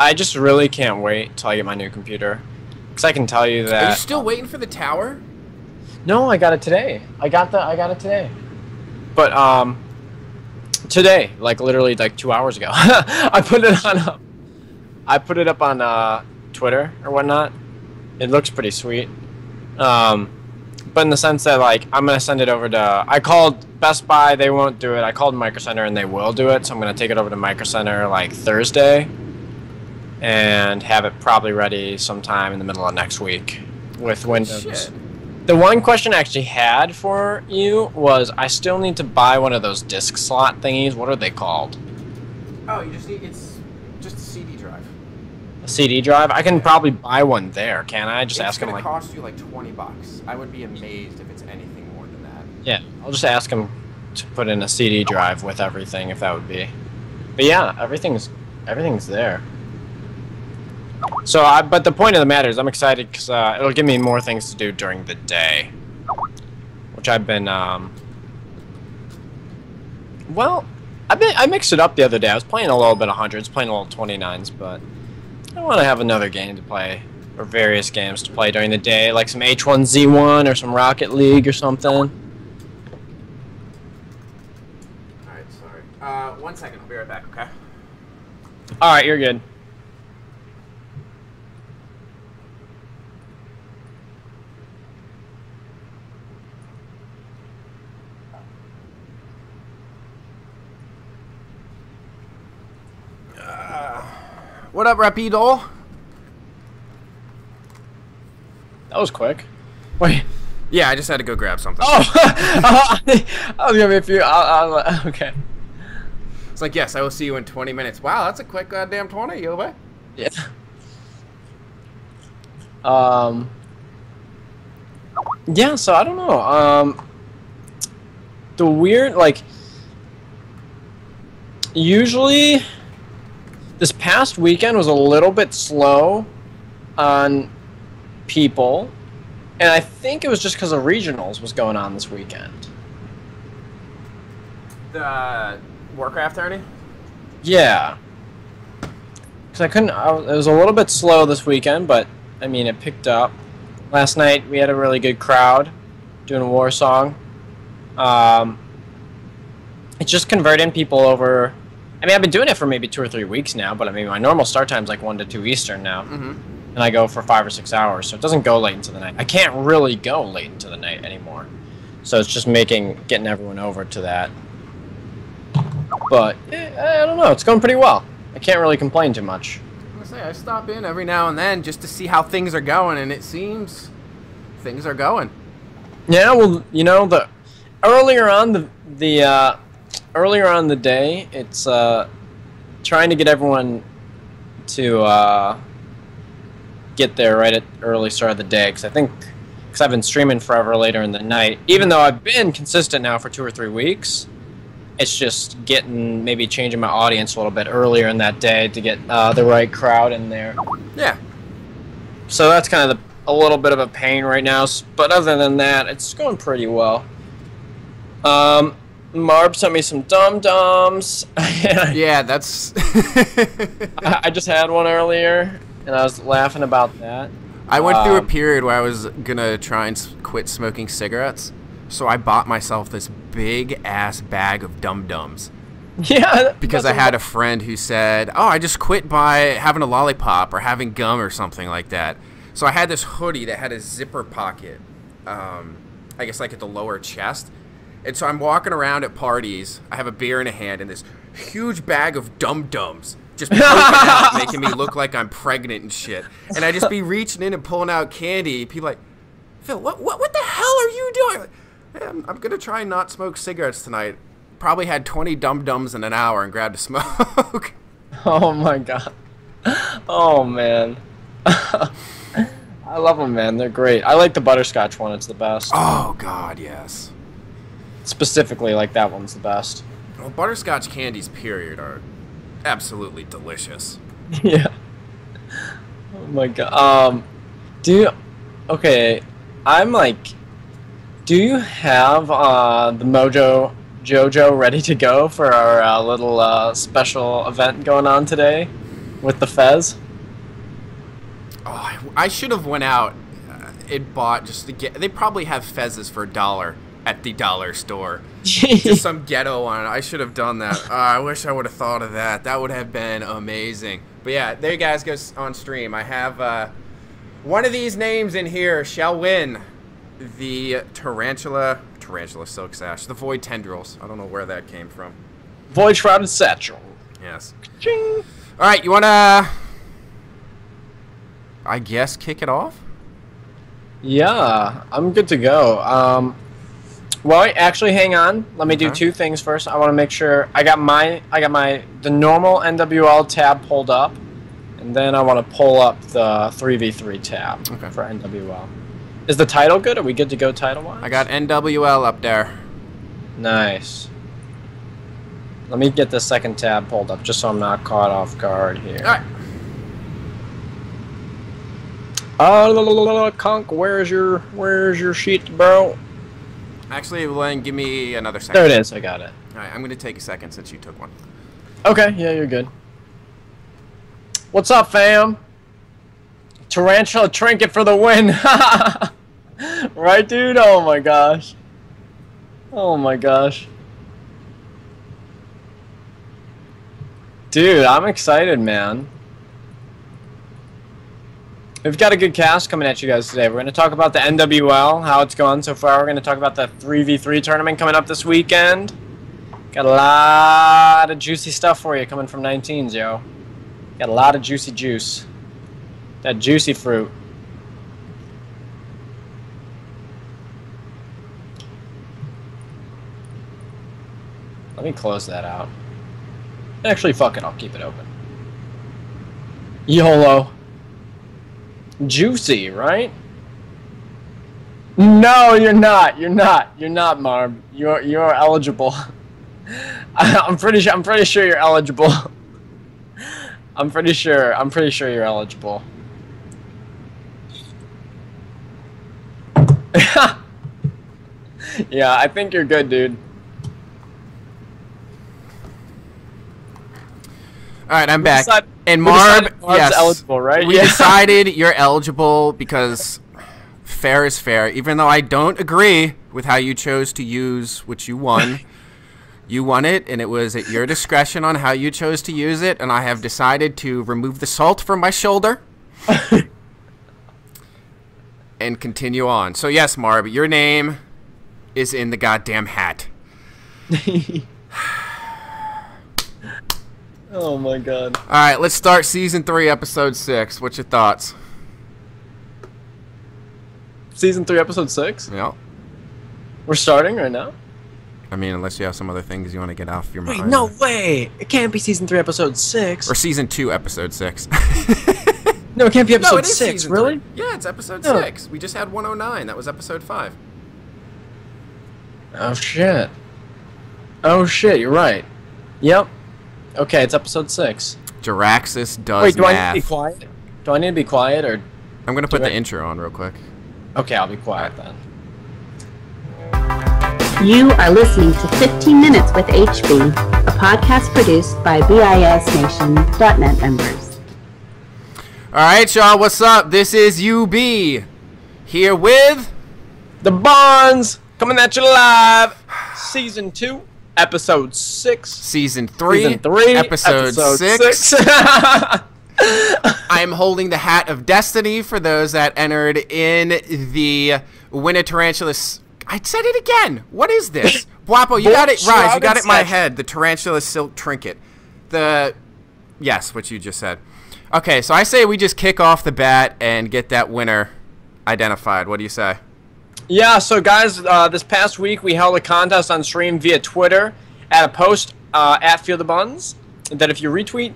I just really can't wait till I get my new computer. Because I can tell you that... Are you still waiting for the tower? No, I got it today. I got it today. But, today, like literally like 2 hours ago. I put it up on Twitter or whatnot. It looks pretty sweet. But in the sense that, like, I'm going to send it over to... I called Best Buy, they won't do it. I called Micro Center, and they will do it. So I'm going to take it over to Micro Center, like, Thursday. And have it probably ready sometime in the middle of next week with Windows. Shit. The one question I actually had for you was I still need to buy one of those disk slot thingies. What are they called? Oh, you just need... It's just a CD drive. A CD drive? I can probably buy one there, can't I? Just ask him, like... It's gonna cost you like $20. I would be amazed if it's anything more than that. Yeah, I'll just ask him to put in a CD drive with everything, if that would be. But yeah, everything's there. So, but the point of the matter is I'm excited because it'll give me more things to do during the day. Which I've been, well, I mixed it up the other day. I was playing a little bit of 100s, playing a little 29s, but I want to have another game to play, or various games to play during the day, like some H1Z1 or some Rocket League or something. Alright, sorry. 1 second, I'll be right back, okay? Alright, you're good. What up, Rapido? That was quick. Wait. Yeah, I just had to go grab something. Oh! I was gonna be a few... okay. It's like, yes, I will see you in 20 minutes. Wow, that's a quick goddamn 20, you away? Yeah. Yeah, so I don't know. The weird, like... Usually... This past weekend was a little bit slow on people, and I think it was just because of regionals was going on this weekend. The Warcraft already? Yeah. Because it was a little bit slow this weekend, but, I mean, it picked up. Last night, we had a really good crowd doing a war song. It's just converting people over... I mean, I've been doing it for maybe 2 or 3 weeks now, but I mean, my normal start time's like 1 to 2 Eastern now. Mm-hmm. And I go for 5 or 6 hours, so it doesn't go late into the night. I can't really go late into the night anymore. So it's just getting everyone over to that. But, I don't know, it's going pretty well. I can't really complain too much. I stop in every now and then just to see how things are going, and it seems things are going. Yeah, well, you know, earlier on the day, it's trying to get everyone to get there right at early start of the day, because I've been streaming forever later in the night. Even though I've been consistent now for 2 or 3 weeks, it's just maybe changing my audience a little bit earlier in that day to get the right crowd in there. Yeah. So that's kind of a little bit of a pain right now, but other than that, it's going pretty well. Marb sent me some dum-dums. Yeah, that's... I just had one earlier, and I was laughing about that. I went through a period where I was going to try and quit smoking cigarettes, so I bought myself this big-ass bag of dum-dums. Yeah. Because I had a friend who said, oh, I just quit by having a lollipop or having gum or something like that. So I had this hoodie that had a zipper pocket, I guess like at the lower chest. And so I'm walking around at parties. I have a beer in a hand and this huge bag of dum-dums just poking out, making me look like I'm pregnant and shit. And I just be reaching in and pulling out candy. People like, Phil, what the hell are you doing? Like, hey, I'm going to try and not smoke cigarettes tonight. Probably had 20 dum-dums in an hour and grabbed a smoke. Oh, my God. Oh, man. I love them, man. They're great. I like the butterscotch one. It's the best. Oh, God, yes. Specifically, like, that one's the best. Well, butterscotch candies, period, are absolutely delicious. Yeah. Oh, my God. Okay, I'm like, do you have the Mojo Jojo ready to go for our little special event going on today? With the fez? Oh, I should have went out and bought just to get... They probably have fezzes for $1 at the dollar store. Just some ghetto one. I should have done that. I wish I would have thought of that. That would have been amazing. But yeah, there you guys go on stream. I have one of these names in here shall win the Tarantula Silk Sash. The Void Tendrils. I don't know where that came from. Void Shrouded Satchel. Yes. Ching. All right, you want to, I guess, kick it off? Yeah, I'm good to go. Well, actually, hang on. Let me do two things first. I want to make sure I got the normal NWL tab pulled up, and then I want to pull up the 3v3 tab for NWL. Is the title good? Are we good to go title-wise? I got NWL up there. Nice. Let me get the second tab pulled up, just so I'm not caught off guard here. All right. Conk, where's your sheet, bro? Actually, Len, give me another second. There it is. I got it. All right, I'm going to take a second since you took one. Okay, yeah, you're good. What's up, fam? Tarantula trinket for the win. Right, dude? Oh, my gosh. Oh, my gosh. Dude, I'm excited, man. We've got a good cast coming at you guys today. We're going to talk about the NWL, how it's gone so far. We're going to talk about the 3v3 tournament coming up this weekend. Got a lot of juicy stuff for you coming from 19s, yo. Got a lot of juicy juice. That juicy fruit. Let me close that out. Actually, fuck it. I'll keep it open. YOLO. Juicy, right? No, you're not. You're not. You're not, Marb. You're eligible. I'm pretty sure you're eligible. I'm pretty sure you're eligible. Yeah, I think you're good, dude. All right, I'm back. And Marb's yes, eligible, right? We decided you're eligible because fair is fair. Even though I don't agree with how you chose to use what you won, you won it, and it was at your discretion on how you chose to use it. And I have decided to remove the salt from my shoulder and continue on. So yes, Marb, your name is in the goddamn hat. Oh my god. Alright, let's start Season 3, Episode 6. What's your thoughts? Season 3, Episode 6? Yeah. We're starting right now? I mean, unless you have some other things you want to get off your mind. Wait, no way! It can't be Season 3, Episode 6. Or Season 2, Episode 6. No, it can't be Episode 6, really? 3. Yeah, it's Episode 6. We just had 109. That was Episode 5. Oh, shit. Oh, shit, you're right. Yep. Okay, it's Episode 6. Jaraxxus does Wait, do math. I need to be quiet? Do I need to be quiet, or... I'm going to put the intro on real quick. Okay, I'll be quiet then. You are listening to 15 Minutes with HB, a podcast produced by bisnation.net members. Alright, y'all, what's up? This is UB, here with... The Bonds, coming at you live. Season 2. Episode 6. Season 3. Episode 6. I'm holding the hat of destiny for those that entered in the Winter Tarantula. I said it again. What is this? Guapo, you got it. Rise, you got it in my head. The Tarantula Silk Trinket. Yes, what you just said. Okay, so I say we just kick off the bat and get that winner identified. What do you say? Yeah, so guys, this past week we held a contest on stream via Twitter at a post at Feel the Buns that if you retweet,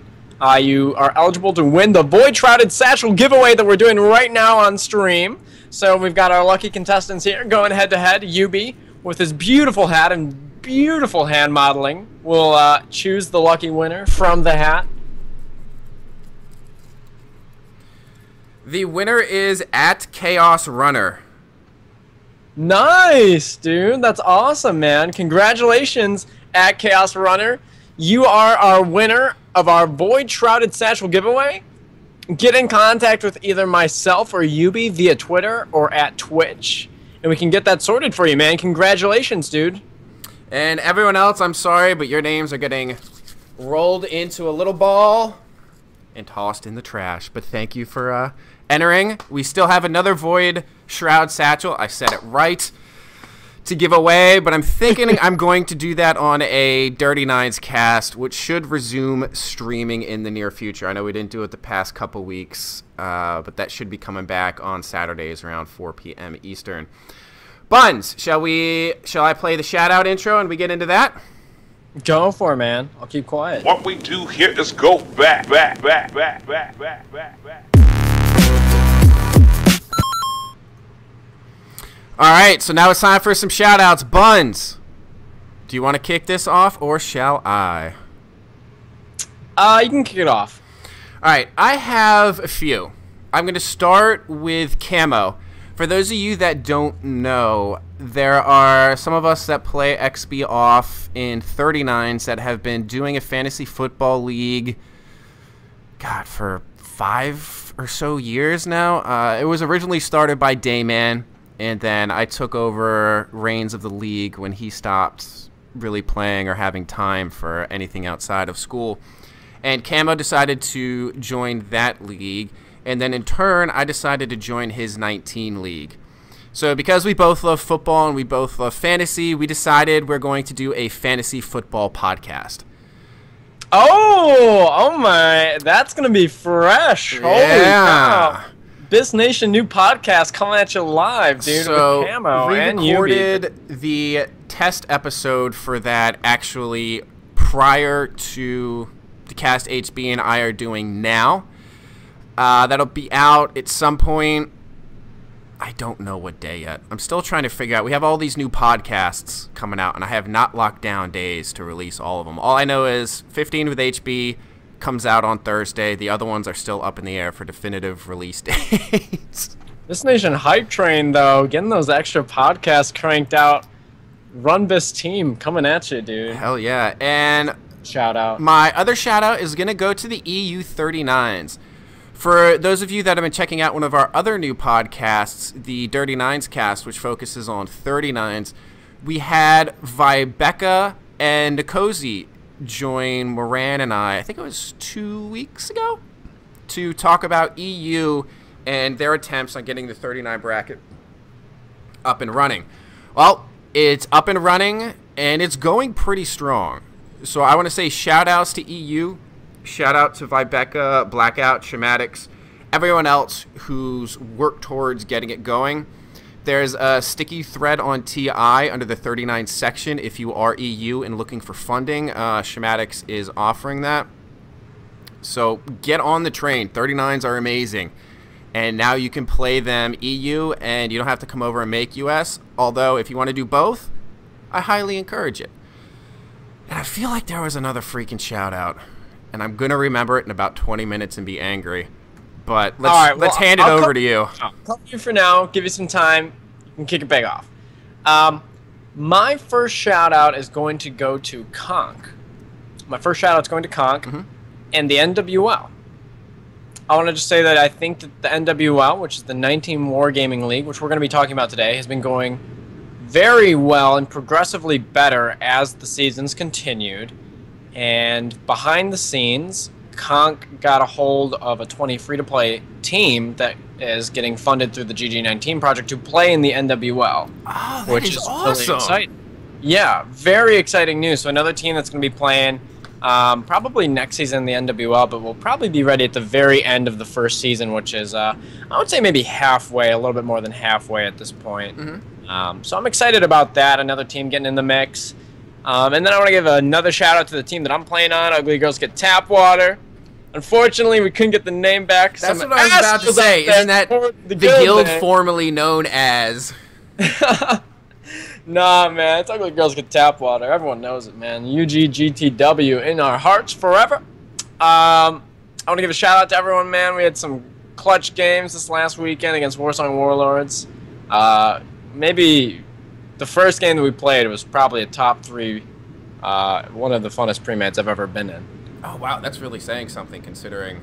you are eligible to win the Void Shrouded Satchel giveaway that we're doing right now on stream. So we've got our lucky contestants here going head-to-head. UB, with his beautiful hat and beautiful hand modeling, will choose the lucky winner from the hat. The winner is at Chaos Runner. Nice, dude. That's awesome, man. Congratulations at Chaos Runner. You are our winner of our Void Shrouded Satchel giveaway, get in contact with either myself or Yubi via Twitter or at Twitch, and we can get that sorted for you, man. Congratulations, dude. And everyone else, I'm sorry, but your names are getting rolled into a little ball and tossed in the trash. But thank you for entering. We still have another Void Shroud Satchel. I said it right. To give away, but I'm thinking I'm going to do that on a Dirty Nines cast, which should resume streaming in the near future. I know we didn't do it the past couple weeks, but that should be coming back on Saturdays around 4 p.m. Eastern. Buns, shall I play the shout-out intro and we get into that? Go for it, man. I'll keep quiet. What we do here is go back. All right, so now it's time for some shout-outs. Buns, do you want to kick this off, or shall I? You can kick it off. All right, I have a few. I'm going to start with Camo. For those of you that don't know, there are some of us that play XB off in 39s that have been doing a fantasy football league, God, for 5 or so years now. It was originally started by Dayman. And then I took over reins of the league when he stopped really playing or having time for anything outside of school. And Camo decided to join that league. And then in turn, I decided to join his 19 league. So because we both love football and we both love fantasy, we decided we're going to do a fantasy football podcast. Oh my, that's going to be fresh. Yeah. Holy cow. Bisnation new podcast coming at you live, dude. So with Camo we and recorded the test episode for that actually prior to the cast HB and I are doing now. That'll be out at some point. I don't know what day yet. I'm still trying to figure out. We have all these new podcasts coming out, and I have not locked down days to release all of them. All I know is 15 with HB comes out on Thursday. The other ones are still up in the air for definitive release dates. Bisnation hype train, though, getting those extra podcasts cranked out. Run Bis team coming at you, dude. Hell yeah. And shout out. My other shout out is going to go to the EU 39s. For those of you that have been checking out one of our other new podcasts, the Dirty Nines cast, which focuses on 39s, we had Vibecca and Nkosi join Moran and I think it was 2 weeks ago, to talk about EU and their attempts on getting the 39 bracket up and running. Well, it's up and running, and it's going pretty strong. So I want to say shout-outs to EU, shout-out to Vibecca, Blackout, Schematics, everyone else who's worked towards getting it going. There's a sticky thread on TI under the 39 section if you are EU and looking for funding. Schematics is offering that. So get on the train. 39s are amazing. And now you can play them EU and you don't have to come over and make US. Although if you want to do both, I highly encourage it. And I feel like there was another freaking shout out. And I'm going to remember it in about 20 minutes and be angry. But let's hand it over to you. I'll come to you for now. Give you some time. You can kick it back off. My first shout out is going to go to Conk. My first shout out is going to Conk and the NWL. I want to just say that I think that the NWL, which is the 19 Wargaming League, which we're going to be talking about today, has been going very well and progressively better as the seasons continued. And behind the scenes, Conk got a hold of a 20 free-to-play team that is getting funded through the GG19 project to play in the NWL. Oh, which is awesome. Really exciting. Yeah, very exciting news. So another team that's going to be playing probably next season in the NWL, but we'll probably be ready at the very end of the first season, which is, I would say maybe halfway, a little bit more than halfway at this point. So I'm excited about that, another team getting in the mix. And then I want to give another shout out to the team that I'm playing on, Ugly Girls Get Tap Water. Unfortunately, we couldn't get the name back. That's what I was about to say. Isn't that the guild formerly known as? Nah, man. It's Ugly Girls Get Tap Water. Everyone knows it, man. UGGTW in our hearts forever. I want to give a shout out to everyone, man. We had some clutch games this last weekend against Warsong Warlords. Maybe the first game that we played was probably a top 3, one of the funnest premades I've ever been in. Oh, wow, that's really saying something considering...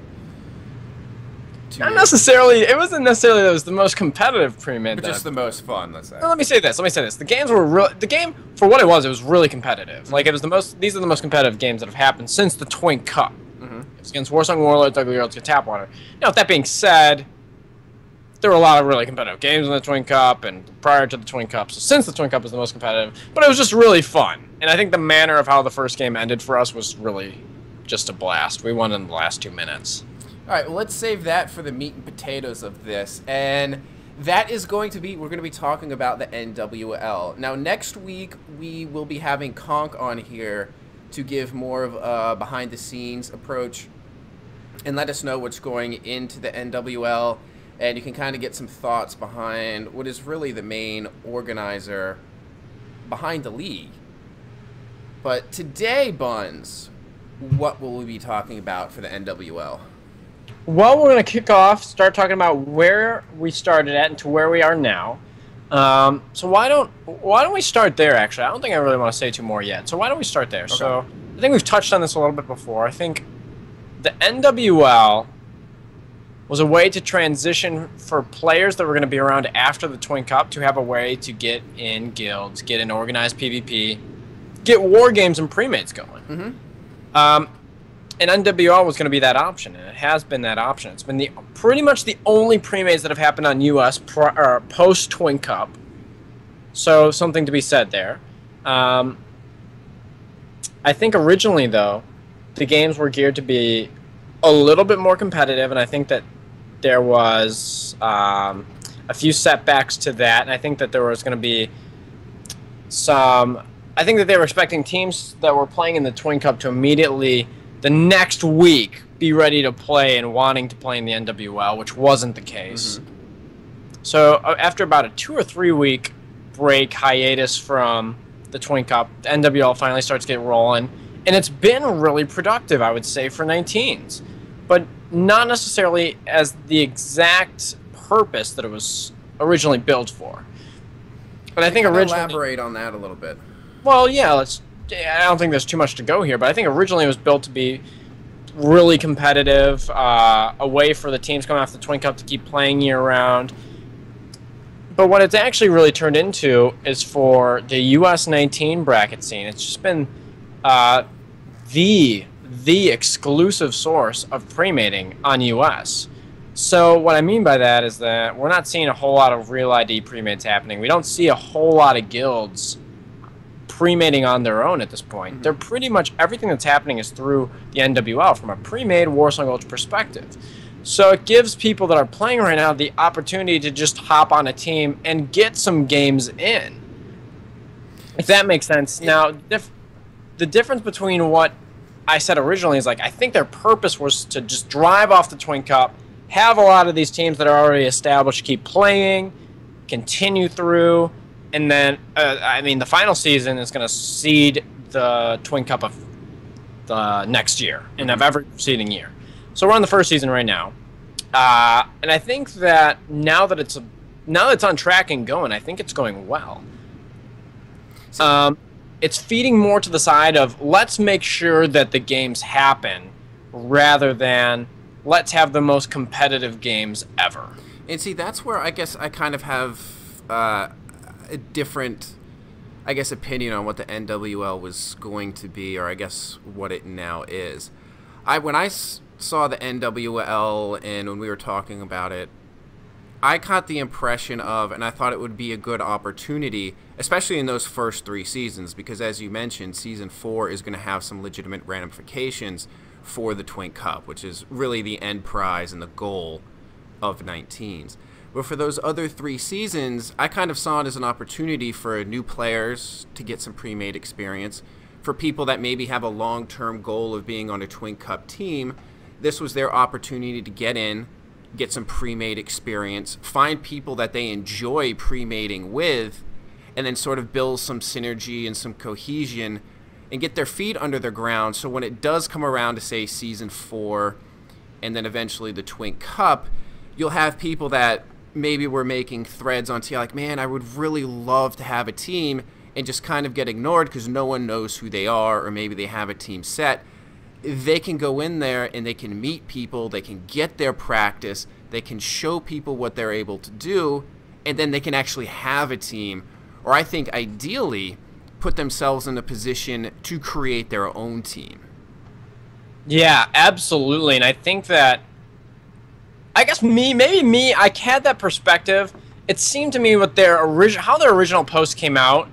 Not necessarily. It wasn't necessarily that it was the most competitive pre-made. But just the most fun, let's say. Let me say this. The games were the game for what it was really competitive. Like it was the most. These are the most competitive games that have happened since the Twink Cup. It was against Warsong Warlords, Ugly Girls, Tapwater. Now, with that being said, there were a lot of really competitive games in the Twink Cup and prior to the Twink Cup. So since the Twink Cup was the most competitive, but it was just really fun. And I think the manner of how the first game ended for us was really just a blast. We won in the last 2 minutes. All right, well, let's save that for the meat and potatoes of this. And that is going to be, we're going to be talking about the NWL. Now, next week, we will be having Conk on here to give more of a behind-the-scenes approach and let us know what's going into the NWL. And you can kind of get some thoughts behind what is really the main organizer behind the league. But today, Buns, what will we be talking about for the NWL? Well, we're going to kick off, start talking about where we started at and to where we are now. So why don't we start there, actually? I don't think I really want to say too more yet. So why don't we start there? Okay. So I think we've touched on this a little bit before. I think the NWL was a way to transition for players that were going to be around after the Twin Cup to have a way to get in guilds, get in organized PvP, get war games and premates going. And NWL was going to be that option, and it has been that option. It's been pretty much the only premates that have happened on US post-Twin Cup. So something to be said there. I think originally, though, the games were geared to be a little bit more competitive, and I think that there was a few setbacks to that, and I think that there was going to be some... I think that they were expecting teams that were playing in the Twin Cup to immediately... the next week be ready to play and wanting to play in the NWL, which wasn't the case. So after about a 2 or 3 week break hiatus from the Twin Cup, the NWL finally starts getting rolling, and it's been really productive, I would say, for 19s, but not necessarily as the exact purpose that it was originally built for. But I think originally... elaborate on that a little bit. Well, yeah, I don't think there's too much to go here, but I think originally it was built to be really competitive, a way for the teams coming off the Twin Cup to keep playing year-round. But what it's actually really turned into is for the US 19 bracket scene. It's just been the exclusive source of premating on US. So what I mean by that is that we're not seeing a whole lot of real ID premates happening. We don't see a whole lot of guilds premating on their own at this point. They're pretty much everything that's happening is through the NWL from a pre-made Warsong Ultra perspective. So it gives people that are playing right now the opportunity to just hop on a team and get some games in. If that makes sense. Now, the difference between what I said originally is, like, I think their purpose was to just drive off the Twin Cup, have a lot of these teams that are already established keep playing, continue through, and then, I mean, the final season is going to seed the Twin Cup of the next year and of every preceding year. So we're on the first season right now, and I think that now that it's on track and going, I think it's going well. It's feeding more to the side of let's make sure that the games happen rather than let's have the most competitive games ever. And see, that's where I guess I kind of have a different, I guess, opinion on what the NWL was going to be, or I guess what it now is. When I saw the NWL and when we were talking about it, I caught the impression of, and I thought it would be a good opportunity, especially in those first 3 seasons, because as you mentioned, Season 4 is going to have some legitimate ramifications for the Twin Cup, which is really the end prize and the goal of 19s. But for those other 3 seasons, I kind of saw it as an opportunity for new players to get some pre-made experience. For people that maybe have a long-term goal of being on a Twin Cup team, this was their opportunity to get in, get some pre-made experience, find people that they enjoy pre-mating with, and then sort of build some synergy and some cohesion and get their feet under the ground, so when it does come around to, say, Season 4 and then eventually the Twin Cup, you'll have people that maybe were making threads on TL like, man, I would really love to have a team, and just kind of get ignored because no one knows who they are, or maybe they have a team set. they can go in there and they can meet people, they can get their practice, they can show people what they're able to do, and then they can actually have a team, or I think ideally put themselves in a position to create their own team. Yeah, absolutely. And I think that, I guess I had that perspective. It seemed to me with how their original post came out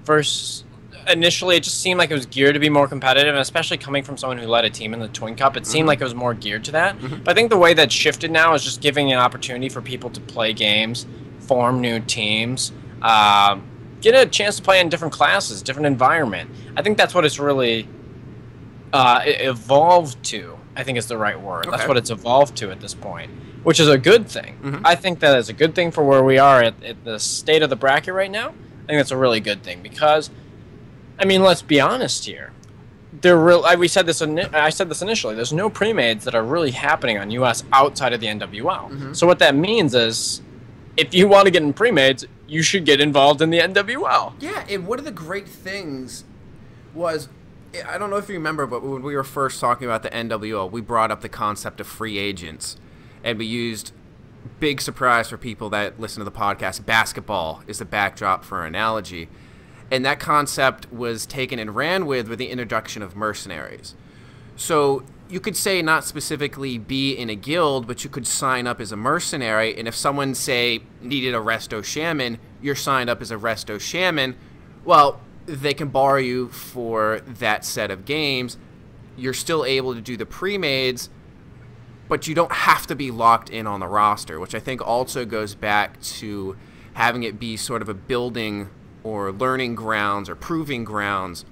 versus initially, it just seemed like it was geared to be more competitive, and especially coming from someone who led a team in the Twin Cup, it seemed like it was more geared to that. But I think the way that's shifted now is just giving an opportunity for people to play games, form new teams, get a chance to play in different classes, different environment. I think that's what it's really evolved to, I think is the right word. Okay. That's what it's evolved to at this point, which is a good thing. I think that is a good thing for where we are at the state of the bracket right now. I think that's a really good thing because, I mean, let's be honest here. I said this initially. There's no premades that are really happening on US outside of the NWL. So what that means is, if you want to get in premades, you should get involved in the NWL. Yeah, and one of the great things was, I don't know if you remember, but when we were first talking about the NWL, we brought up the concept of free agents, and we used, big surprise for people that listen to the podcast, basketball is the backdrop for an analogy. And that concept was taken and ran with the introduction of mercenaries. So you could say not specifically be in a guild, but you could sign up as a mercenary. And if someone, say, needed a resto shaman, you're signed up as a resto shaman. Well, they can borrow you for that set of games. You're still able to do the pre-mades, but you don't have to be locked in on the roster, which I think also goes back to having it be sort of a building or learning grounds or proving grounds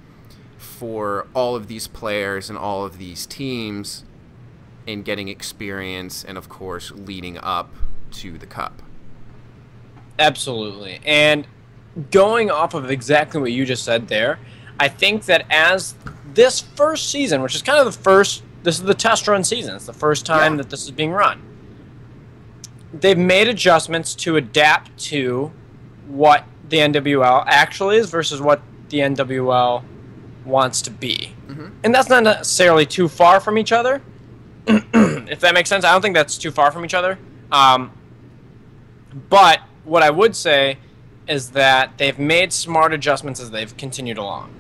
for all of these players and all of these teams in getting experience and, of course, leading up to the Cup. Absolutely. And going off of exactly what you just said there, I think that as this first season, which is kind of this is the test run season. It's the first time that this is being run. They've made adjustments to adapt to what the NWL actually is versus what the NWL wants to be. And that's not necessarily too far from each other, if that makes sense. I don't think that's too far from each other. But what I would say is that they've made smart adjustments as they've continued along.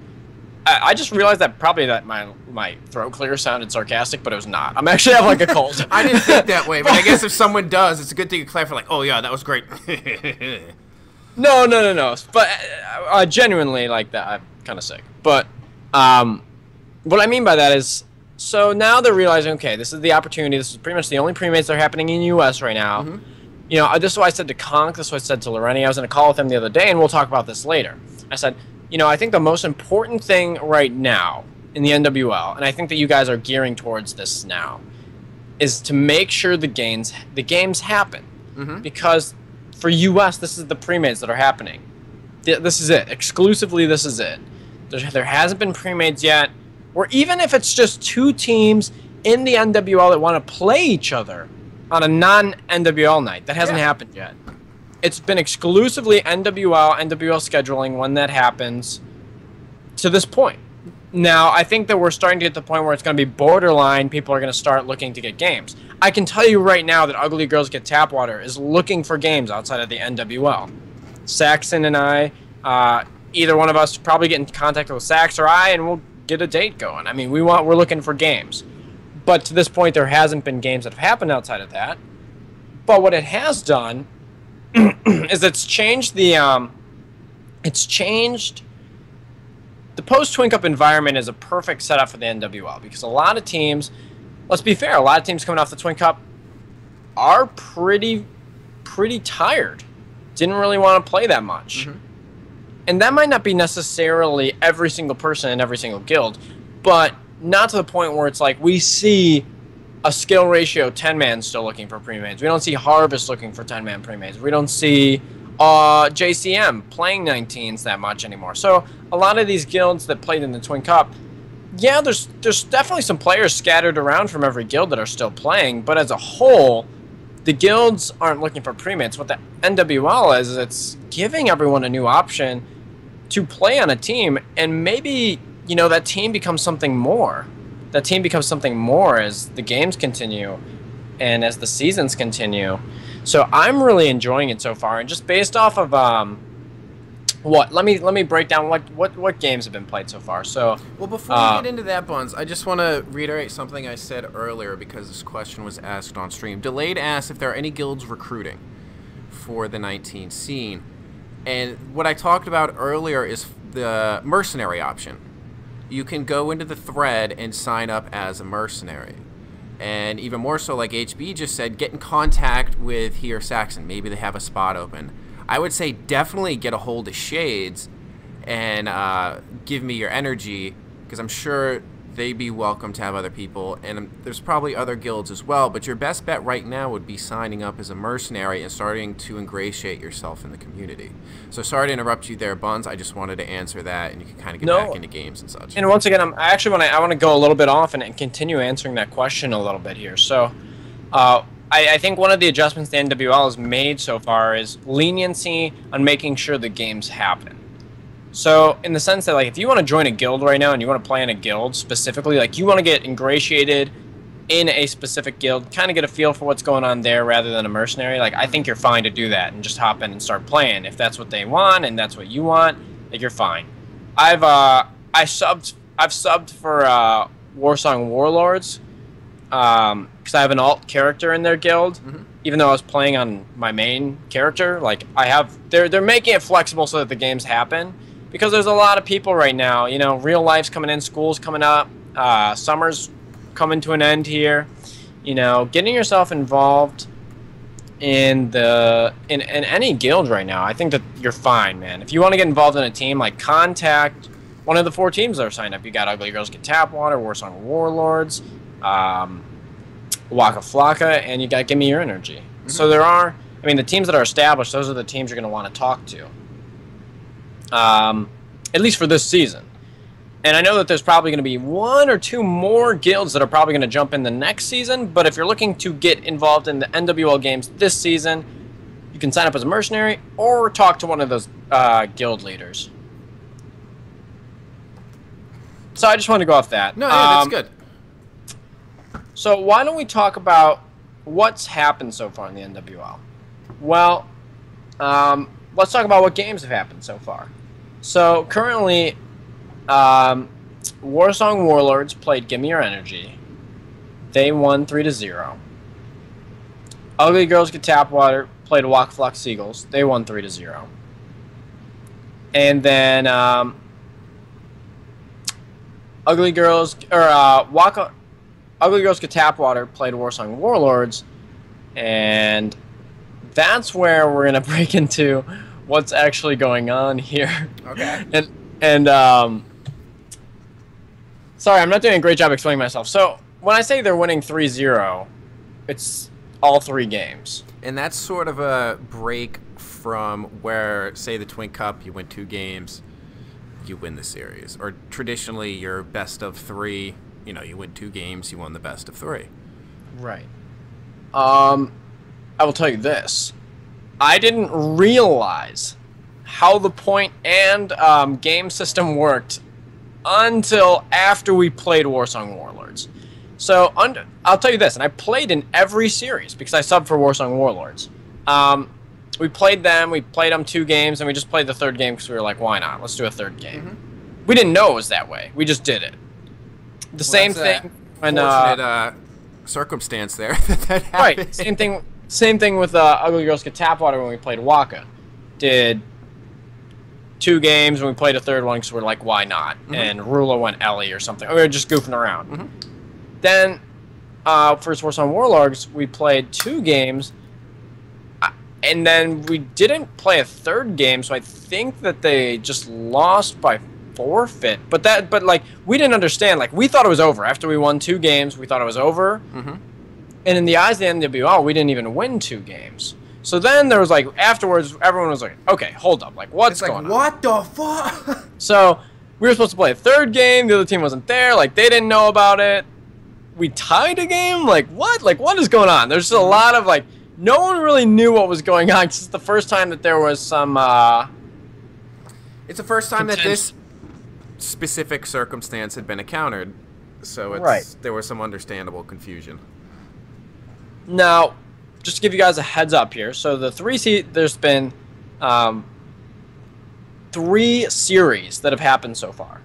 I just realized that probably that my throat clear sounded sarcastic, but it was not. I'm actually having like a cold. I didn't think that way, but I guess if someone does, it's a good thing to clarify, like, oh yeah, that was great. No. But genuinely, like that, I'm kind of sick. But what I mean by that is, so now they're realizing, okay, this is the opportunity. This is pretty much the only premates that are happening in the U.S. right now. You know, this is what I said to Conk. This is what I said to Loreni. I was in a call with him the other day, and we'll talk about this later. I said, you know, I think the most important thing right now in the NWL, and I think that you guys are gearing towards this now, is to make sure the games happen. Because for US, this is the premades that are happening. This is it. Exclusively, this is it. There hasn't been premades yet. Or even if it's just two teams in the NWL that want to play each other on a non-NWL night. That hasn't happened yet. It's been exclusively NWL scheduling when that happens to this point. Now, I think that we're starting to get to the point where it's going to be borderline. People are going to start looking to get games. I can tell you right now that Ugly Girls Get Tap Water is looking for games outside of the NWL. Saxon and I, either one of us probably get in contact with Sax or I, and we'll get a date going. I mean, we're looking for games. But to this point, there hasn't been games that have happened outside of that. But what it has done is it's changed the post-Twin Cup environment is a perfect setup for the NWL because a lot of teams, let's be fair, a lot of teams coming off the Twin Cup are pretty tired. Didn't really want to play that much. And that might not be necessarily every single person in every single guild, but not to the point where it's like we see a skill ratio 10-man still looking for premades. We don't see Harvest looking for 10-man premades. We don't see JCM playing 19s that much anymore. So a lot of these guilds that played in the Twin Cup, yeah, there's definitely some players scattered around from every guild that are still playing, but as a whole, the guilds aren't looking for premates. What the NWL is it's giving everyone a new option to play on a team, and maybe, you know, that team becomes something more. that team becomes something more as the games continue and as the seasons continue. So I'm really enjoying it so far, and just based off of what let me break down what games have been played so far. So well, before we get into that, Buns, I just want to reiterate something I said earlier because this question was asked on stream. Delayed asked if there are any guilds recruiting for the 19 scene, and what I talked about earlier is the mercenary option. You can go into the thread and sign up as a mercenary. And even more so, like HB just said, get in contact with Here Saxon. Maybe they have a spot open. I would say definitely get a hold of Shades and give me your energy, because I'm sure they'd be welcome to have other people. And there's probably other guilds as well. But your best bet right now would be signing up as a mercenary and starting to ingratiate yourself in the community. So sorry to interrupt you there, Buns. I just wanted to answer that, and you can kind of get back into games and such. And once again, I want to go a little bit off and continue answering that question a little bit here. So I think one of the adjustments the NWL has made so far is leniency on making sure the games happen. So in the sense that, like, if you want to join a guild right now and you want to play in a guild specifically, like you want to get ingratiated in a specific guild, kind of get a feel for what's going on there rather than a mercenary, like I think you're fine to do that and just hop in and start playing. If that's what they want and that's what you want, like you're fine. I've subbed for Warsong Warlords because I have an alt character in their guild. Even though I was playing on my main character, like they're making it flexible so that the games happen. Because there's a lot of people right now, you know, real life's coming in, school's coming up, summer's coming to an end here. You know, getting yourself involved in any guild right now, I think that you're fine, man. If you want to get involved in a team, like contact one of the 4 teams that are signed up. You got Ugly Girls Get Tap Water, Warsong Warlords, Waka Flocka, and you got Give Me Your Energy. So there are, I mean, the teams that are established, those are the teams you're going to want to talk to. At least for this season. And I know that there's probably going to be 1 or 2 more guilds that are probably going to jump in the next season, but if you're looking to get involved in the NWL games this season, you can sign up as a mercenary or talk to one of those guild leaders. So I just wanted to go off that. No, yeah, that's good. So why don't we talk about what's happened so far in the NWL? Well, let's talk about what games have happened so far. So currently, Warsong Warlords played Give Me Your Energy. They won 3-0. Ugly Girls Get Tap Water played Waka Flock Seagulls. They won 3-0. And then Ugly Girls Get Tap Water played Warsong Warlords, and that's where we're gonna break into what's actually going on here. Okay. And sorry, I'm not doing a great job explaining myself. So when I say they're winning 3-0, it's all 3 games. And that's sort of a break from where, say, the Twin Cup, you win 2 games, you win the series. Or traditionally, your best of 3, you know, you win 2 games, you won the best of 3. Right. I will tell you this. I didn't realize how the point and game system worked until after we played Warsong Warlords. So I'll tell you this, and I played in every series because I subbed for Warsong Warlords. We played them 2 games, and we just played the 3rd game because we were like, why not? Let's do a 3rd game. We didn't know it was that way. We just did it. The same thing when fortunate circumstance there that happened. Right. Same thing with Ugly Girls Get Tap Water when we played Waka. Did 2 games and we played a 3rd one because we're like, why not? And Rula went Ellie or something. We were just goofing around. Then first Warsong Warlords, we played 2 games, and then we didn't play a 3rd game. So I think that they just lost by forfeit. But like, we didn't understand. Like, we thought it was over after we won 2 games. We thought it was over. And in the eyes of the NWL, we didn't even win 2 games. So then there was like, afterwards, everyone was like, okay, hold up. Like, what's going on? What the fuck? So we were supposed to play a 3rd game. The other team wasn't there. Like, they didn't know about it. We tied a game? Like, what? Like, what is going on? There's just a lot of, like, no one really knew what was going on. It's the first time that there was some, It's the first time that this specific circumstance had been encountered. So Right. there was some understandable confusion. Now, just to give you guys a heads up here, so there's been 3 series that have happened so far.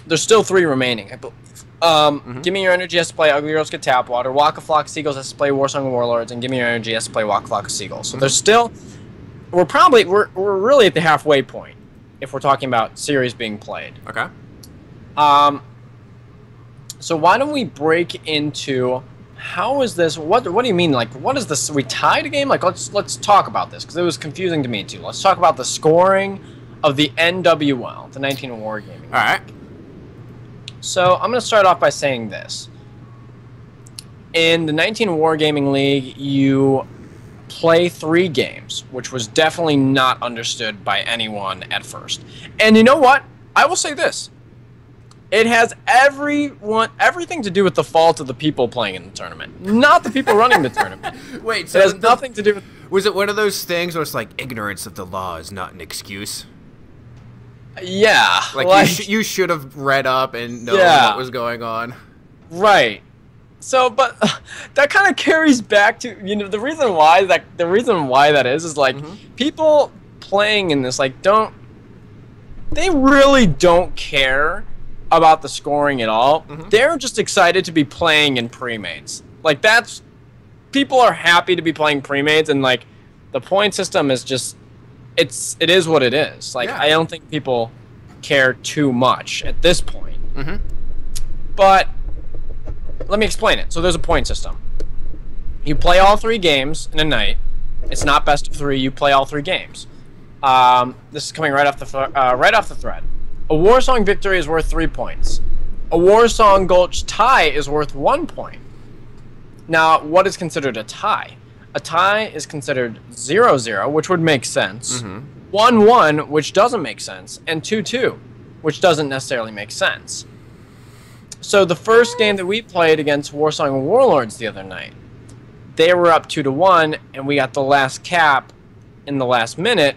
There's still 3 remaining, I believe. Give Me Your Energy has to play Ugly Girls Get Tap Water, Walk a Flock of Seagulls has to play Warsong of Warlords, and Give Me Your Energy has to play Walk a Flock of Seagulls. So there's still, we're really at the halfway point if we're talking about series being played. Okay. So why don't we break into how is this? What do you mean? Like, what is this? We tied a game? Like, let's talk about this because it was confusing to me too. Let's talk about the scoring of the NWL, the 19 Wargaming League. All right. So I'm going to start off by saying this. In the 19 Wargaming League, you play 3 games, which was definitely not understood by anyone at first. And you know what? I will say this. It has everything to do with the fault of the people playing in the tournament, not the people running the tournament. Wait, so it has nothing to do with... Was it one of those things where it's like ignorance of the law is not an excuse? Yeah. Like you should have read up and known what was going on. Right. So, but that kind of carries back to, you know, the reason why that is like people playing in this, like, they really don't care about the scoring at all. They're just excited to be playing in premades. Like, people are happy to be playing premades, and like the point system is just it is what it is. Like, I don't think people care too much at this point. But let me explain it. So there's a point system. You play all 3 games in a night. It's not best of 3. You play all 3 games. This is coming right off the thread. A Warsong victory is worth 3 points. A Warsong Gulch tie is worth 1 point. Now, what is considered a tie? A tie is considered 0-0, which would make sense. 1-1, which doesn't make sense. And 2-2, which doesn't necessarily make sense. So the first game that we played against Warsong Warlords the other night, they were up 2-1, and we got the last cap in the last minute,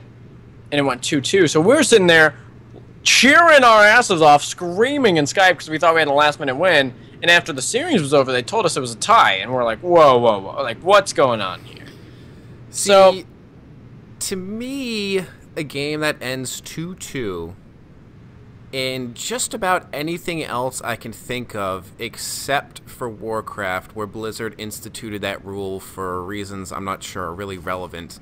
and it went 2-2. So we were sitting there cheering our asses off, screaming in Skype because we thought we had a last-minute win. And after the series was over, they told us it was a tie, and we're like, whoa, whoa, whoa. Like, what's going on here? See, to me, a game that ends 2-2 in just about anything else I can think of except for Warcraft, where Blizzard instituted that rule for reasons I'm not sure are really relevant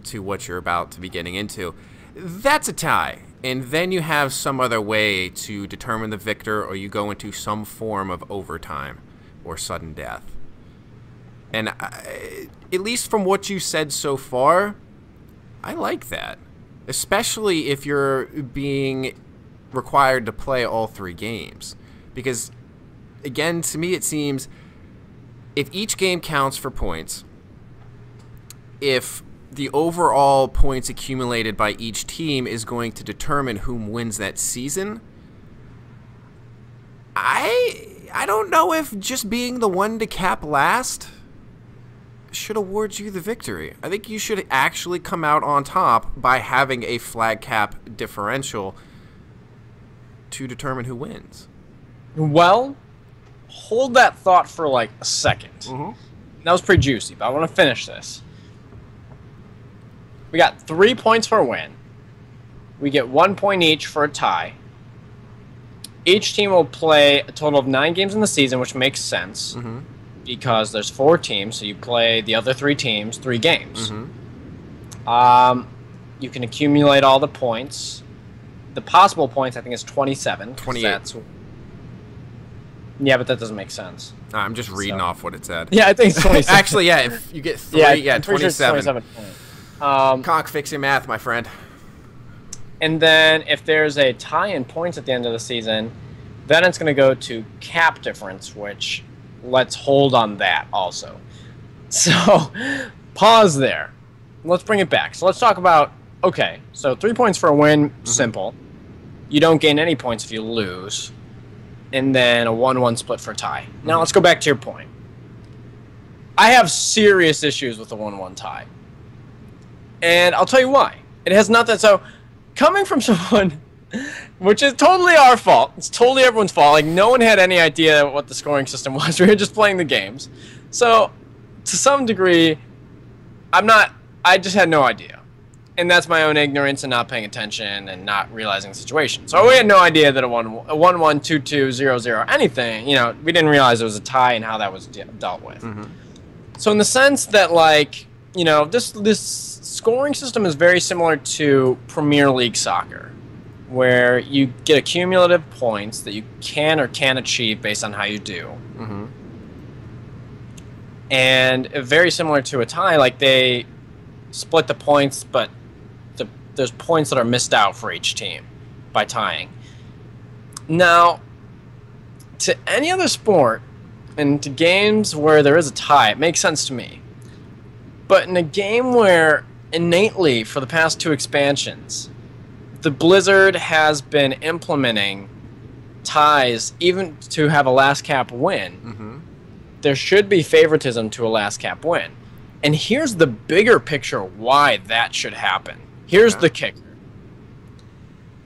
to what you're about to be getting into, that's a tie. And then you have some other way to determine the victor, or you go into some form of overtime or sudden death. And at least from what you said so far, I like that. Especially if you're being required to play all 3 games. Because, again, to me it seems, if each game counts for points, if the overall points accumulated by each team is going to determine whom wins that season, I don't know if just being the one to cap last should award you the victory. I think you should actually come out on top by having a flag cap differential to determine who wins. Well, hold that thought for like a second. That was pretty juicy, but I want to finish this. We got 3 points for a win. We get 1 point each for a tie. Each team will play a total of 9 games in the season, which makes sense because there's 4 teams, so you play the other 3 teams 3 games. You can accumulate all the points. The possible points, I think, is 27. 28. Yeah, but that doesn't make sense. I'm just reading off what it said. Yeah, I think it's 27. Actually, yeah, if you get 3, I'm pretty sure it's 27. 27 points. Conk, fix your math, my friend. And then if there's a tie in points at the end of the season, then it's going to go to cap difference, which let's hold on that also. So pause there. Let's bring it back. So let's talk about, okay, so 3 points for a win, simple. You don't gain any points if you lose. And then a 1-1 split for a tie. Now let's go back to your point. I have serious issues with the 1-1 tie. And I'll tell you why. It has nothing. So, coming from someone Which is totally our fault. It's totally everyone's fault. Like, no one had any idea what the scoring system was. We were just playing the games. So, to some degree, I just had no idea. And that's my own ignorance and not paying attention and not realizing the situation. So we had no idea that a 1-1, 2-2, 0-0, anything, you know, we didn't realize it was a tie and how that was dealt with. Mm-hmm. So in the sense that, like, you know, this scoring system is very similar to Premier League soccer, where you get accumulative points that you can or can't achieve based on how you do. Mm-hmm. And very similar to a tie, like they split the points, but there's points that are missed out for each team by tying. Now, to any other sport and to games where there is a tie, it makes sense to me. But in a game where innately for the past 2 expansions, the Blizzard has been implementing ties even to have a last cap win, mm-hmm. there should be favoritism to a last cap win. And here's the bigger picture why that should happen. Here's the kicker.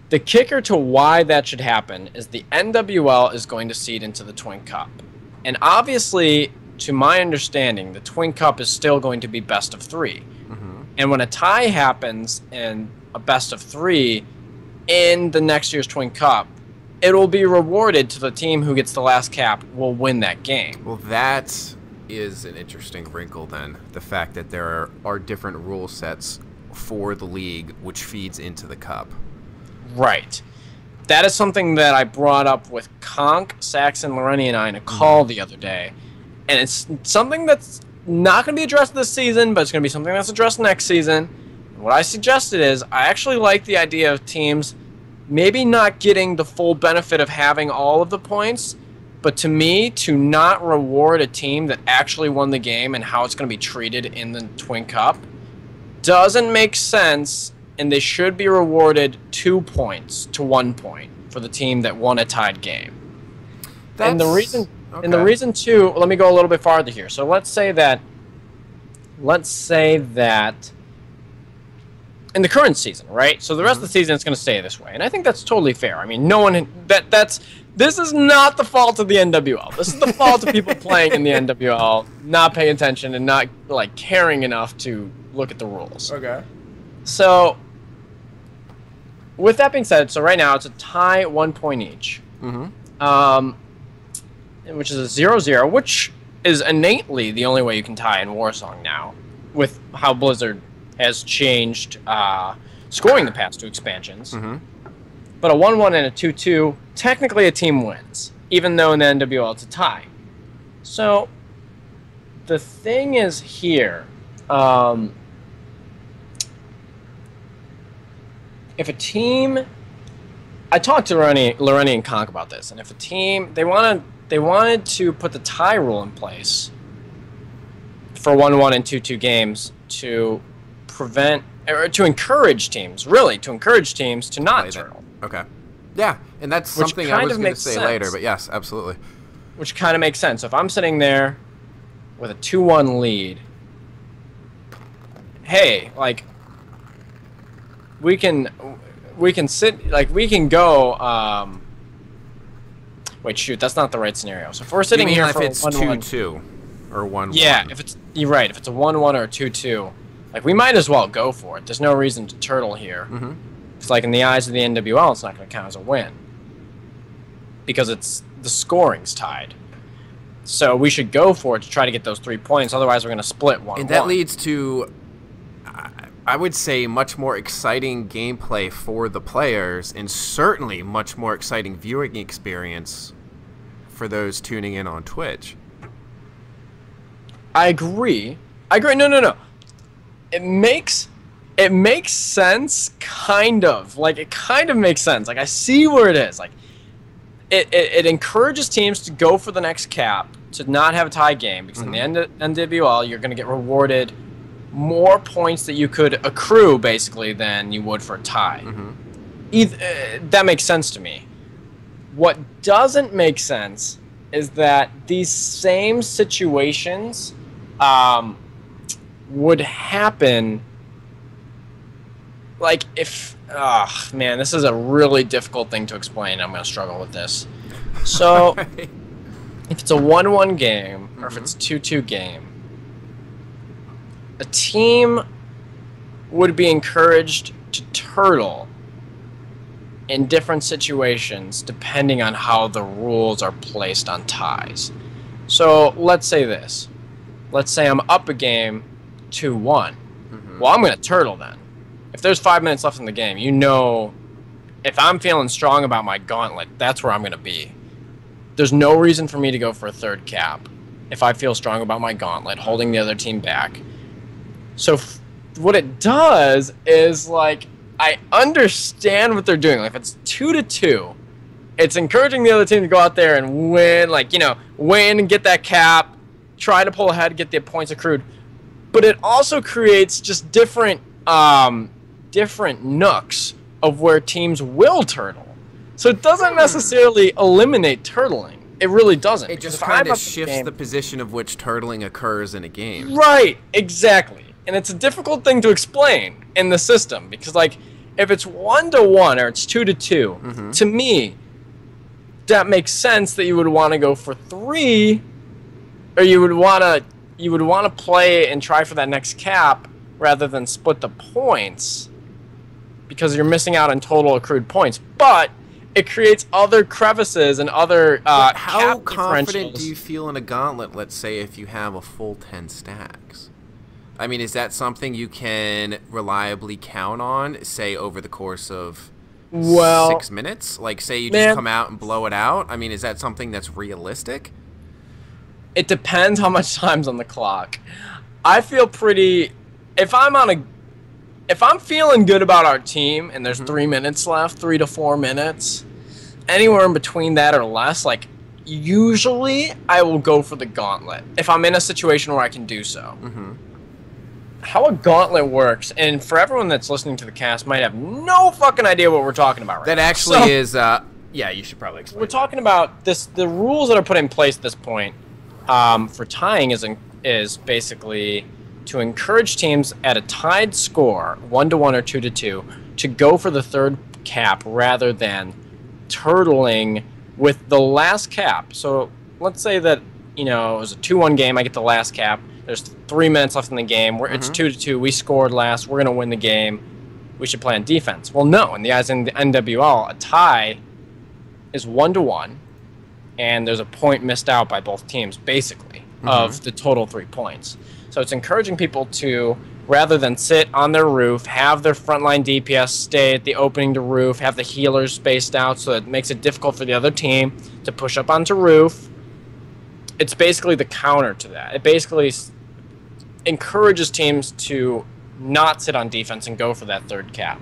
The kicker to why that should happen is the NWL is going to seed into the Twin Cup. And obviously, to my understanding, the Twin Cup is still going to be best of 3. Mm-hmm. And when a tie happens in a best of 3 in the next year's Twin Cup, it will be rewarded to the team who gets the last cap will win that game. Well, that is an interesting wrinkle then. The fact that there are different rule sets for the league, which feeds into the cup. Right. That is something that I brought up with Conk, Saxon, Loreni, and I in a call the other day. And it's something that's not going to be addressed this season, but it's going to be something that's addressed next season. And what I suggested is I actually like the idea of teams maybe not getting the full benefit of having all of the points, but to me, to not reward a team that actually won the game and how it's going to be treated in the Twin Cup doesn't make sense, and they should be rewarded 2 points to 1 point for the team that won a tied game. And the reason too, let me go a little bit farther here. So let's say that in the current season, right? So the rest of the season it's going to stay this way, and I think that's totally fair. I mean, no one this is not the fault of the NWL. This is the fault of people playing in the NWL, not paying attention and not like caring enough to look at the rules. Okay. So, with that being said, so right now it's a tie, 1 point each. Mm-hmm. Which is a 0-0, which is innately the only way you can tie in Warsong now, with how Blizzard has changed scoring the past 2 expansions. Mm-hmm. But a 1-1 and a 2-2, technically a team wins, even though in the NWL it's a tie. So, the thing is here, if a team, I talked to Loreni and Conk about this, and if a team, they wanted to put the tie rule in place for 1-1 and 2-2 games to prevent, or to encourage teams, to not turtle. Okay. Yeah, and that's something I was going to say later, but yes, absolutely. Which kind of makes sense. If I'm sitting there with a 2-1 lead, hey, like, we can sit, like, we can go, wait, shoot, that's not the right scenario. So if we're sitting here for if it's 2-2 or 1-1. Yeah, you're right, if it's a 1-1 or a 2-2, like, we might as well go for it. There's no reason to turtle here. Mm-hmm. It's like in the eyes of the NWL, it's not going to count as a win. Because the scoring's tied. So we should go for it to try to get those 3 points, otherwise we're going to split 1-1. And that leads to, I would say, much more exciting gameplay for the players, and certainly much more exciting viewing experience for those tuning in on Twitch. I agree. No. It makes sense, kind of. Like, it kind of makes sense. Like, I see where it is. Like, it encourages teams to go for the next cap, to not have a tie game, because in the NWL, you're going to get rewarded more points that you could accrue, basically, than you would for a tie. Mm-hmm. That makes sense to me. What doesn't make sense is that these same situations would happen, like, if man, this is a really difficult thing to explain. I'm going to struggle with this. So, Right. if it's a 1-1 game, or if it's a 2-2 game, a team would be encouraged to turtle in different situations depending on how the rules are placed on ties. So, let's say this. Let's say I'm up a game 2-1. Well, I'm going to turtle then. If there's 5 minutes left in the game, you know, if I'm feeling strong about my gauntlet, that's where I'm going to be. There's no reason for me to go for a third cap if I feel strong about my gauntlet, holding the other team back. So what it does is, like, I understand what they're doing. Like, if it's 2-2, it's encouraging the other team to go out there and win, like, you know, win and get that cap, try to pull ahead, get the points accrued. But it also creates just different nooks of where teams will turtle. So it doesn't necessarily eliminate turtling. It really doesn't. It just kind of shifts the position of which turtling occurs in a game. Right, exactly. And it's a difficult thing to explain in the system because, like, if it's 1-1 or it's 2-2, to me, that makes sense that you would want to go for 3, or you would want to play and try for that next cap rather than split the points because you're missing out on total accrued points. But it creates other crevices and other how cap confident differentials. do you feel in a gauntlet, let's say, if you have a full 10 stacks? I mean, is that something you can reliably count on, say, over the course of 6 minutes? Like, say you just come out and blow it out? I mean, is that something that's realistic? It depends how much time's on the clock. I feel pretty... If I'm feeling good about our team and there's 3 minutes left, 3 to 4 minutes, anywhere in between that or less, like, usually I will go for the gauntlet if I'm in a situation where I can do so. How a gauntlet works, and for everyone that's listening to the cast might have no fucking idea what we're talking about right now. That actually is, yeah, you should probably explain. We're talking about the rules that are put in place at this point for tying is basically to encourage teams at a tied score, 1-1 or 2-2, to go for the third cap rather than turtling with the last cap. So let's say that, you know, it was a 2-1 game, I get the last cap, there's 3 minutes left in the game, it's 2-2, we scored last, we're going to win the game, we should play on defense. Well, no, in the eyes of the NWL, a tie is 1-1, and there's a point missed out by both teams, basically, of the total 3 points. So it's encouraging people to, rather than sit on their roof, have their frontline DPS stay at the opening to roof, have the healers spaced out so it makes it difficult for the other team to push up onto roof. It's basically the counter to that. It basically encourages teams to not sit on defense and go for that third cap.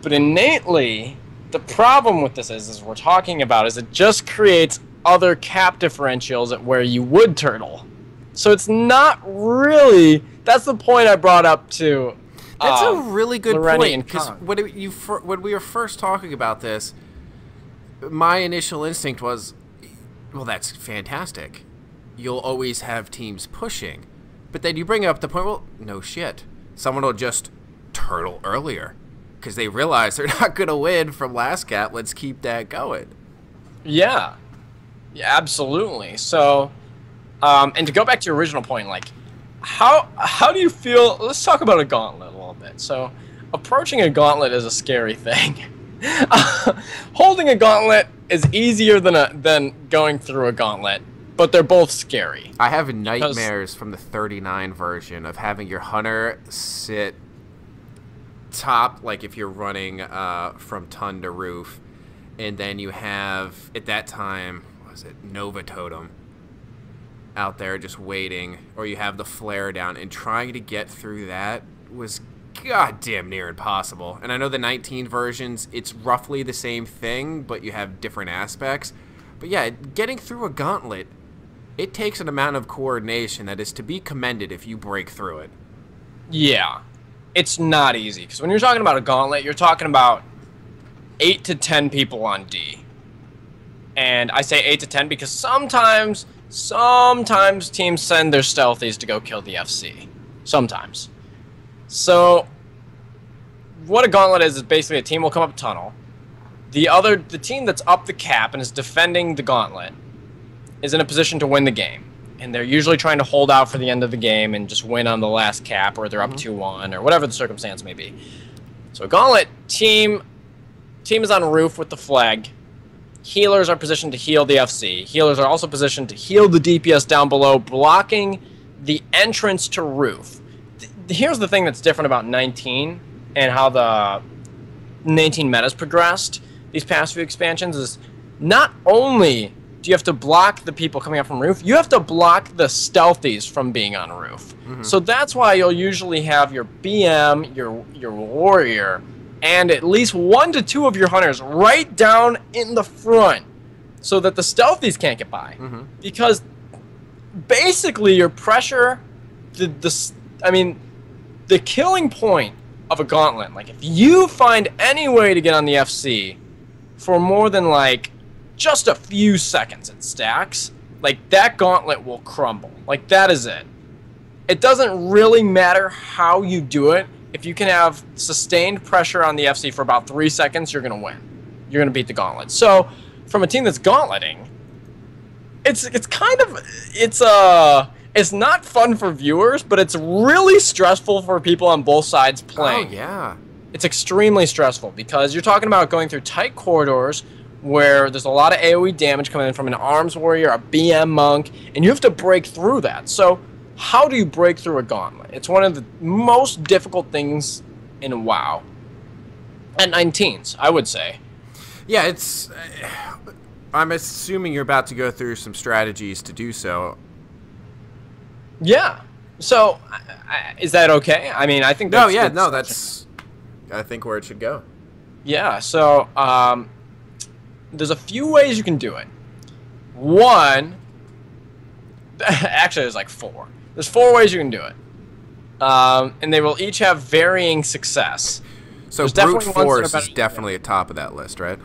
But innately, the problem with this is we're talking about is it just creates other cap differentials at where you would turtle. So it's not really... That's the point I brought up to That's a really good Loreni point, because when we were first talking about this, my initial instinct was, well, that's fantastic. You'll always have teams pushing. But then you bring up the point, well, no shit. Someone will just turtle earlier because they realize they're not going to win from last cap. Let's keep that going. Yeah, absolutely. So, and to go back to your original point, like, how do you feel? Let's talk about a gauntlet a little bit. So, approaching a gauntlet is a scary thing. Holding a gauntlet is easier than going through a gauntlet, but they're both scary. I have nightmares from the 39 version of having your hunter sit top, like if you're running from ton to roof, and then you have, at that time, what was it, Nova Totem out there just waiting, or you have the flare down, and trying to get through that was goddamn near impossible. And I know the 19 versions, it's roughly the same thing, but you have different aspects. But yeah, getting through a gauntlet, it takes an amount of coordination that is to be commended if you break through it. Yeah, it's not easy, because when you're talking about a gauntlet, you're talking about 8 to 10 people on D. And I say 8 to 10 because sometimes teams send their stealthies to go kill the FC. Sometimes. So what a gauntlet is basically a team will come up a tunnel. The team that's up the cap and is defending the gauntlet is in a position to win the game. And they're usually trying to hold out for the end of the game and just win on the last cap, or they're up 2-1, or whatever the circumstance may be. So a gauntlet team is on roof with the flag. Healers are positioned to heal the FC. Healers are also positioned to heal the DPS down below, blocking the entrance to roof. Here's the thing that's different about 19 and how the 19 meta's progressed these past few expansions is not only do you have to block the people coming up from roof, you have to block the stealthies from being on roof. So that's why you'll usually have your BM, your warrior, and at least 1 to 2 of your hunters right down in the front so that the stealthies can't get by. Because basically your pressure, the killing point of a gauntlet, like if you find any way to get on the FC for more than like just a few seconds it stacks, like that gauntlet will crumble. Like that is it. It doesn't really matter how you do it. If you can have sustained pressure on the FC for about 3 seconds, you're going to win. You're going to beat the gauntlet. So from a team that's gauntleting, it's not fun for viewers, but it's really stressful for people on both sides playing. Oh, yeah. It's extremely stressful because you're talking about going through tight corridors where there's a lot of AoE damage coming in from an arms warrior, a BM monk, and you have to break through that. So how do you break through a gauntlet? It's one of the most difficult things in WoW. At 19s, I would say. Yeah, it's... I'm assuming you're about to go through some strategies to do so. Yeah. So, is that okay? I mean, I think that's... that's... I think where it should go. Yeah, so, there's a few ways you can do it. One... Actually, there's like 4. There's 4 ways you can do it. And they will each have varying success. So brute force is definitely at top of that list, right?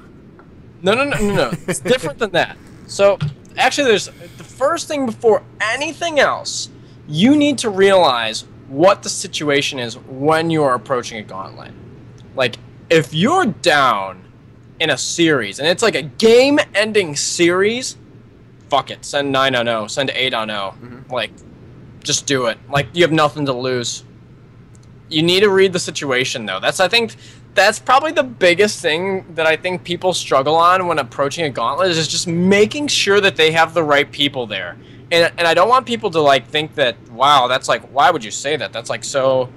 No. It's different than that. So, actually, there's the first thing before anything else, you need to realize what the situation is when you are approaching a gauntlet. Like, if you're down in a series, and it's like a game-ending series, fuck it. Send 9 on 0. Send 8 on 0. Like, just do it. Like, you have nothing to lose. You need to read the situation, though. I think that's probably the biggest thing that I think people struggle on when approaching a gauntlet is just making sure that they have the right people there. And I don't want people to, like, think that, wow, that's like, why would you say that? That's like, so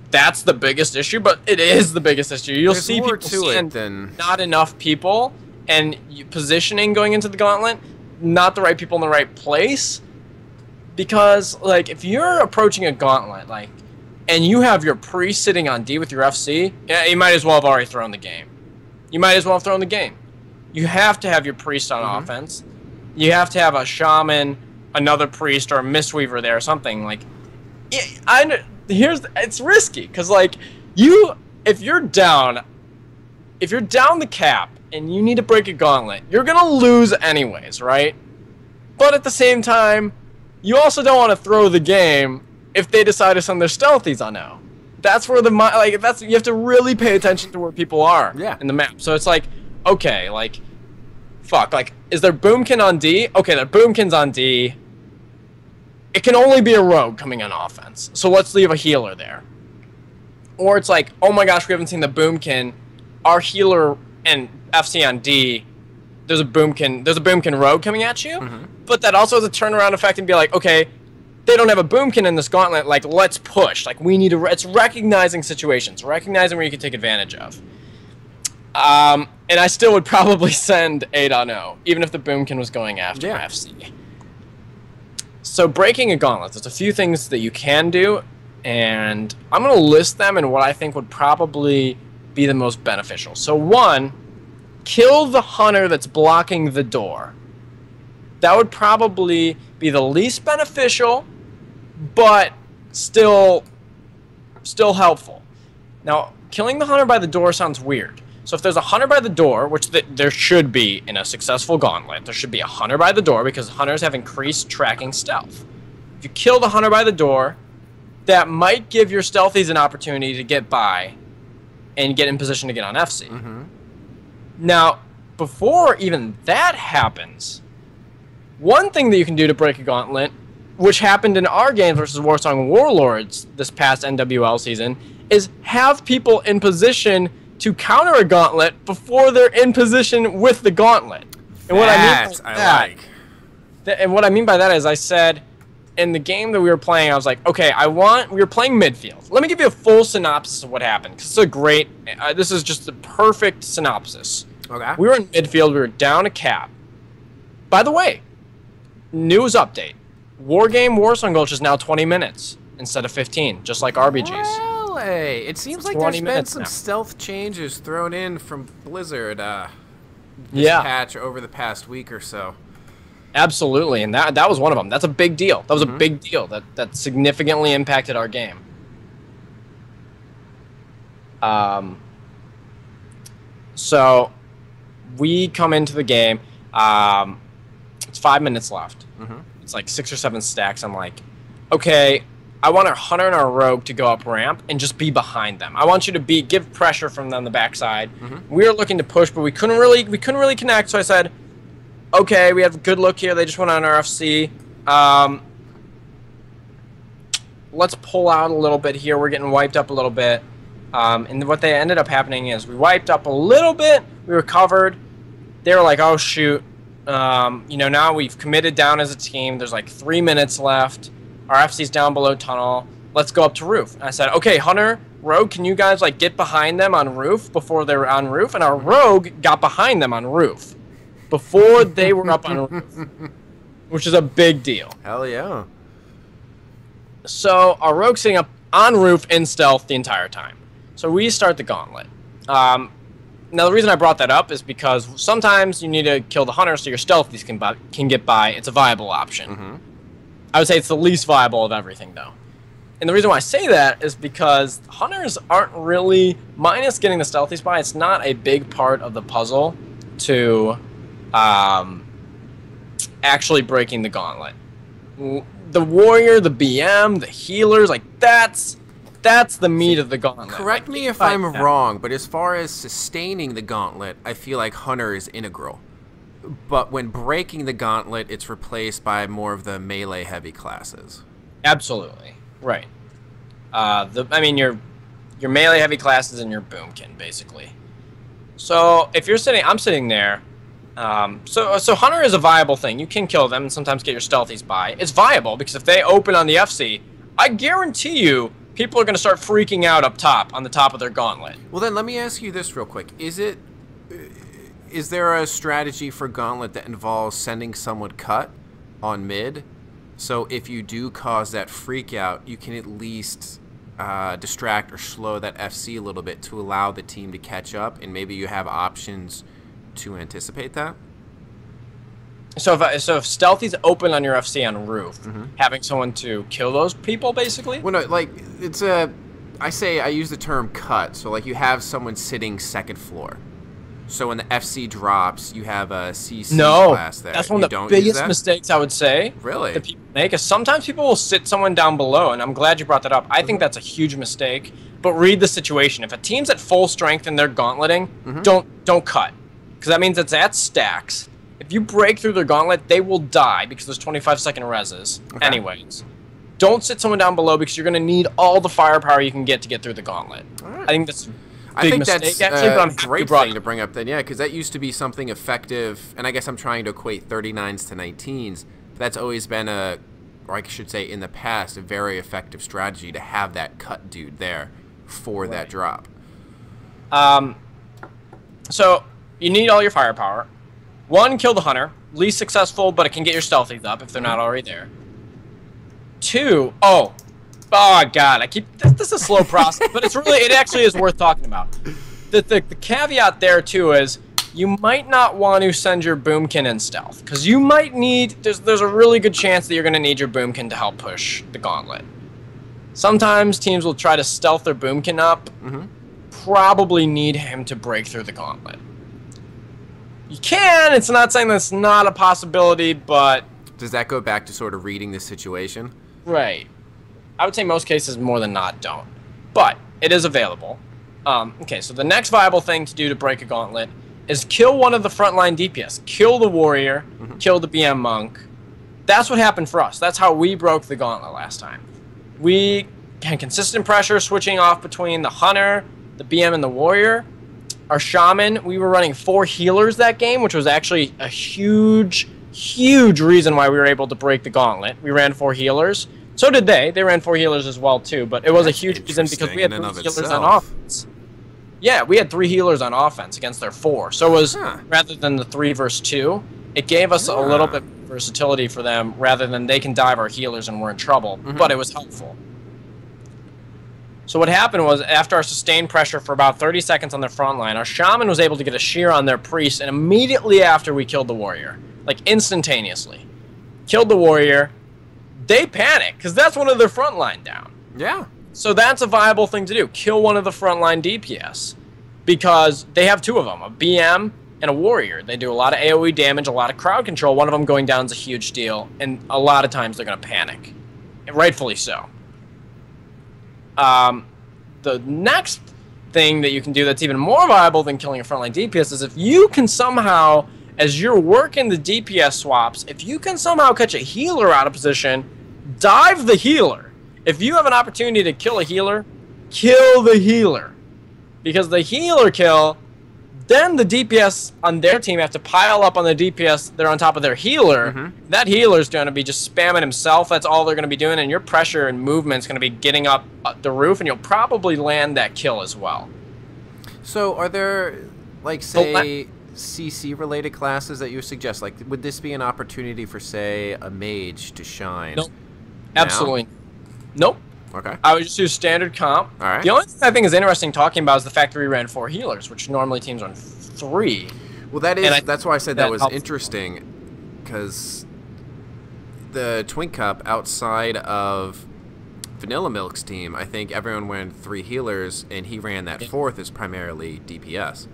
that's the biggest issue, but it is the biggest issue. You'll see people seeing not enough people and positioning going into the gauntlet, not the right people in the right place. Because, like, if you're approaching a gauntlet, like, and you have your priest sitting on D with your FC, yeah, you might as well have already thrown the game. You might as well have thrown the game. You have to have your priest on offense. You have to have a shaman, another priest, or a mistweaver there or something. Like, it's risky, because, like, if you're down the cap and you need to break a gauntlet, you're going to lose anyways, right? But at the same time, you also don't want to throw the game if they decide to send their stealthies on now. That's where you have to really pay attention to where people are in the map. So it's like, okay, like, fuck, like, is there boomkin on D? Okay, their boomkin's on D. It can only be a rogue coming on offense, so let's leave a healer there. Or it's like, oh my gosh, we haven't seen the boomkin. Our healer and FC on D, there's a boomkin rogue coming at you, but that also has a turnaround effect and be like, okay, they don't have a boomkin in this gauntlet, like, let's push. Like, we need to... It's recognizing situations, recognizing where you can take advantage of. And I still would probably send 8 on 0, even if the boomkin was going after FC. So breaking a gauntlet, there's a few things that you can do, and I'm going to list them and what I think would probably be the most beneficial. So 1, kill the hunter that's blocking the door. That would probably be the least beneficial, but still helpful. Now, killing the hunter by the door sounds weird. So if there's a hunter by the door, which there should be in a successful gauntlet, there should be a hunter by the door because hunters have increased tracking stealth. If you kill the hunter by the door, that might give your stealthies an opportunity to get by and get in position to get on FC. Now, before even that happens, one thing that you can do to break a gauntlet, which happened in our game versus Warsong Warlords this past NWL season, is have people in position to counter a gauntlet before they're in position with the gauntlet. And what I mean by that is I said in the game that we were playing, I was like, okay, we were playing midfield. Let me give you a full synopsis of what happened, because it's a great, this is just the perfect synopsis. Okay. We were in midfield, we were down a cap. By the way, news update. Wargame Warsong Gulch is now 20 minutes instead of 15, just like RBG's. Really? It seems like there's been some stealth changes thrown in from Blizzard this patch over the past week or so. Absolutely, and that was one of them. That's a big deal. That was a big deal. That significantly impacted our game. So we come into the game. It's 5 minutes left. It's like 6 or 7 stacks. I'm like, okay, I want our hunter and our rogue to go up ramp and just be behind them. I want you to give pressure from them the backside. We were looking to push, but we couldn't really connect. So I said, okay, we have a good look here. They just went on our FC. Let's pull out a little bit here. We're getting wiped up a little bit. And what they ended up happening is we wiped up a little bit. We recovered. They were like, oh, shoot. Now we've committed down as a team. There's like 3 minutes left. Our FC's down below tunnel. Let's go up to roof. And I said, okay, Hunter, Rogue, can you guys like get behind them on roof before they were on roof? And our Rogue got behind them on roof before they were up on roof, which is a big deal. Hell yeah. So our Rogue's sitting up on roof in stealth the entire time. So we start the gauntlet. Now, the reason I brought that up is because sometimes you need to kill the hunter so your stealthies can get by. It's a viable option. I would say it's the least viable of everything, though. And the reason why I say that is because hunters aren't really, minus getting the stealthies by, it's not a big part of the puzzle to actually breaking the gauntlet. The warrior, the BM, the healers, like that's the meat of the gauntlet. Correct me if I'm wrong, but as far as sustaining the gauntlet, I feel like hunter is integral. But when breaking the gauntlet, it's replaced by more of the melee heavy classes. Absolutely. Right. Your melee heavy classes and your boomkin, basically. So if you're sitting, I'm sitting there. So hunter is a viable thing. You can kill them and sometimes get your stealthies by. It's viable because if they open on the FC, I guarantee you people are going to start freaking out up top on the top of their gauntlet. Well, then let me ask you this real quick. Is there a strategy for Gauntlet that involves sending someone cut on mid? So if you do cause that freak out, you can at least distract or slow that FC a little bit to allow the team to catch up, and maybe you have options to anticipate that? So if stealthies open on your FC on roof, having someone to kill those people, basically? Well, no, like, I use the term cut, so like you have someone sitting second floor. So when the FC drops, you have a CC class there. That's one of the biggest mistakes I would say. Really? That people make is sometimes people will sit someone down below, and I'm glad you brought that up. I think that's a huge mistake. But read the situation. If a team's at full strength and they're gauntleting, don't cut, because that means it's at stacks. If you break through their gauntlet, they will die because there's 25-second reses. Okay. Anyways, don't sit someone down below because you're going to need all the firepower you can get to get through the gauntlet. Right. I think that's. I think that's a great thing to bring up then, yeah, because that used to be something effective, and I guess I'm trying to equate 39s to 19s, but that's always been or I should say in the past, a very effective strategy to have that cut dude there for that drop. So you need all your firepower. 1, kill the hunter, least successful, but it can get your stealthies up if they're not already there. 2, oh god, this is a slow process, but it actually is worth talking about. The caveat there too is you might not want to send your boomkin in stealth, because you might need, there's a really good chance that you're going to need your boomkin to help push the gauntlet. Sometimes teams will try to stealth their boomkin up, probably need him to break through the gauntlet. You can, it's not saying that's not a possibility, but... Does that go back to sort of reading the situation? Right. I would say most cases more than not don't. But it is available. Okay, so the next viable thing to do to break a gauntlet is kill one of the frontline DPS. Kill the warrior, kill the BM monk. That's what happened for us. That's how we broke the gauntlet last time. We had consistent pressure switching off between the hunter, the BM, and the warrior. Our shaman, we were running 4 healers that game, which was actually a huge reason why we were able to break the gauntlet. We ran 4 healers. So did they. They ran 4 healers as well, too. But it was a huge reason because we had 3 healers on offense. Yeah, we had 3 healers on offense against their 4. So it was, rather than the 3 versus 2, it gave us a little bit of versatility for them, rather than they can dive our healers and we're in trouble. But it was helpful. So what happened was, after our sustained pressure for about 30 seconds on their front line, our shaman was able to get a shear on their priest, and immediately after we killed the warrior, like instantaneously, killed the warrior, they panic, because that's one of their front line down. Yeah. So that's a viable thing to do. Kill one of the frontline DPS. Because they have 2 of them, a BM and a warrior. They do a lot of AoE damage, a lot of crowd control. One of them going down is a huge deal. And a lot of times they're going to panic. And rightfully so. The next thing that you can do that's even more viable than killing a frontline DPS is if you can somehow, as you're working the DPS swaps, if you can somehow catch a healer out of position, dive the healer. If you have an opportunity to kill a healer, kill the healer. Because the healer kill, then the DPS on their team have to pile up on the DPS that are on top of their healer. That healer's going to be just spamming himself. That's all they're going to be doing. And your pressure and movement's going to be getting up the roof, and you'll probably land that kill as well. So are there, like, say, CC-related classes that you suggest? Like, would this be an opportunity for, say, a mage to shine? Nope. Absolutely. Nope. Okay. I would just use standard comp. All right. The only thing I think is interesting talking about is the fact that we ran 4 healers, which normally teams run 3. Well, that's why I said that was interesting, because the Twink Cup outside of Vanilla Milk's team, I think everyone ran 3 healers, and he ran that 4th as primarily DPS.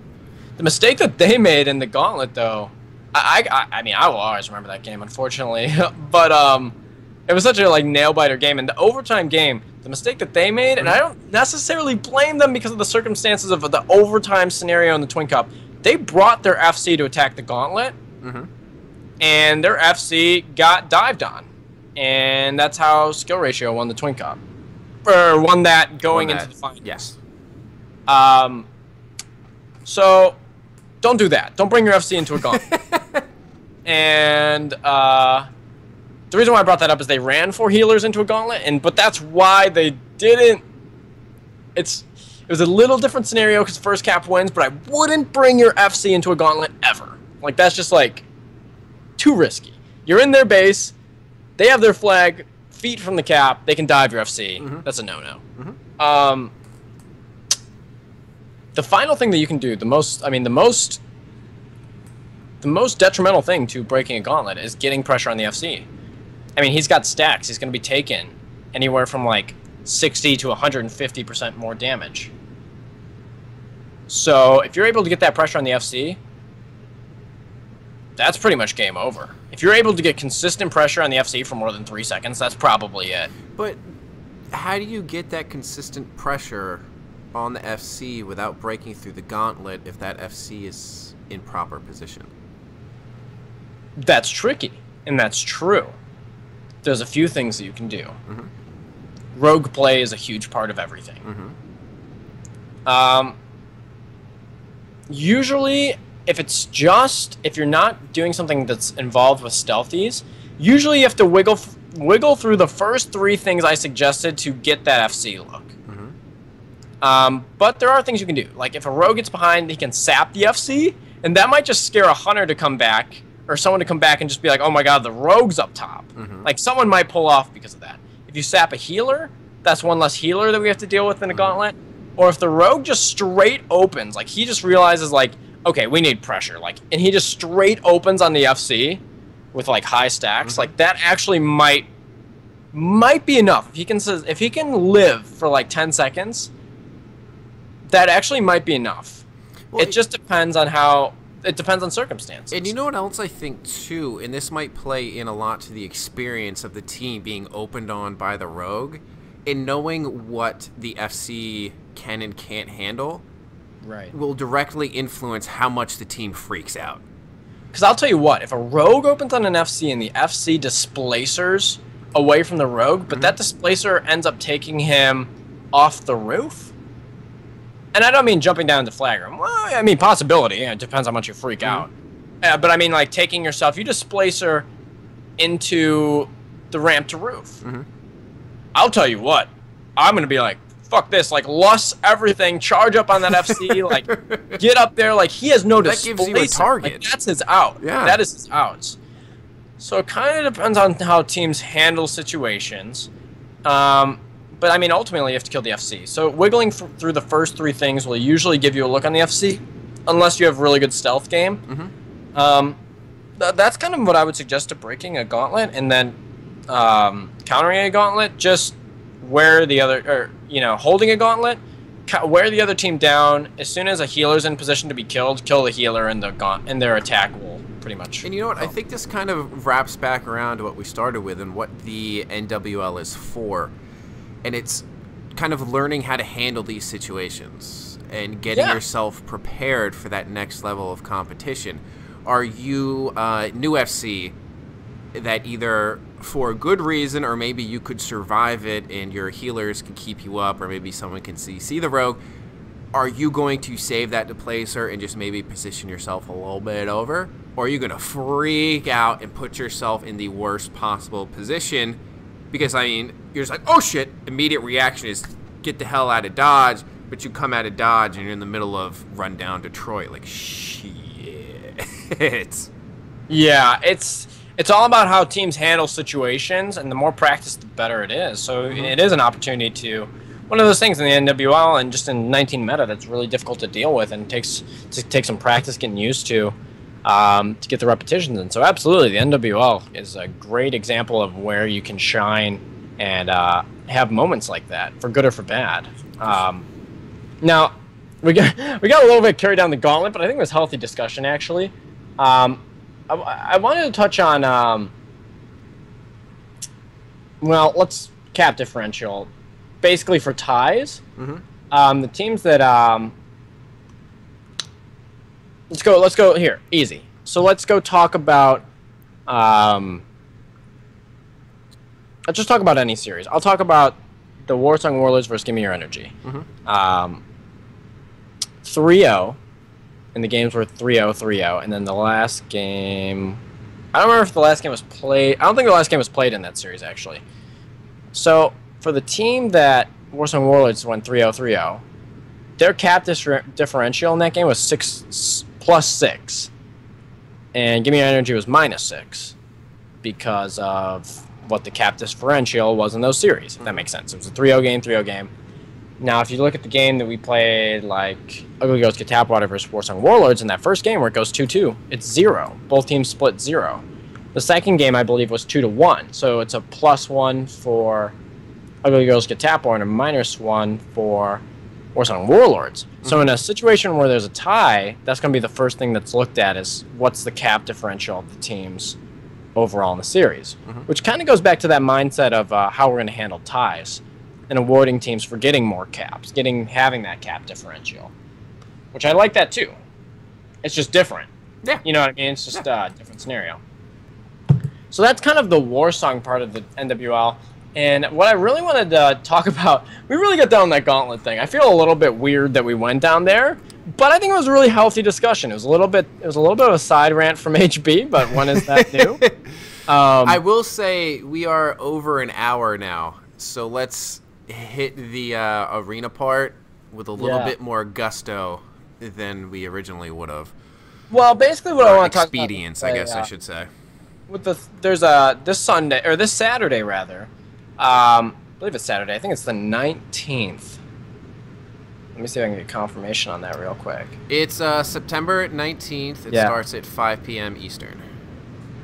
The mistake that they made in the Gauntlet, though, I mean, I will always remember that game, unfortunately, but it was such a nail-biter game. And the overtime game, the mistake that they made, and I don't necessarily blame them because of the circumstances of the overtime scenario in the Twin Cup, they brought their FC to attack the Gauntlet, and their FC got dived on. And that's how skill ratio won the Twin Cup. Or won that going into the finals. Yes. So, don't do that. Don't bring your FC into a Gauntlet. And, the reason why I brought that up is they ran 4 healers into a Gauntlet, but that's why they didn't. It was a little different scenario because first cap wins, but I wouldn't bring your FC into a Gauntlet ever. Like, that's just too risky. You're in their base, they have their flag, feet from the cap, they can dive your FC. That's a no-no. The final thing that you can do, the most detrimental thing to breaking a Gauntlet is getting pressure on the FC. I mean, he's got stacks. He's going to be taking anywhere from 60 to 150% more damage. So if you're able to get that pressure on the FC, that's pretty much game over. If you're able to get consistent pressure on the FC for more than 3 seconds, that's probably it. But how do you get that consistent pressure on the FC without breaking through the Gauntlet if that FC is in proper position? That's tricky, and that's true. There's a few things that you can do. Rogue play is a huge part of everything. Usually, if you're not doing something that's involved with stealthies, usually you have to wiggle through the first 3 things I suggested to get that FC look. But there are things you can do. Like, if a rogue gets behind, he can sap the FC, and that might just scare a hunter to come back, or someone to come back and just be like, oh my god, the rogue's up top. Like, someone might pull off because of that. If you sap a healer, that's one less healer that we have to deal with in a Gauntlet. Or if the rogue just straight opens, he just realizes, okay, we need pressure, and he just straight opens on the FC with, high stacks, that actually might be enough. If he can live for, 10 seconds, that actually might be enough. Well, it just depends on it depends on circumstances. And you know what else I think, too, and this might play in a lot to the experience of the team being opened on by the rogue, and knowing what the FC can and can't handle Right. will directly influence how much the team freaks out. Because I'll tell you what, if a rogue opens on an FC and the FC displacers away from the rogue, but that displacer ends up taking him off the roof, and I don't mean jumping down to flag room. Well, I mean possibility. It depends how much you freak out. But I mean like taking yourself, you displacer into the ramp to roof. I'll tell you what, I'm going to be like, fuck this, like, loss everything, charge up on that FC, like, get up there, like, he has no displacer. That gives you a target. Like, that's his out. Yeah. That is his outs. So it kind of depends on how teams handle situations. But, I mean, ultimately, you have to kill the FC. So wiggling through the first three things will usually give you a look on the FC, unless you have really good stealth game. That's kind of what I would suggest to breaking a gauntlet, and then countering a gauntlet, just wear the other, or, you know, holding a gauntlet, wear the other team down. As soon as a healer's in position to be killed, kill the healer, and their attack will pretty much. And you know what? I think this kind of wraps back around to what we started with and what the NWL is for. And it's kind of learning how to handle these situations and getting yourself prepared for that next level of competition. Are you new FC that either for a good reason, or maybe you could survive it and your healers can keep you up, or maybe someone can see the rogue? Are you going to save that displacer and just maybe position yourself a little bit over? Or are you going to freak out and put yourself in the worst possible position? Because, I mean, you're just like, oh shit, immediate reaction is get the hell out of Dodge, but you come out of Dodge and you're in the middle of run down Detroit, like, shit. Yeah, it's all about how teams handle situations, and the more practice, the better it is. So it is an opportunity to, one of those things in the NWL and just in 19 meta that's really difficult to deal with, and takes some practice getting used to get the repetitions in. So absolutely, the NWL is a great example of where you can shine and have moments like that, for good or for bad. Now, we got a little bit carried down the gauntlet, but I think it was healthy discussion, actually. I wanted to touch on, well, let's cap differential. Basically for ties, the teams that, let's go here, easy. So let's go talk about, let's just talk about any series. I'll talk about the Warsong Warlords versus Give Me Your Energy. 3-0. And the games were 3-0, 3-0, and then the last game, I don't remember if the last game was played. I don't think the last game was played in that series, actually. So for the team that Warsong Warlords went 3-0, 3-0, their cap differential in that game was +6, and Give Me Your Energy was -6 because of what the cap differential was in those series. If that makes sense. It was a 3-0 game, 3-0 game. Now, if you look at the game that we played, like Ugly Ghost get Tapwater versus Warsong Warlords, in that first game where it goes 2-2, it's 0. Both teams split 0. The second game, I believe, was 2-1, so it's a +1 for Ugly Ghost get Tapwater and a -1 for Warsong Warlords. So in a situation where there's a tie, that's going to be the first thing that's looked at, is what's the cap differential of the teams overall in the series, which kind of goes back to that mindset of how we're going to handle ties and awarding teams for getting more caps, having that cap differential, which I like that too. It's just different. Yeah. You know what I mean? It's just a different scenario. So that's kind of the Warsong part of the NWL. And what I really wanted to talk about, we really got down that gauntlet thing. I feel a little bit weird that we went down there, but I think it was a really healthy discussion. It was a little bit of a side rant from HB, but when is that new? I will say we are over an hour now, so let's hit the arena part with a little bit more gusto than we originally would have. Well, basically what I want to talk about, expedience, I guess I should say. With there's this Saturday rather. I believe it's Saturday. I think it's the 19th. Let me see if I can get confirmation on that real quick. It's September 19th. It starts at 5 p.m. Eastern.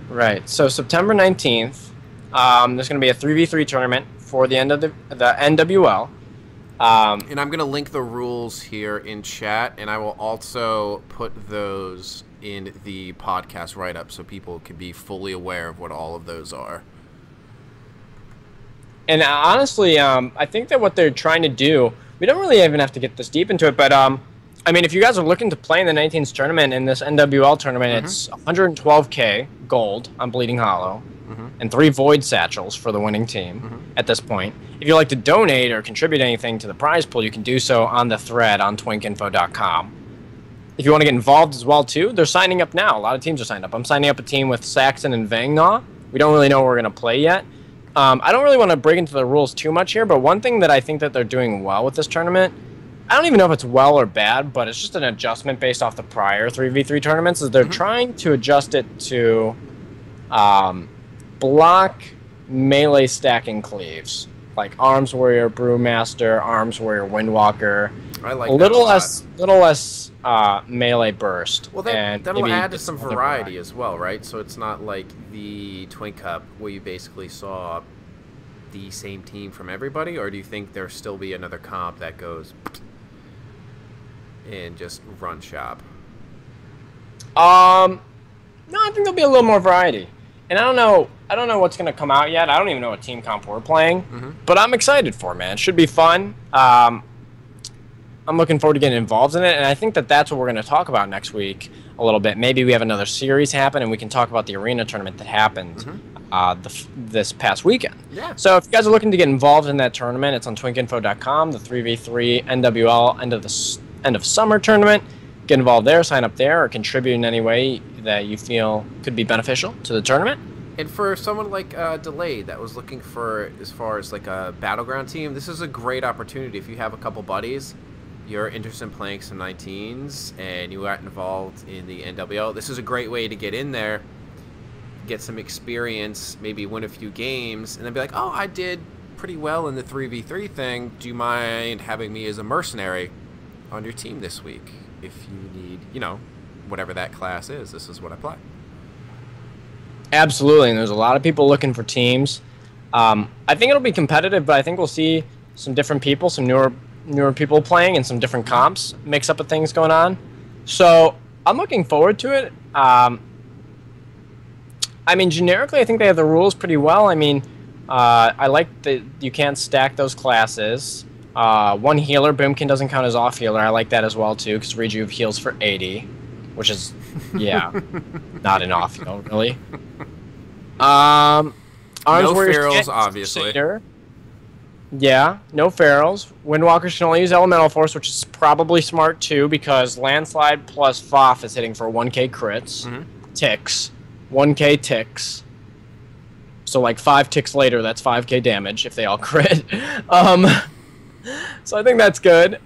Right. So September 19th, there's going to be a 3v3 tournament for the end of the NWL. And I'm going to link the rules here in chat, and I will also put those in the podcast write-up so people can be fully aware of what all of those are. And honestly, I think that what they're trying to do we don't really even have to get this deep into it, but I mean, if you guys are looking to play in the 19th tournament, in this NWL tournament, it's 112K gold on Bleeding Hollow and 3 Void Satchels for the winning team at this point. If you'd like to donate or contribute anything to the prize pool, you can do so on the thread on twinkinfo.com. If you want to get involved as well, too, they're signing up now. A lot of teams are signed up. I'm signing up a team with Saxon and Vangnaw. We don't really know what we're going to play yet. I don't really want to break into the rules too much here, but one thing that I think that they're doing well with this tournament, I don't even know if it's well or bad, but it's just an adjustment based off the prior 3v3 tournaments, is they're trying to adjust it to block melee stacking cleaves, like Arms Warrior, Brewmaster, Arms Warrior, Windwalker. I like a little less melee burst. Well, that'll add to some variety as well, right? So it's not like the Twin Cup where you basically saw the same team from everybody, or do you think there'll still be another comp that goes and just run shop? No, I think there'll be a little more variety. And I don't know what's going to come out yet. I don't even know what team comp we're playing. But I'm excited for it, man. It should be fun. I'm looking forward to getting involved in it. And I think that that's what we're going to talk about next week a little bit. Maybe we have another series happen, and we can talk about the arena tournament that happened this past weekend. Yeah. So if you guys are looking to get involved in that tournament, it's on twinkinfo.com, the 3v3 NWL end of summer tournament. Get involved there, sign up there, or contribute in any way that you feel could be beneficial to the tournament. And for someone like Delayed that was looking for, as far as like a battleground team, this is a great opportunity. If you have a couple buddies, you're interested in playing some 19s, and you got involved in the NWL, this is a great way to get in there, get some experience, maybe win a few games, and then be like, oh, I did pretty well in the 3v3 thing. Do you mind having me as a mercenary on your team this week? If you need, whatever that class is, this is what I play. Absolutely, and there's a lot of people looking for teams. I think it'll be competitive, but I think we'll see some different people, some newer people playing, and some different comps, mix up of things going on. So I'm looking forward to it. I mean, generically, I think they have the rules pretty well. I mean, I like that you can't stack those classes. One healer, Boomkin doesn't count as off healer. I like that as well too, because Rejuve heals for 80, which is, yeah, not an off heal really. Arms no Warriors ferals, obviously. Crusader. Yeah, no ferals. Windwalkers can only use Elemental Force, which is probably smart too, because Landslide plus FOF is hitting for 1k crits, ticks, 1k ticks. So like 5 ticks later, that's 5k damage if they all crit. So I think that's good.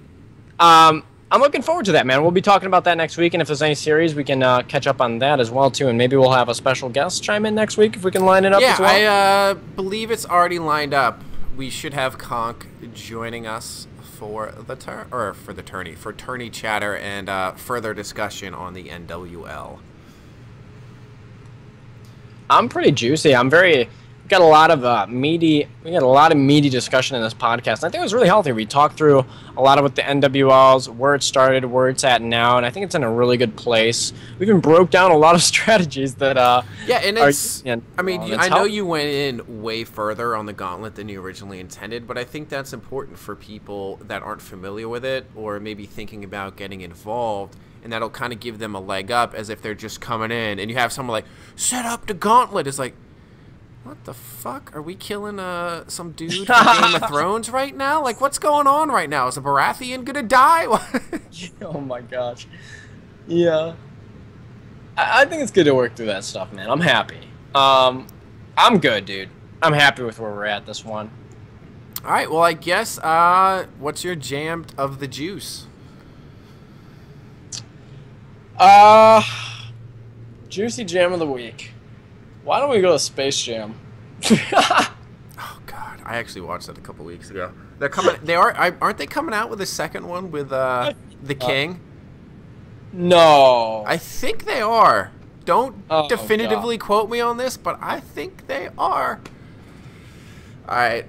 I'm looking forward to that, man. We'll be talking about that next week, and if there's any series, we can catch up on that as well, too, and maybe we'll have a special guest chime in next week if we can line it up as well. Yeah, I believe it's already lined up. We should have Conk joining us for the tourney chatter and further discussion on the NWL. I'm pretty juicy. We got a lot of meaty discussion in this podcast. And I think it was really healthy. We talked through a lot of what the NWLs, where it started, where it's at now, and I think it's in a really good place. We even broke down a lot of strategies that I know you went in way further on the Gauntlet than you originally intended, but I think that's important for people that aren't familiar with it, or maybe thinking about getting involved, and that'll kind of give them a leg up as if they're just coming in, and you have someone like, set up the Gauntlet. It's like, what the fuck? Are we killing some dude from Game of Thrones right now? Like, what's going on right now? Is a Baratheon gonna die? Oh my gosh. Yeah. I think it's good to work through that stuff, man. I'm happy. I'm good, dude. I'm happy with where we're at this one. All right, well, I guess, what's your jam of the juice? Juicy jam of the week. Why don't we go to Space Jam? Oh God, I actually watched that a couple weeks ago. They're coming. Aren't they coming out with a second one with the King? No. I think they are. Don't definitively quote me on this, but I think they are. All right.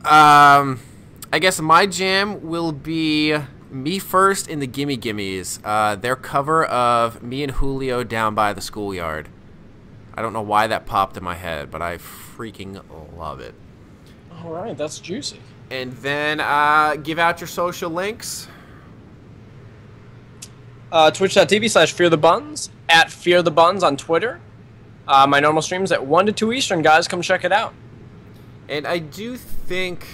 I guess my jam will be Me First in the Gimme Gimmes. Their cover of Me and Julio Down by the Schoolyard. I don't know why that popped in my head, but I freaking love it. All right, that's juicy. And then give out your social links. Twitch.tv/fearthebuns, at fearthebuns on Twitter. My normal streams at 1 to 2 Eastern, guys. Come check it out. And I do think...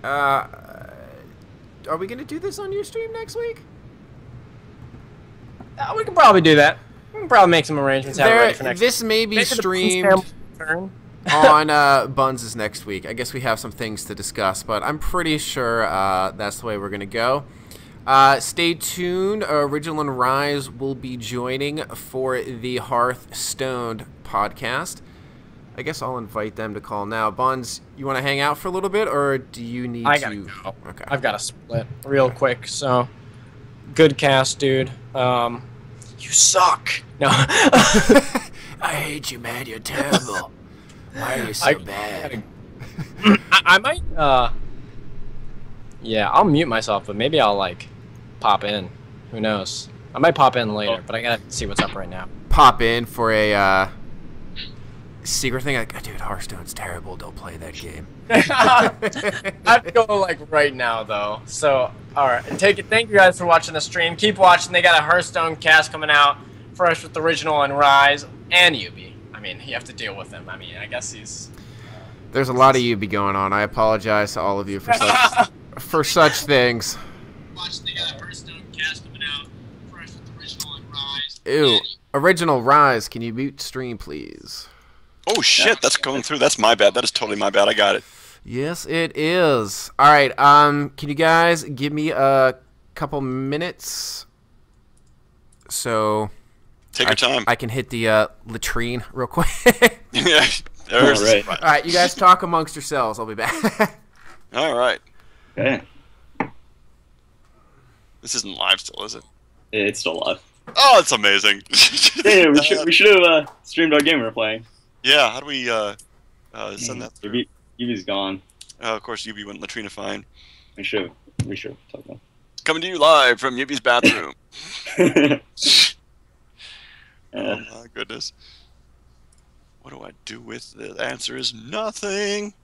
are we going to do this on your stream next week? We can probably do that. We can probably make some arrangements. Have it ready for next this may be streamed on Buns' next week. I guess we have some things to discuss, but I'm pretty sure that's the way we're going to go. Stay tuned. Original and Rise will be joining for the Hearthstone podcast. I guess I'll invite them to call now. Buns, you want to hang out for a little bit, or do you need to? I gotta go. Okay. I've got to split real quick. So, good cast, dude. You suck. No. I hate you, man. You're terrible. Why are you so bad? I might. Yeah, I'll mute myself, but maybe I'll like pop in. Who knows? I might pop in later, but I gotta see what's up right now. Pop in for a secret thing. Like, dude, Hearthstone's terrible. Don't play that game. I'd go like right now though. So, all right, take it. Thank you guys for watching the stream. Keep watching. They got a Hearthstone cast coming out fresh with Original and Rise and Yubi. I mean, you have to deal with him. I mean, I guess he's. There's a lot of Yubi going on. I apologize to all of you for such such things. They got a Hearthstone cast coming out fresh with Original and Rise. Ew. Original Rise, can you mute stream, please? Oh shit, that's going through. That's my bad. That is totally my bad. I got it. Yes, it is. All right. Can you guys give me a couple minutes? So. Take your time. I can hit the latrine real quick. Yeah. All right, you guys talk amongst yourselves. I'll be back. All right. Okay. This isn't live still, is it? It's still live. Oh, it's amazing. Yeah, we should have streamed our game we were playing. Yeah, how do we send that through? Yubi's gone. Of course, Yubi went latrina fine. We should talk about. Coming to you live from Yubi's bathroom. Oh my goodness. What do I do with it? The answer is nothing.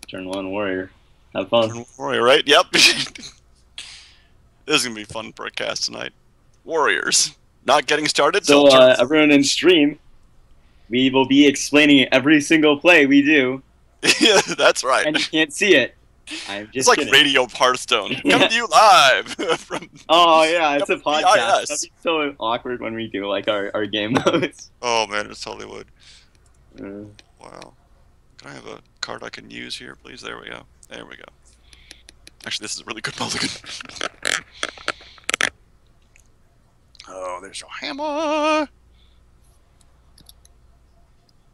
Turn 1 warrior. Have fun. Turn warrior, right? Yep. This is going to be fun for a cast tonight. Warriors. Not getting started. So, everyone in stream, we will be explaining every single play we do. Yeah, that's right. And you can't see it. I'm just It's like kidding. Radio Hearthstone. Coming to you live from. Oh yeah, it's a podcast. BIS. That'd be so awkward when we do like our game modes. Oh man, it totally would. Wow. Can I have a card I can use here, please? There we go. There we go. Actually, this is a really good mulligan. Oh, there's your hammer.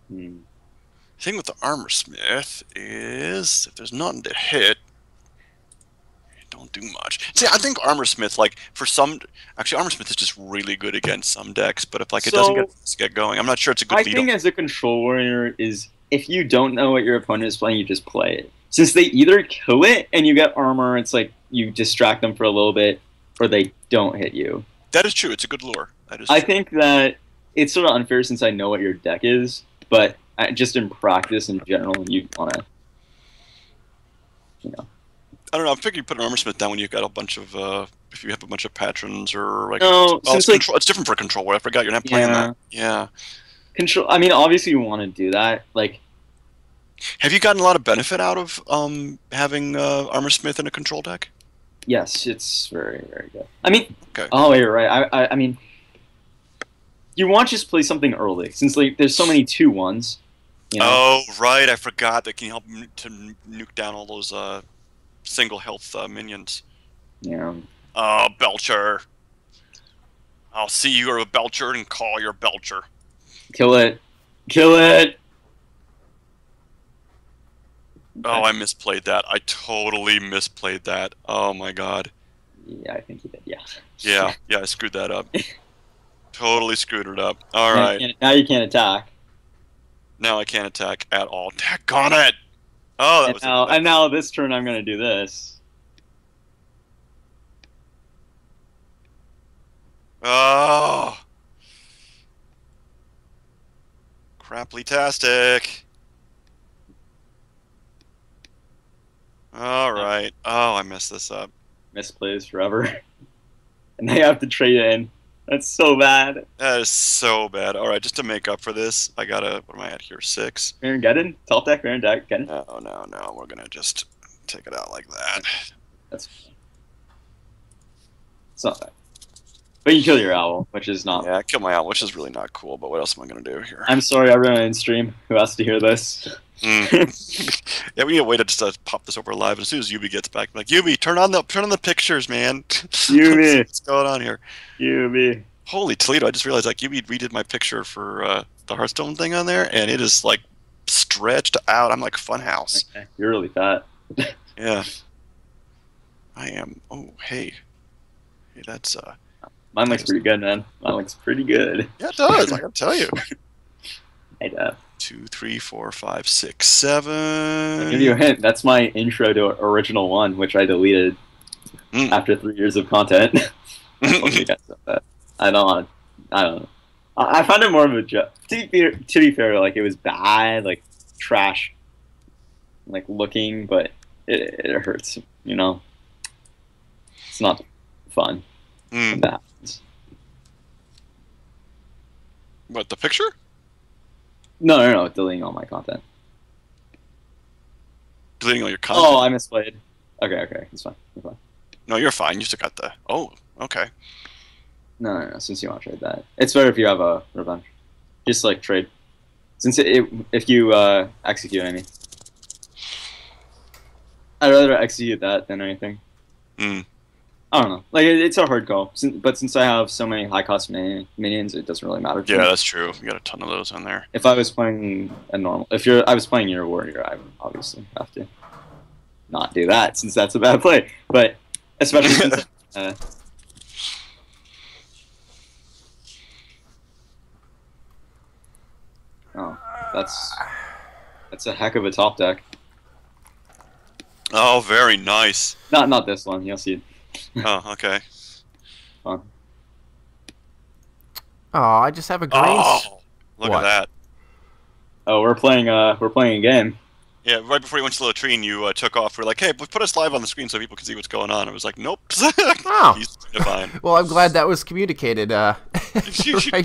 The thing with the armor smith is if there's nothing to hit, it don't do much. See, I think armor smith, like for some, actually armor smith is just really good against some decks. But if like it doesn't get going, I'm not sure it's a good. I think as a control warrior is if you don't know what your opponent is playing, you just play it. Since they either kill it and you get armor, it's like you distract them for a little bit, or they don't hit you. That is true. It's a good lure. That is. I think that it's sort of unfair since I know what your deck is, but just in practice in general, you want to, I don't know. I figure you put an armor smith down when you've got a bunch of, if you have a bunch of patrons or like. No, since it's different for control. Where I forgot you're not playing that. Yeah. Control. I mean, obviously you want to do that. Like, have you gotten a lot of benefit out of having armor smith in a control deck? Yes, it's very, very good. I mean, okay. Oh, you're right. I mean, you want to just play something early since like there's so many 2/1s. You know? Oh, right. I forgot that can help to nuke down all those single health minions. Yeah. Oh, Belcher. I'll see you're a Belcher and call your Belcher. Kill it. Kill it. Oh, I misplayed that. I totally misplayed that. Oh, my God. Yeah, I think you did, yeah. Yeah, I screwed that up. Totally screwed it up. All right. Now you can't attack. Now I can't attack at all. Daggone it! Oh, that was and now this turn I'm going to do this. Oh. Craply-tastic. All right. Oh, I messed this up. Misplays forever. And they have to trade it in. That's so bad. That is so bad. All right, just to make up for this, I gotta. What am I at here? 6. Baron Geddon? Top deck, Baron deck, Geddon? No. We're gonna just take it out like that. That's fine. It's not bad. But you kill your owl, which is not. Yeah, I killed my owl, which is really not cool. But what else am I gonna do here? I'm sorry, everyone in stream who has to hear this. Yeah, we need a way to just pop this over live. And as soon as Yubi gets back, I'm like, Yubi, turn on the pictures, man. Yubi, what's going on here? Yubi. Holy Toledo! I just realized like Yubi redid my picture for the Hearthstone thing on there, and it is like stretched out. I'm like Funhouse. Okay. You're really fat. Yeah, I am. Oh, hey, that's Mine looks pretty good, man. Mine looks pretty good. Yeah, it does. I gotta tell you. Hey, Dad. 2, 3, 4, 5, 6, 7. I'll give you a hint. That's my intro to original one, which I deleted after 3 years of content. I don't know. I found it more of a joke. To be fair, like it was bad, like trash, like looking, but it hurts. You know, it's not fun. When that happens. What, the picture? No. Deleting all my content. Deleting all your content? Oh, I misplayed. Okay. It's fine. No, you're fine. You still got the... Oh, okay. No. Since you want to trade that. It's better if you have a revenge. Just, like, trade. Since if you execute any. I'd rather execute that than anything. I don't know. Like, it's a hard call. But since I have so many high-cost minions, it doesn't really matter to me. Yeah, that's true. You got a ton of those on there. If I was playing a normal... I was playing your warrior, I would obviously have to not do that, since that's a bad play. But, especially since... oh, that's a heck of a top deck. Oh, very nice. Not this one. You'll see. Oh, okay. Fun. Oh, I just have a green. Oh, look at that. Oh, we're playing a game. Yeah, right before you went to the latrine, you took off. We're like, hey, put us live on the screen so people can see what's going on. I was like, nope. Oh. He's fine. Well, I'm glad that was communicated. Right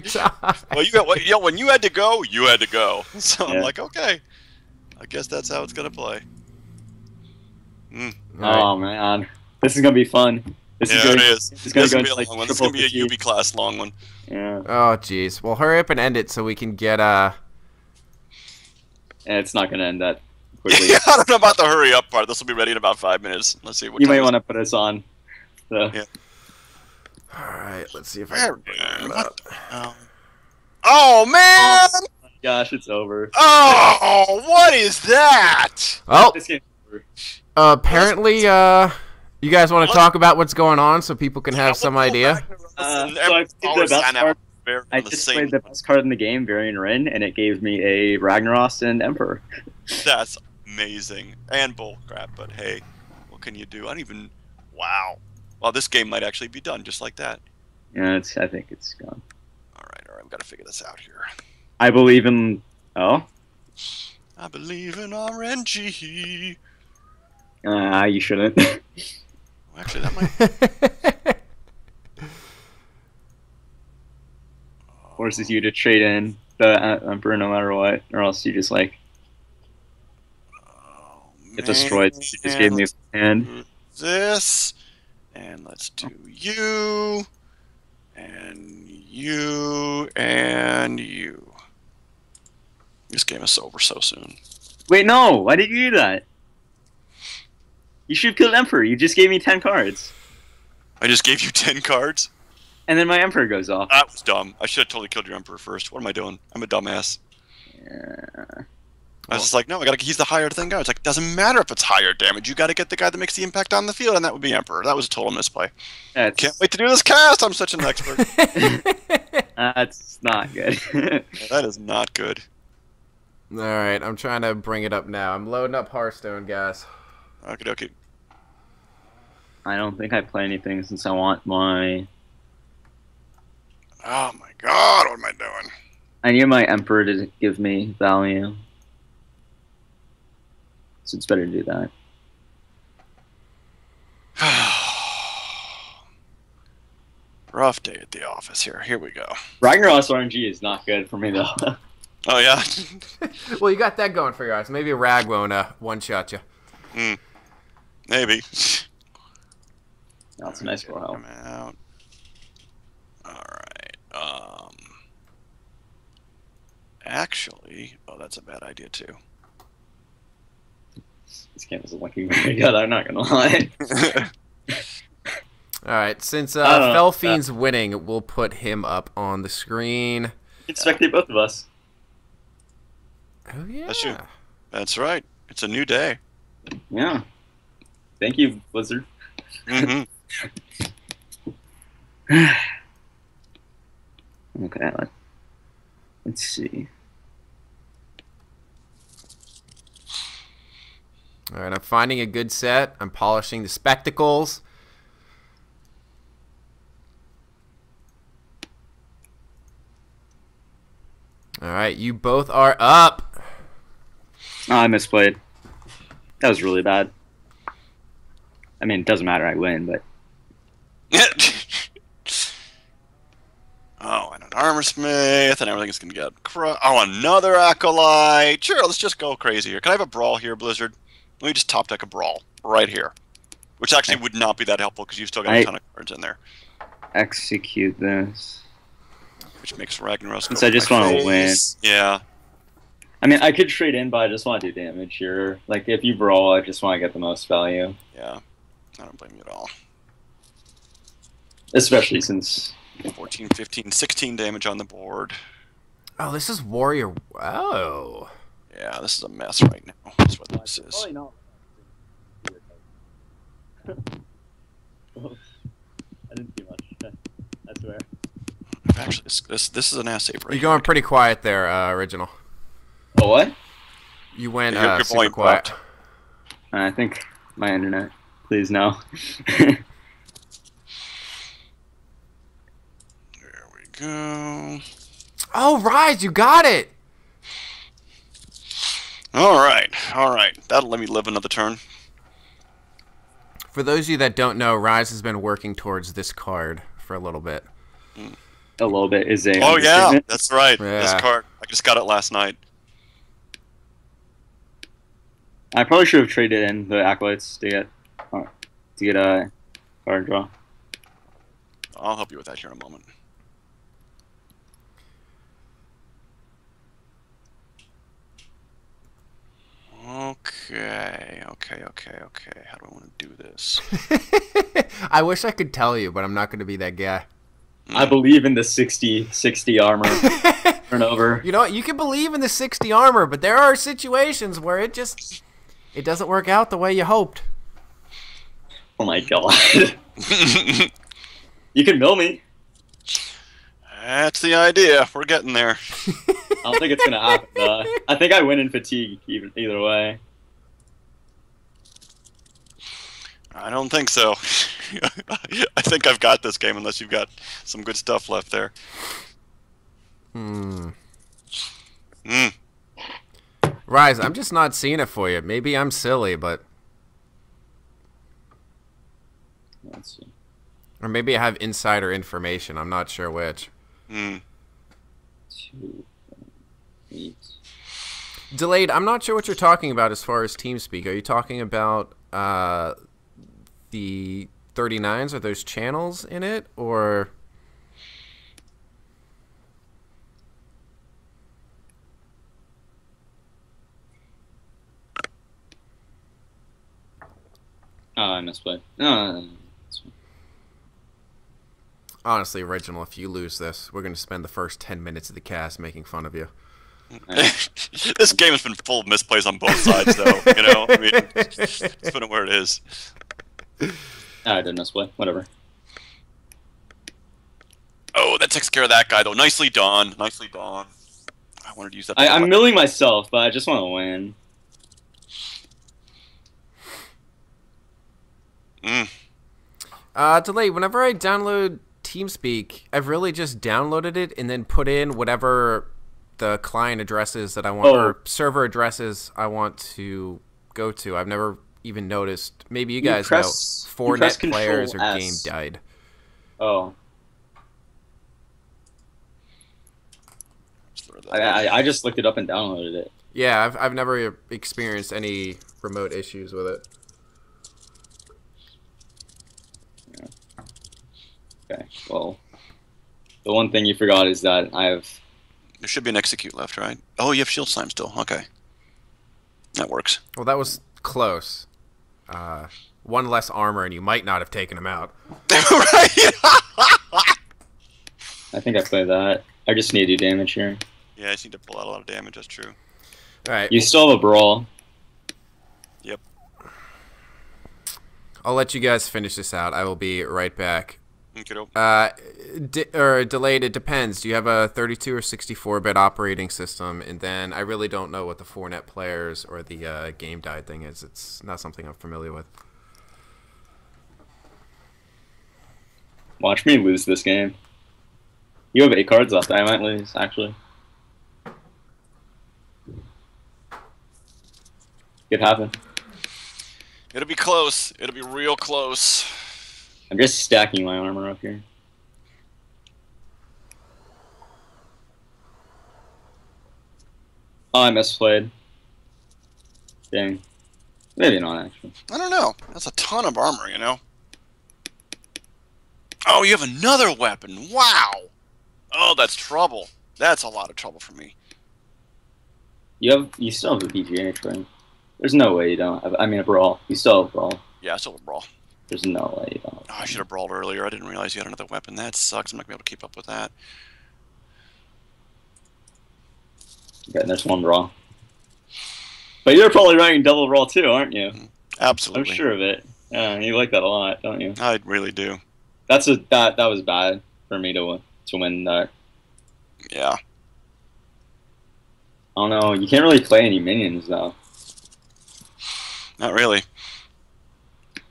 time. Well, when you had to go, you had to go. So Yeah. I'm like, okay. I guess that's how it's gonna play. Oh man, this is gonna be fun. It is. It's gonna be a long one. This is gonna be a UB class long one. Yeah. Oh, jeez. Well, hurry up and end it so we can get And it's not gonna end that quickly. Yeah, I don't know about the hurry up part. This will be ready in about 5 minutes. Let's see what You might want to put us on. So. Yeah. All right. Let's see if I can bring it up. Oh man! Oh my gosh, it's over. Oh, what is that? Oh, This game's over. apparently, you guys want to talk about what's going on so people can have some idea? So I played the best card. I just played the best card in the game, Varian Rin, and it gave me a Ragnaros and Emperor. That's amazing. And bullcrap, but hey, what can you do? I don't even... Wow. Well, this game might actually be done just like that. Yeah, I think it's gone. Alright, I've got to figure this out here. I believe in... Oh? I believe in RNG. You shouldn't. Well, actually, that might... Forces you to trade in the Emperor no matter what, or else you just, like, get destroyed. You just gave me a hand. This, and let's do you, and you, and you. This game is over so soon. Wait, no! Why did you do that? You should have killed Emperor. You just gave me 10 cards. I just gave you 10 cards? And then my Emperor goes off. That was dumb. I should have totally killed your Emperor first. What am I doing? I'm a dumbass. Yeah. I was just like, no, he's the higher thing guy. It's like, doesn't matter if it's higher damage. You got to get the guy that makes the impact on the field, and that would be Emperor. That was a total misplay. Can't wait to do this cast. I'm such an expert. That's not good. That is not good. All right, I'm trying to bring it up now. I'm loading up Hearthstone, guys. Okay. I don't think I play anything since I want my... Oh my god, what am I doing? I need my Emperor to give me value. So it's better to do that. rough day at the office here. Here we go. Ragnaros RNG is not good for me though. Oh yeah. Well, you got that going for your eyes. Maybe a rag won't one-shot you. Maybe. That's a nice help. Out. All right. Actually, that's a bad idea too. This game isn't looking very good. I'm not gonna lie. All right, since Felfiend's winning, we'll put him up on the screen. You can spectate both of us. Oh yeah. That's you. That's right. It's a new day. Yeah. Thank you, Blizzard. Mm-hmm. Okay, let's see. All right, I'm finding a good set. I'm polishing the spectacles. All right, you both are up. Oh, I misplayed. That was really bad. I mean, it doesn't matter. I win, but... Oh, and an armor smith, and everything's gonna get another acolyte. Sure, let's just go crazy here. Can I have a brawl here, Blizzard? Let me just top deck a brawl right here, which actually would not be that helpful because you've still got a ton of cards in there. Execute this. Which makes Ragnaros. Since I just want to win. Yeah. I mean, I could trade in, but I just want to do damage here. Like, if you brawl, I just want to get the most value. Yeah. I don't blame you at all. Especially since... 14, 15, 16 damage on the board. Oh, this is Warrior. Oh. Yeah, this is a mess right now. That's what this is. Probably not. I didn't do much. I swear. Actually, this is an assay break. You're going pretty quiet there, Original. Oh, what? You went your super quiet. I think my internet. Please, no. There we go. Oh, Rise, you got it! All right. That'll let me live another turn. For those of you that don't know, Rise has been working towards this card for a little bit. A little bit is a... Oh, yeah, that's right. Yeah. This card. I just got it last night. I probably should have traded in the acolytes to get a card draw. I'll help you with that here in a moment. Okay. How do I want to do this? I wish I could tell you, but I'm not going to be that guy. I believe in the 60 armor turnover. You know what? You can believe in the 60 armor, but there are situations where it doesn't work out the way you hoped. Oh my god. You can mill me. That's the idea. We're getting there. I don't think it's gonna happen. I think I win in fatigue either way. I don't think so. I think I've got this game unless you've got some good stuff left there. Rise, I'm just not seeing it for you. Maybe I'm silly, but... Let's see. Or maybe I have insider information. I'm not sure which. 2, 8. Delayed, I'm not sure what you're talking about as far as TeamSpeak. Are you talking about the 39s? Are those channels in it? Or... Oh, I misplayed. No. Honestly, Original, if you lose this, we're going to spend the first 10 minutes of the cast making fun of you. This game has been full of misplays on both sides, though. You know, I mean, it's put it where it is. I didn't misplay. Whatever. Oh, that takes care of that guy, though. Nicely done. Nicely done. I wanted to use that. I'm milling myself, but I just want to win. Delay, whenever I download TeamSpeak, I've really just downloaded it and then put in whatever the client addresses that I want, or server addresses I want to go to. I've never even noticed. Maybe you guys know 4net players or game died. Oh. put it that way. I just looked it up and downloaded it. Yeah, I've never experienced any remote issues with it. Yeah. Okay, well, the one thing you forgot is that I have... There should be an execute left, right? Oh, you have shield slime still. Okay. That works. Well, that was close. One less armor, and you might not have taken him out. Right? I think I played that. I just need to do damage here. Yeah, I just need to pull out a lot of damage. That's true. All right. You still have a brawl. Yep. I'll let you guys finish this out. I will be right back. Okay. Delayed, it depends. Do you have a 32 or 64-bit operating system? And then I really don't know what the 4-net players or the game died thing is. It's not something I'm familiar with. Watch me lose this game. You have 8 cards left. I might lose, actually. Could happen. It'll be close. It'll be real close. I'm just stacking my armor up here. Oh, I misplayed. Dang. Maybe not, actually. I don't know. That's a ton of armor, you know? Oh, you have another weapon. Wow. Oh, that's trouble. That's a lot of trouble for me. You still have a BGH, right? There's no way you don't have... I mean, a brawl. You still have a brawl. Yeah, I still have a brawl. There's no way you don't. Oh, I should have brawled earlier. I didn't realize you had another weapon. That sucks. I'm not going to be able to keep up with that. Okay, and there's one brawl. But you're probably running double brawl too, aren't you? Absolutely. I'm sure of it. Yeah, you like that a lot, don't you? I really do. That was bad for me to win that. Yeah. I don't know. You can't really play any minions though. Not really.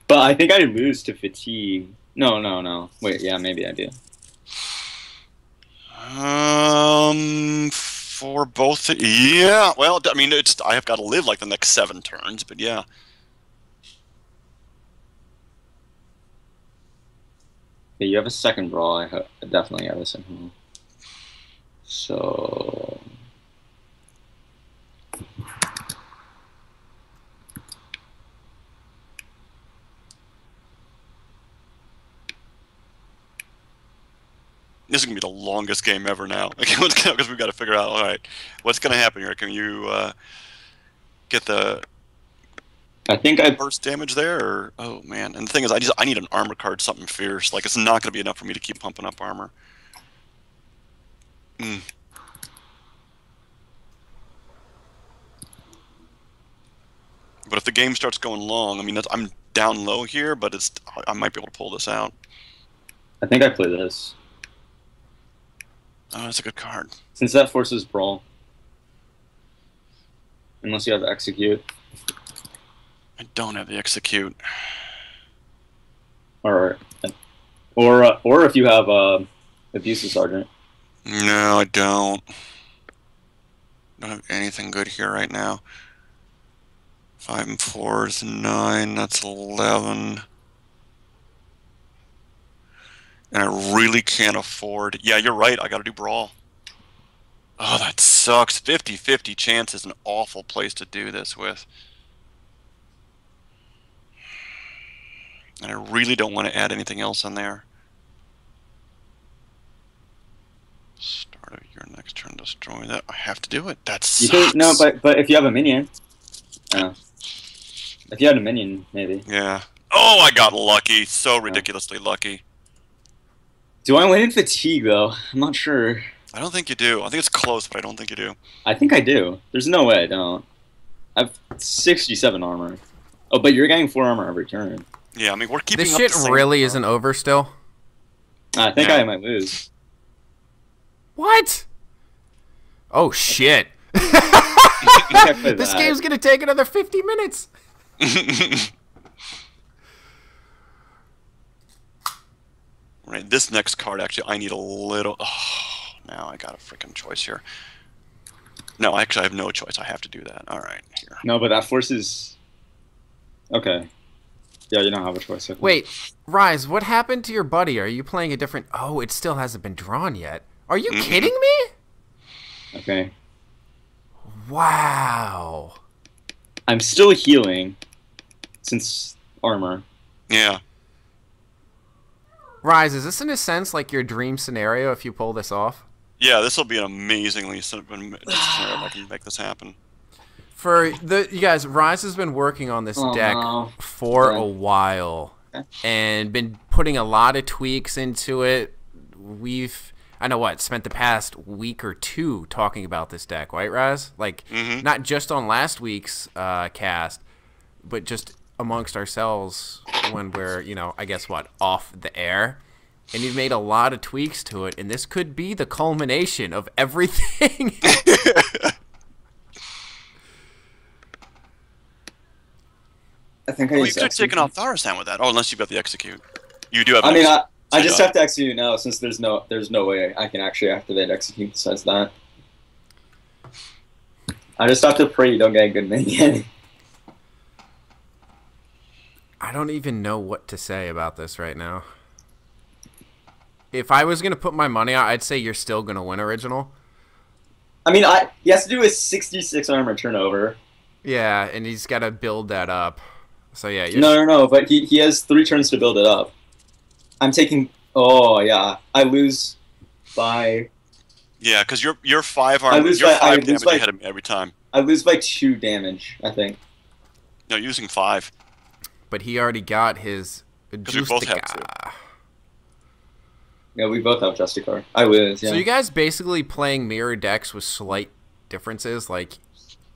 But I think I lose to fatigue. No. Wait, yeah, maybe I do. For both, yeah. Well, I mean, I have got to live like the next 7 turns, but yeah. Yeah, you have a second brawl. I definitely have a second brawl. So. This is going to be the longest game ever now. Because we've got to figure out, all right, what's going to happen here? Can you get the burst damage there? Or, oh, man. And the thing is, I need an armor card, something fierce. Like, it's not going to be enough for me to keep pumping up armor. But if the game starts going long, I mean, I'm down low here, but I might be able to pull this out. I think I play this. Oh, that's a good card. Since that forces brawl. Unless you have execute. I don't have the execute. Or if you have abusive sergeant. No, I don't. Don't have anything good here right now. 5 and 4 is 9. That's 11. And I really can't afford... Yeah, you're right. I got to do brawl. Oh, that sucks. 50-50 chance is an awful place to do this with. And I really don't want to add anything else in there. Start of your next turn, destroy that. I have to do it. That sucks. No, but if you have a minion... if you had a minion, maybe. Yeah. Oh, I got lucky. So ridiculously lucky. Do I win in fatigue, though? I'm not sure. I don't think you do. I think it's close, but I don't think you do. I think I do. There's no way I don't. I have 67 armor. Oh, but you're getting 4 armor every turn. Yeah, I mean, we're keeping this up shit the same really isn't over still? I think I might lose. What? Oh, shit. This game's going to take another 50 minutes. Right, this next card, actually, I need a little... Oh, now I got a freaking choice here. No, actually, I have no choice. I have to do that. All right, here. No, but that forces... Okay. Yeah, you don't have a choice. Wait, Rise, what happened to your buddy? Are you playing a different... Oh, it still hasn't been drawn yet. Are you kidding me? Okay. Wow. I'm still healing since armor. Yeah. Rise, is this in a sense like your dream scenario if you pull this off? Yeah, this will be an amazingly scenario if I can make this happen. For you guys, Rise has been working on this deck for a while and been putting a lot of tweaks into it. Spent the past week or two talking about this deck, right, Rise? Like, not just on last week's cast, but just amongst ourselves when we're, off the air. And you've made a lot of tweaks to it, and this could be the culmination of everything. I think you could have taken off Tharasan with that. Oh, unless you've got the execute. You do have. I mean, I just have to execute now since there's no way I can actually activate execute besides that. I just have to pray you don't get a good minion. I don't even know what to say about this right now. If I was going to put my money out, I'd say you're still going to win original. I mean, he has to do his 66 armor turnover. Yeah, and he's got to build that up. So yeah. No, but he has 3 turns to build it up. I'm taking. Oh yeah, I lose by. Yeah, because you're 5 armor. You're 5 damage ahead of me every time. I lose by 2 damage, I think. No, using 5. But he already got his. Because we both have 2. Yeah, we both have Justicar. I lose. Yeah. So you guys basically playing mirror decks with slight differences, like.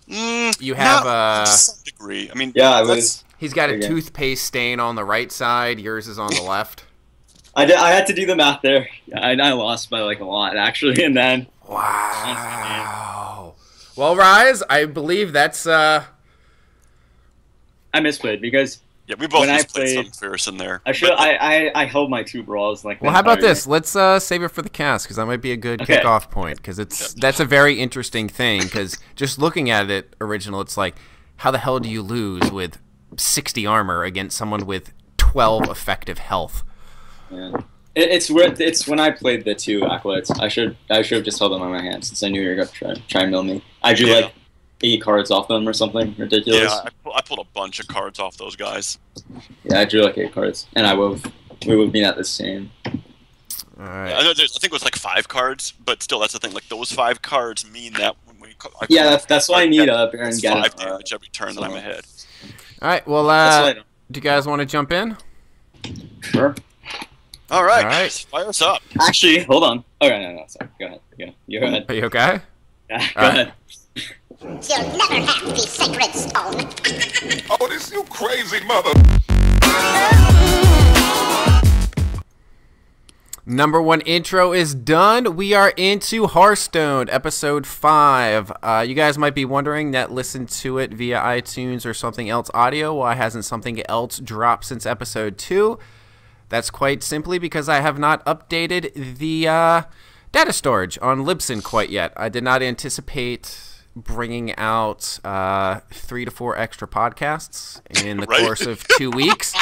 You have to some degree. I mean, yeah, I was. He's got a toothpaste stain on the right side. Yours is on the left. I had to do the math there. I lost by like a lot actually, and then. Wow. Well, Rise, I believe that's. I misplayed because. Yeah, we both misplayed some fierce in there. I held my 2 brawls like. Well, how about this? Let's save it for the cast because that might be a good kickoff point because that's a very interesting thing because just looking at it, original, it's like, how the hell do you lose with 60 armor against someone with 12 effective health? Yeah. It's when I played the 2 acolytes. I should have just held them on my hand since I knew you were going to try and mill me. I drew like 8 cards off them or something ridiculous. Yeah, I pulled a bunch of cards off those guys. Yeah, I drew like 8 cards, and we would be at the same. All right. Yeah, I think it was like 5 cards, but still, that's the thing. Like those 5 cards mean that when we. That's why I need a Baron Geddon. 5 damage every turn that I'm ahead. All right. Well, do you guys want to jump in? Sure. All right. Fire us up. Actually, hold on. Okay, no, sorry. Go ahead. You're ahead. Are you okay? Yeah, go ahead. You'll never have the sacred stone. Oh, this you crazy mother. Number 1 intro is done. We are into Hearthstone, episode 5. You guys might be wondering that listen to it via iTunes or something else audio. Why hasn't something else dropped since episode 2? That's quite simply because I have not updated the data storage on Libsyn quite yet. I did not anticipate bringing out 3 to 4 extra podcasts in the course of 2 weeks.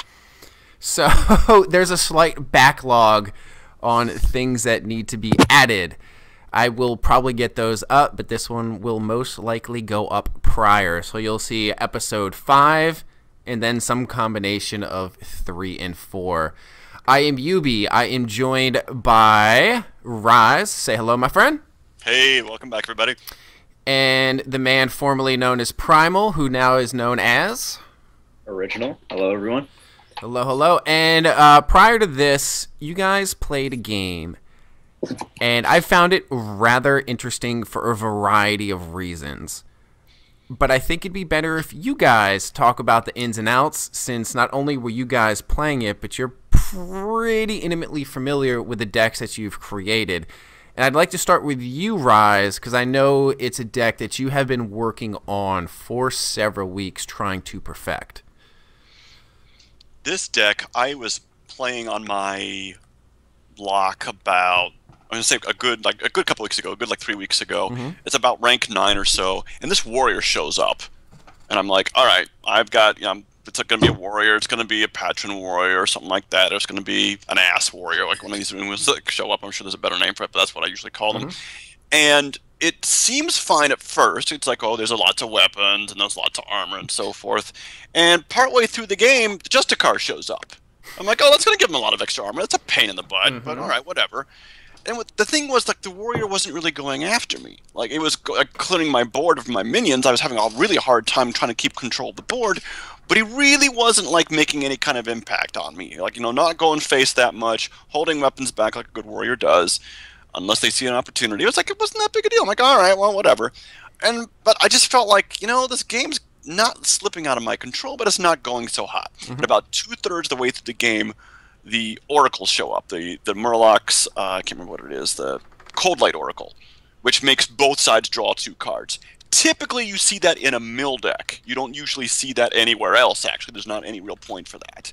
So there's a slight backlog on things that need to be added. I will probably get those up, but this one will most likely go up prior. So you'll see episode 5 and then some combination of 3 and 4. I am Yubi. I am joined by Rise. Say hello, my friend. Hey, welcome back, everybody. And the man formerly known as Primal, who now is known as... Original. Hello, everyone. Hello, hello. And prior to this, you guys played a game, and I found it rather interesting for a variety of reasons. But I think it'd be better if you guys talk about the ins and outs, since not only were you guys playing it, but you're pretty intimately familiar with the decks that you've created. And I'd like to start with you, Rise, because I know it's a deck that you have been working on for several weeks trying to perfect. This deck, I was playing on my block about, I'm gonna say a good couple weeks ago, a good like 3 weeks ago. Mm-hmm. It's about rank 9 or so, and this warrior shows up, and I'm like, all right, I've got, it's gonna be a warrior, it's gonna be a patron warrior or something like that. It's gonna be an ass warrior, like one of these ones that show up. I'm sure there's a better name for it, but that's what I usually call them. And it seems fine at first. It's like, oh, there's lots of weapons and there's lots of armor and so forth. And partway through the game, the Justicar shows up. I'm like, oh, that's going to give him a lot of extra armor. That's a pain in the butt, but all right, whatever. And the thing was, like, the warrior wasn't really going after me. Like, it was clearing my board of my minions. I was having a really hard time trying to keep control of the board, but he really wasn't, like, making any kind of impact on me. Like, not going face that much, holding weapons back like a good warrior does, unless they see an opportunity. It was like, it wasn't that big a deal. I'm like, all right, well, whatever. But I just felt like, this game's not slipping out of my control, but it's not going so hot. And about 2/3 of the way through the game, the oracles show up. The Murlocs, I can't remember what it is, the Cold Light Oracle, which makes both sides draw 2 cards. Typically, you see that in a mill deck. You don't usually see that anywhere else, actually. There's not any real point for that.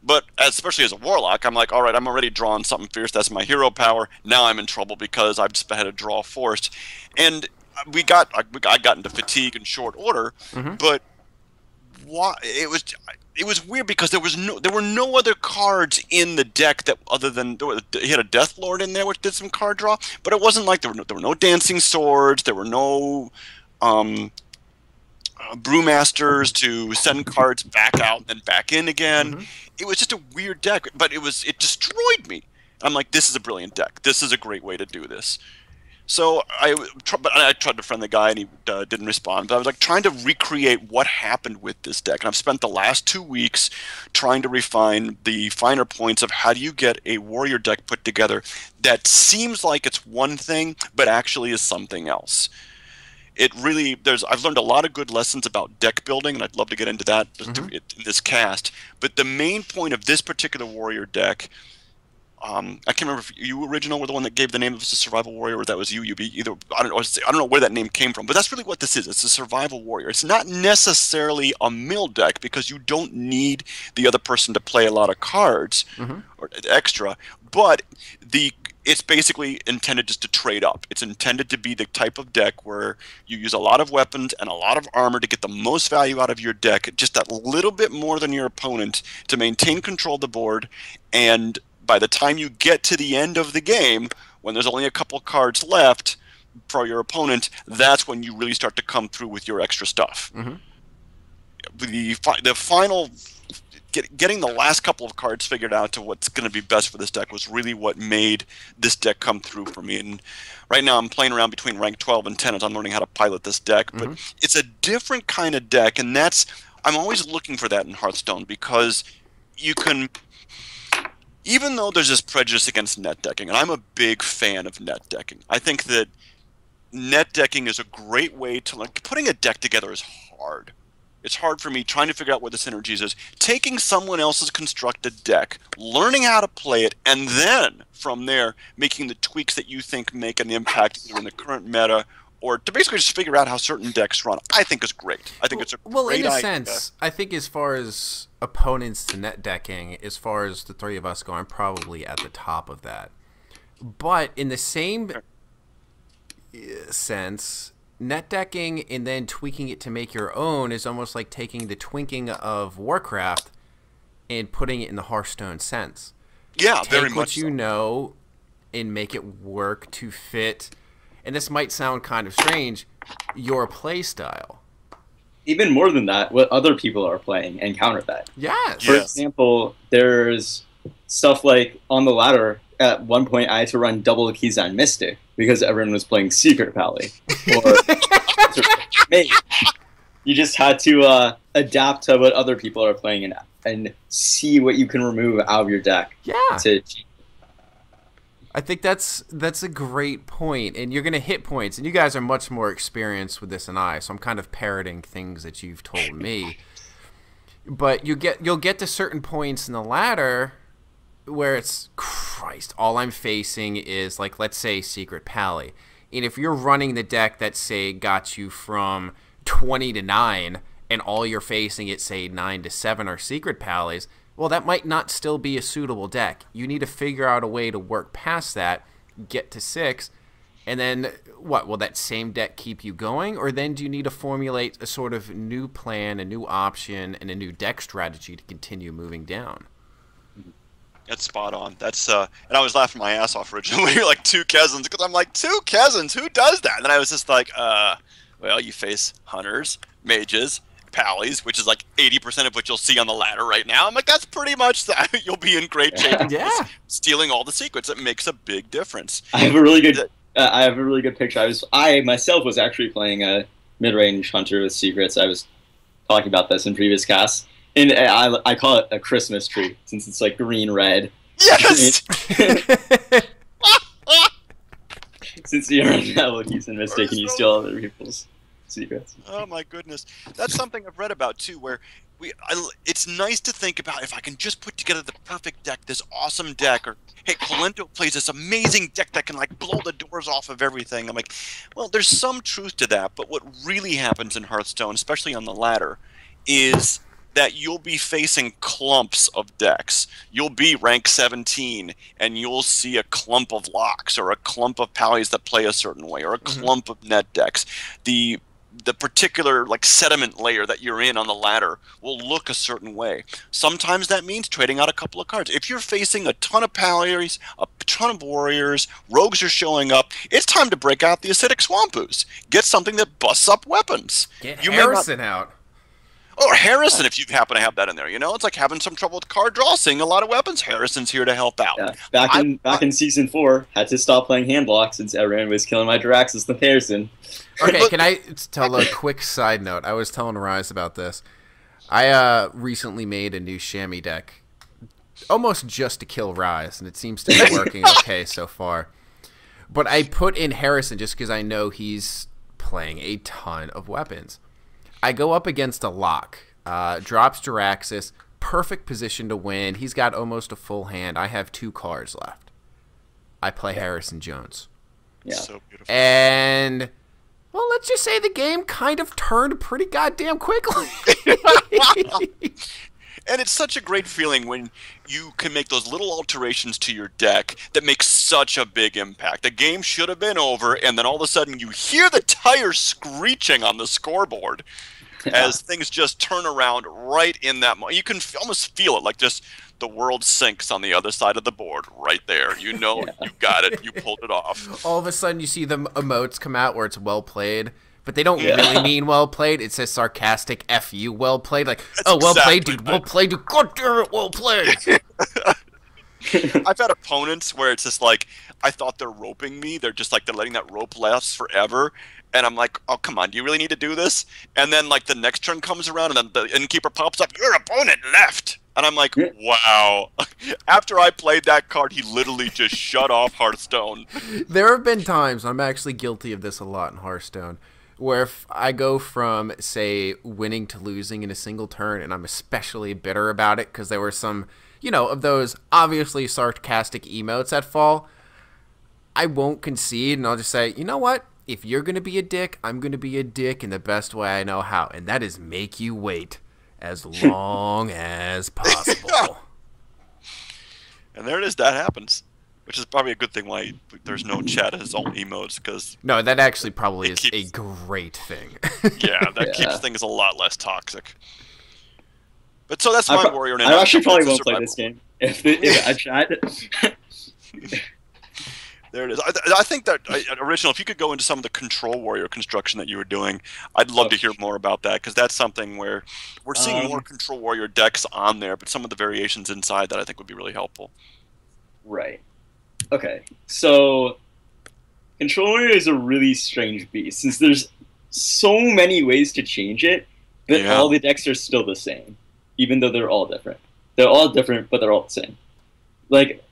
But especially as a Warlock, I'm like, all right, I'm already drawing something fierce. That's my hero power. Now I'm in trouble because I've just had to draw forced. And I got into fatigue in short order, but why it was weird because there were no other cards in the deck that other than he had a Death Lord in there which did some card draw, but it wasn't like there were no dancing swords, there were no brewmasters to send cards back out and then back in again. It was just a weird deck, but it destroyed me. I'm like, this is a brilliant deck. This is a great way to do this. So I tried to friend the guy, and he didn't respond. But I was like trying to recreate what happened with this deck. And I've spent the last 2 weeks trying to refine the finer points of how do you get a warrior deck put together that seems like it's one thing, but actually is something else. I've learned a lot of good lessons about deck building, and I'd love to get into that in this cast. But the main point of this particular warrior deck, I can't remember if you original were the one that gave the name of this a survival warrior, or that was you. Either I don't know where that name came from, but that's really what this is. It's a survival warrior. It's not necessarily a mill deck because you don't need the other person to play a lot of cards or extra, but it's basically intended just to trade up. It's intended to be the type of deck where you use a lot of weapons and a lot of armor to get the most value out of your deck, just a little bit more than your opponent to maintain control of the board. And by the time you get to the end of the game, when there's only a couple cards left for your opponent, that's when you really start to come through with your extra stuff. The final... Getting the last couple of cards figured out to what's going to be best for this deck was really what made this deck come through for me. And right now I'm playing around between rank 12 and 10 as I'm learning how to pilot this deck. But it's a different kind of deck, and I'm always looking for that in Hearthstone because you can... Even though there's this prejudice against net decking, and I'm a big fan of net decking, I think that net decking is a great way to... putting a deck together is hard. It's hard for me trying to figure out where the synergies is. Taking someone else's constructed deck, learning how to play it, and then from there making the tweaks that you think make an impact either in the current meta or to basically just figure out how certain decks run, I think is great. I think it's a great idea. Well, in a sense, I think as far as opponents to net decking, as far as the three of us go, I'm probably at the top of that. But in the same sense... net decking and then tweaking it to make your own is almost like taking the twinking of Warcraft and putting it in the Hearthstone sense. Yeah, very much. Take what you know and make it work to fit, and this might sound kind of strange, your play style. Even more than that, what other people are playing and counter that. Yes. For example, there's stuff like on the ladder, at one point I had to run double keys on Mystic because everyone was playing Secret Pally. Or you just had to adapt to what other people are playing and see what you can remove out of your deck. Yeah. I think that's a great point, and you're going to hit points, and you guys are much more experienced with this than I, so I'm kind of parroting things that you've told me. But you'll get to certain points in the ladder where it's, Christ, all I'm facing is, like, let's say Secret Pally. And if you're running the deck that, say, got you from 20 to 9, and all you're facing at, say, 9 to 7 are Secret Pallies, well, that might not still be a suitable deck. You need to figure out a way to work past that, get to 6, and then, what, will that same deck keep you going? Or then do you need to formulate a sort of new plan, a new option, and a new deck strategy to continue moving down? That's spot on. That's and I was laughing my ass off originally when you're like 2 Kezans, because I'm like, 2 Kezans, who does that? And then I was just like, well, you face hunters, mages, pallies, which is like 80% of what you'll see on the ladder right now. I'm like, that's pretty much that. You'll be in great shape. Yeah. Stealing all the secrets. It makes a big difference. I have a really good picture. I myself was actually playing a mid-range hunter with secrets. I was talking about this in previous casts. And I call it a Christmas tree, since it's like green-red. Yes! Since you're unlucky and mistaken, you steal other people's secrets. Oh my goodness. That's something I've read about too, where it's nice to think about if I can just put together the perfect deck, this awesome deck, or hey, Colento plays this amazing deck that can like blow the doors off of everything. I'm like, well, there's some truth to that, but what really happens in Hearthstone, especially on the ladder, is that you'll be facing clumps of decks. You'll be rank 17, and you'll see a clump of locks, or a clump of pallies that play a certain way, or a clump of net decks. The particular like sediment layer that you're in on the ladder will look a certain way. Sometimes that means trading out a couple of cards. If you're facing a ton of pallies, a ton of warriors, rogues are showing up, it's time to break out the acidic swampoos. Get something that busts up weapons. Get Harrison out. Or Harrison, if you happen to have that in there. You know, it's like having some trouble with card draw, seeing a lot of weapons. Harrison's here to help out. Yeah. Back in season 4, had to stop playing hand blocks since everyone was killing my Draxus with Harrison. Okay, can I tell a quick side note? I was telling Rise about this. I recently made a new chamois deck, almost just to kill Rise, and it seems to be working okay so far. But I put in Harrison just because I know he's playing a ton of weapons. I go up against a lock, drops Draxus, perfect position to win. He's got almost a full hand. I have 2 cards left. I play Harrison Jones. Yeah. So beautiful. And, well, let's just say the game kind of turned pretty goddamn quickly. And it's such a great feeling when you can make those little alterations to your deck that make such a big impact. The game should have been over, and then all of a sudden you hear the tires screeching on the scoreboard as things just turn around right in that moment. You can almost feel it, like just the world sinks on the other side of the board right there. You know, you got it. You pulled it off. All of a sudden you see the emotes come out where it's well played. But they don't really mean well played. It says sarcastic F you, well played. Like, that's well played, dude. Well played, dude. God damn it, well played. I've had opponents where it's just like, I thought they're roping me. They're just like, they're letting that rope last forever. And I'm like, oh, come on, do you really need to do this? And then like the next turn comes around and then the innkeeper pops up, your opponent left. And I'm like, wow. After I played that card, he literally just shut off Hearthstone. There have been times, I'm actually guilty of this a lot in Hearthstone, where if I go from, say, winning to losing in a single turn, and I'm especially bitter about it because there were some, you know, of those obviously sarcastic emotes that fall, I won't concede, and I'll just say, you know what? If you're going to be a dick, I'm going to be a dick in the best way I know how, and that is make you wait as long as possible. And there it is. That happens. Which is probably a good thing why there's no chat as all emotes, because... No, that actually probably is a great thing. Yeah, that keeps things a lot less toxic. But so that's my warrior. I actually probably won't play this game. If I tried. There it is. I think that, Original, if you could go into some of the control warrior construction that you were doing, I'd love to hear more about that, because that's something where we're seeing more control warrior decks on there, but some of the variations inside that I think would be really helpful. Right. Okay, so Control Warrior is a really strange beast, since there's so many ways to change it, but all the decks are still the same, even though they're all different. They're all different, but they're all the same. Like,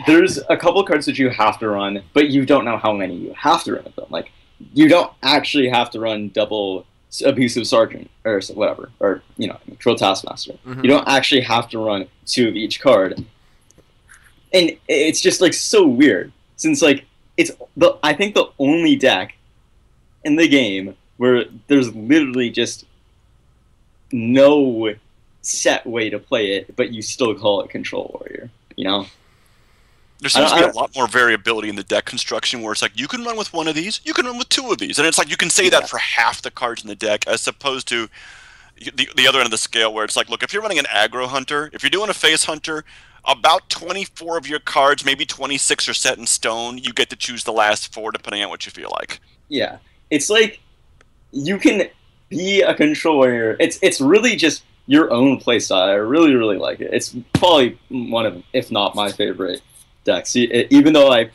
there's a couple cards that you have to run, but you don't know how many you have to run of them. Like, you don't actually have to run double Abusive Sergeant, or whatever, or, you know, Cruel Taskmaster. Mm-hmm. You don't actually have to run 2 of each card. And it's just, like, so weird, since, like, I think the only deck in the game where there's literally just no set way to play it, but you still call it Control Warrior, you know? There seems to be a lot more variability in the deck construction, where it's like, you can run with 1 of these, you can run with 2 of these, and it's like, you can say that for half the cards in the deck, as opposed to the other end of the scale, where it's like, look, if you're running an aggro hunter, if you're doing a face hunter, about 24 of your cards, maybe 26 are set in stone. You get to choose the last 4 depending on what you feel like. Yeah, it's like you can be a control warrior. It's really just your own playstyle. I really, really like it. It's probably one of, if not my favorite decks. Even though I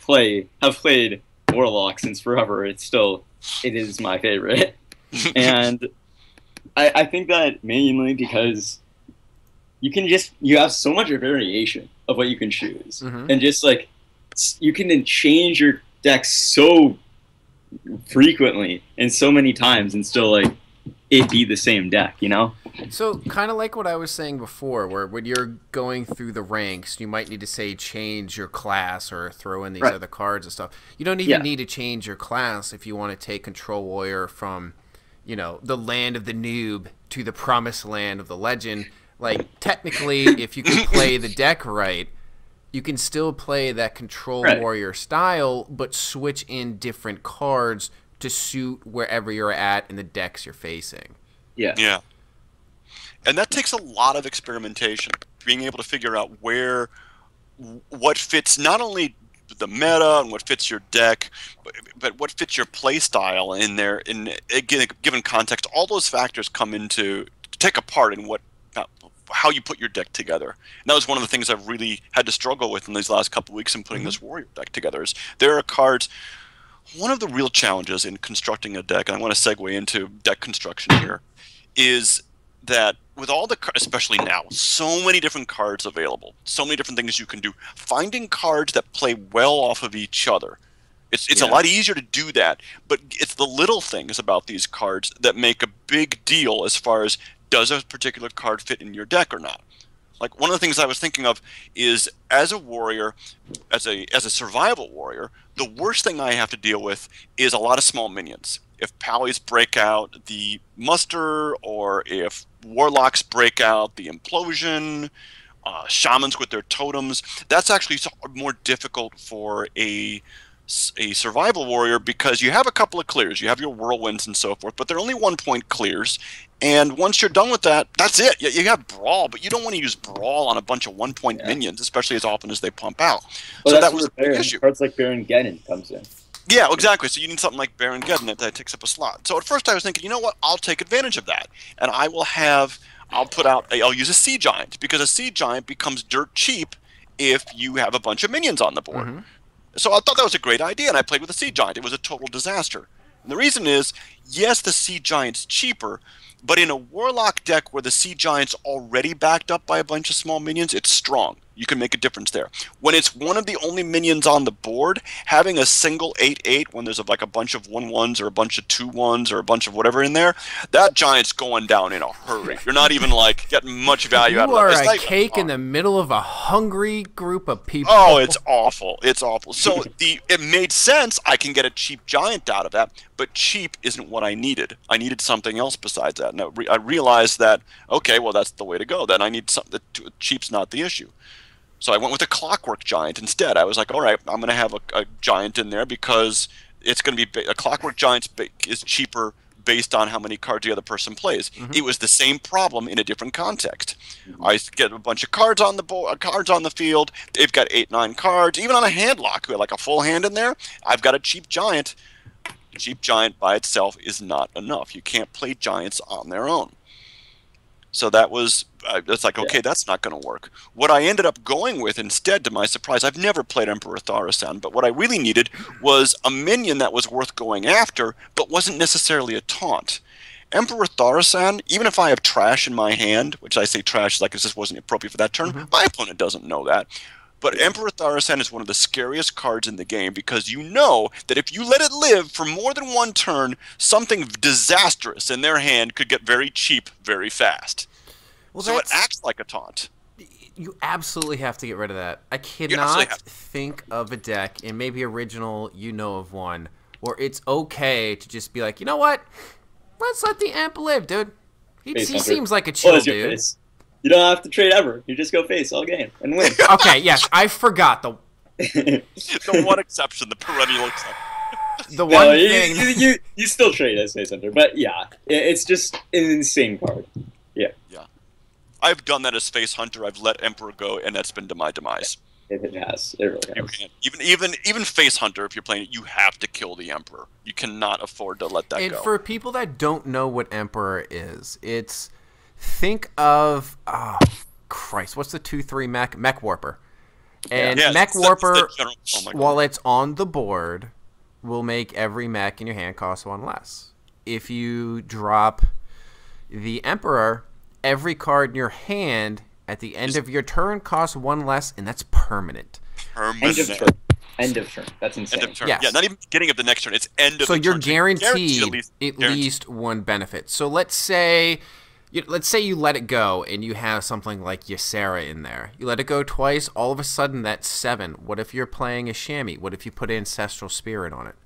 have played Warlock since forever, it is my favorite. And I think that mainly because you have so much variation of what you can choose, and just like you can then change your deck so frequently and so many times and still like it be the same deck, you know? So kind of like what I was saying before, where when you're going through the ranks, you might need to say change your class or throw in these other cards and stuff. You don't even need to change your class if you want to take Control Warrior from, you know, the land of the noob to the promised land of the legend. Like, technically, if you can play the deck right, you can still play that Control Warrior style, but switch in different cards to suit wherever you're at in the decks you're facing. Yeah. And that takes a lot of experimentation, being able to figure out what fits not only the meta and what fits your deck, but what fits your play style in there in a given context. All those factors come into take a part in how you put your deck together. And that was one of the things I've really had to struggle with in these last couple of weeks in putting this warrior deck together. Is there are cards. One of the real challenges in constructing a deck, and I want to segue into deck construction here, is that with all the, especially now, so many different cards available, so many different things you can do, finding cards that play well off of each other. It's a lot easier to do that, but it's the little things about these cards that make a big deal as far as does a particular card fit in your deck or not. Like, one of the things I was thinking of is, as a warrior, as a survival warrior, the worst thing I have to deal with is a lot of small minions. If Pallies break out the muster, or if Warlocks break out the implosion, Shamans with their totems, that's actually more difficult for a survival warrior, because you have a couple of clears. You have your whirlwinds and so forth, but they're only 1-point clears. And once you're done with that, that's it. You have Brawl, but you don't want to use Brawl on a bunch of 1-point minions, especially as often as they pump out. Well, so that was a big issue. Cards like Baron Geddon comes in. Yeah, exactly. So you need something like Baron Geddon that takes up a slot. So at first I was thinking, you know what? I'll take advantage of that, and I'll use a Sea Giant, because a Sea Giant becomes dirt cheap if you have a bunch of minions on the board. So I thought that was a great idea, and I played with a Sea Giant. It was a total disaster. And the reason is, yes, the Sea Giant's cheaper, but in a Warlock deck where the Sea Giant's already backed up by a bunch of small minions, it's strong. You can make a difference there. When it's one of the only minions on the board, having a single 8/8 when there's like a bunch of 1/1s or a bunch of 2/1s or a bunch of whatever in there, that Giant's going down in a hurry. You're not even like getting much value out of it. You are a cake in the middle of a hungry group of people. Oh, it's awful. It's awful. So it made sense. I can get a cheap Giant out of that, but cheap isn't what I needed. I needed something else besides that. And I realized that, okay, well, that's the way to go. Then I need something. Cheap's not the issue. So I went with a Clockwork Giant instead. I was like, all right, I'm going to have a Giant in there, because it's going to be a Clockwork Giant is cheaper based on how many cards the other person plays. It was the same problem in a different context. I get a bunch of cards on the board, cards on the field. They've got 8-9 cards. Even on a Handlock, who had like a full hand in there, I've got a cheap Giant. A cheap Giant by itself is not enough. You can't play Giants on their own. So that was, it's like, okay, that's not going to work. What I ended up going with instead, to my surprise, I've never played Emperor Thaurissan, but what I really needed was a minion that was worth going after, but wasn't necessarily a taunt. Emperor Thaurissan, even if I have trash in my hand, which I say trash like this wasn't appropriate for that turn, my opponent doesn't know that. But Emperor Thaurissan is one of the scariest cards in the game, because you know that if you let it live for more than one turn, something disastrous in their hand could get very cheap very fast. Well, so it acts like a taunt. You absolutely have to get rid of that. I cannot think of a deck, and maybe original, you know of one, where it's okay to just be like, you know what? Let's let the Amp live, dude. He seems like a chill dude. Face. You don't have to trade ever. You just go face all game and win. Okay, yes, I forgot the one exception, the perennial exception. The one thing you still trade as face hunter, but yeah, it's just an insane card. Yeah. I've done that as Face Hunter. I've let Emperor go, and that's been to my demise. It has. It really You has. can't. Even Face Hunter, if you're playing it, you have to kill the Emperor. You cannot afford to let that And go. for people that don't know what Emperor is, think of Christ, what's the 2/3 mech warper? And Yeah, mech that's the warper, general. Oh my God. while it's on the board, will make every mech in your hand cost 1 less. If you drop the Emperor, every card in your hand at the end of your turn costs 1 less, and that's permanent. End of turn. End of turn. That's insane. End of turn. Yes. Yeah, not even beginning of the next turn. It's end of So the you're turn. guaranteed Guaranteed at least one benefit. So let's say you let it go and you have something like Ysera in there. You let it go twice, all of a sudden that's 7. What if you're playing a Chamois? What if you put Ancestral Spirit on it?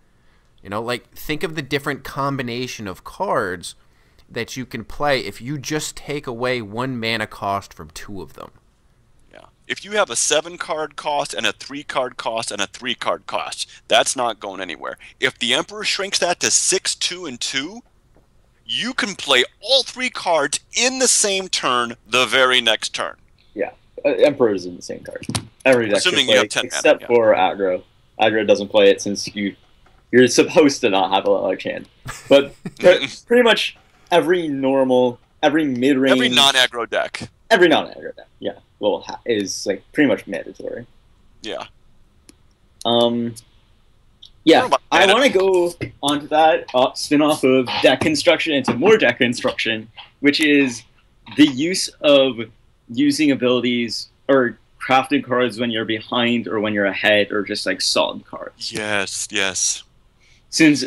You know, like, think of the different combination of cards that you can play if you just take away 1 mana cost from 2 of them. Yeah. If you have a 7-card cost and a 3-card cost and a 3-card cost, that's not going anywhere. If the Emperor shrinks that to 6, 2, and 2, you can play all 3 cards in the same turn the very next turn. Yeah. Emperor is in the same card. Every deck Assuming should you play, have 10 mana, except yeah. for aggro. Aggro doesn't play it since you're supposed to not have a large hand. But pretty much every mid-range... Every non-aggro deck. Every non-aggro deck, yeah, is like pretty much mandatory. Yeah. Yeah, I want to go onto that spin-off of deck construction into more deck construction, which is the use of using abilities or crafted cards when you're behind or when you're ahead, or just like solid cards. Yes, yes. Since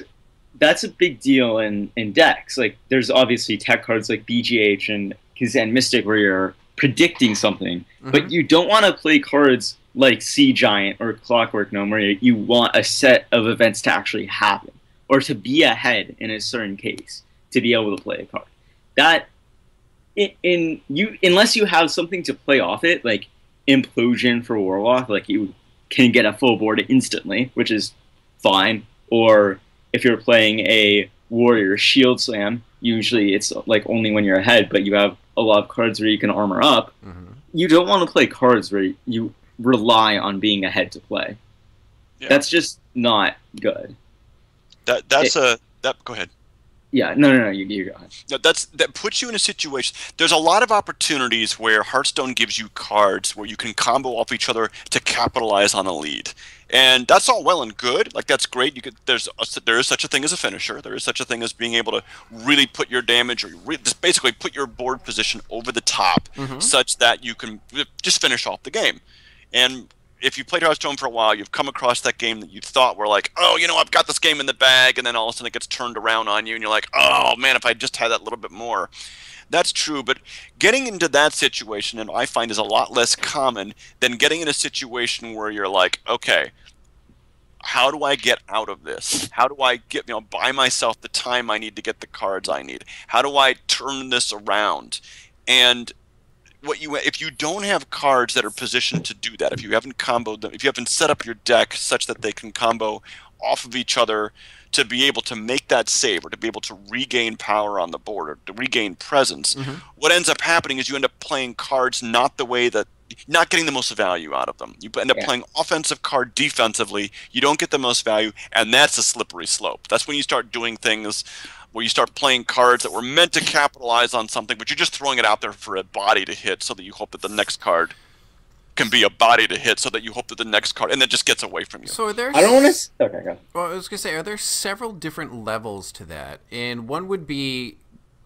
that's a big deal in decks. Like, there's obviously tech cards like BGH and Mystic where you're predicting something, but you don't want to play cards like Sea Giant or Clockwork Gnome where you want a set of events to actually happen, or to be ahead in a certain case to be able to play a card. That unless you have something to play off it, like Implosion for Warlock, like you can get a full board instantly, which is fine. Or if you're playing a Warrior Shield Slam, usually it's like only when you're ahead, but you have a lot of cards where you can armor up. You don't want to play cards where you rely on being ahead to play. Yeah. That's just not good. Go ahead. Yeah, no, you go ahead. No, that puts you in a situation. There's a lot of opportunities where Hearthstone gives you cards where you can combo off each other to capitalize on a lead, and that's all well and good. Like, that's great. There is such a thing as a finisher. There is such a thing as being able to really put your damage, or just basically put your board position over the top, such that you can just finish off the game. And if you played Hearthstone for a while, you've come across that game that you thought were like, oh, I've got this game in the bag, and then all of a sudden it gets turned around on you, and you're like, oh, man, if I just had that little bit more. That's true, but getting into that situation, and I find, is a lot less common than getting in a situation where you're like, okay, how do I get out of this? How do I buy myself the time I need to get the cards I need? How do I turn this around? And if you don't have cards that are positioned to do that, if you haven't comboed them, if you haven't set up your deck such that they can combo off of each other to be able to make that save, or to be able to regain power on the board, or to regain presence, what ends up happening is you end up playing cards not getting the most value out of them. You end up playing offensive card defensively, you don't get the most value, and that's a slippery slope. That's when you start doing things where you start playing cards that were meant to capitalize on something, but you're just throwing it out there for a body to hit, so that you hope that the next card can be a body to hit, so that you hope that the next card, and then just gets away from you. So I don't want to... Okay, go. Well, I was going to say, are there several different levels to that? And one would be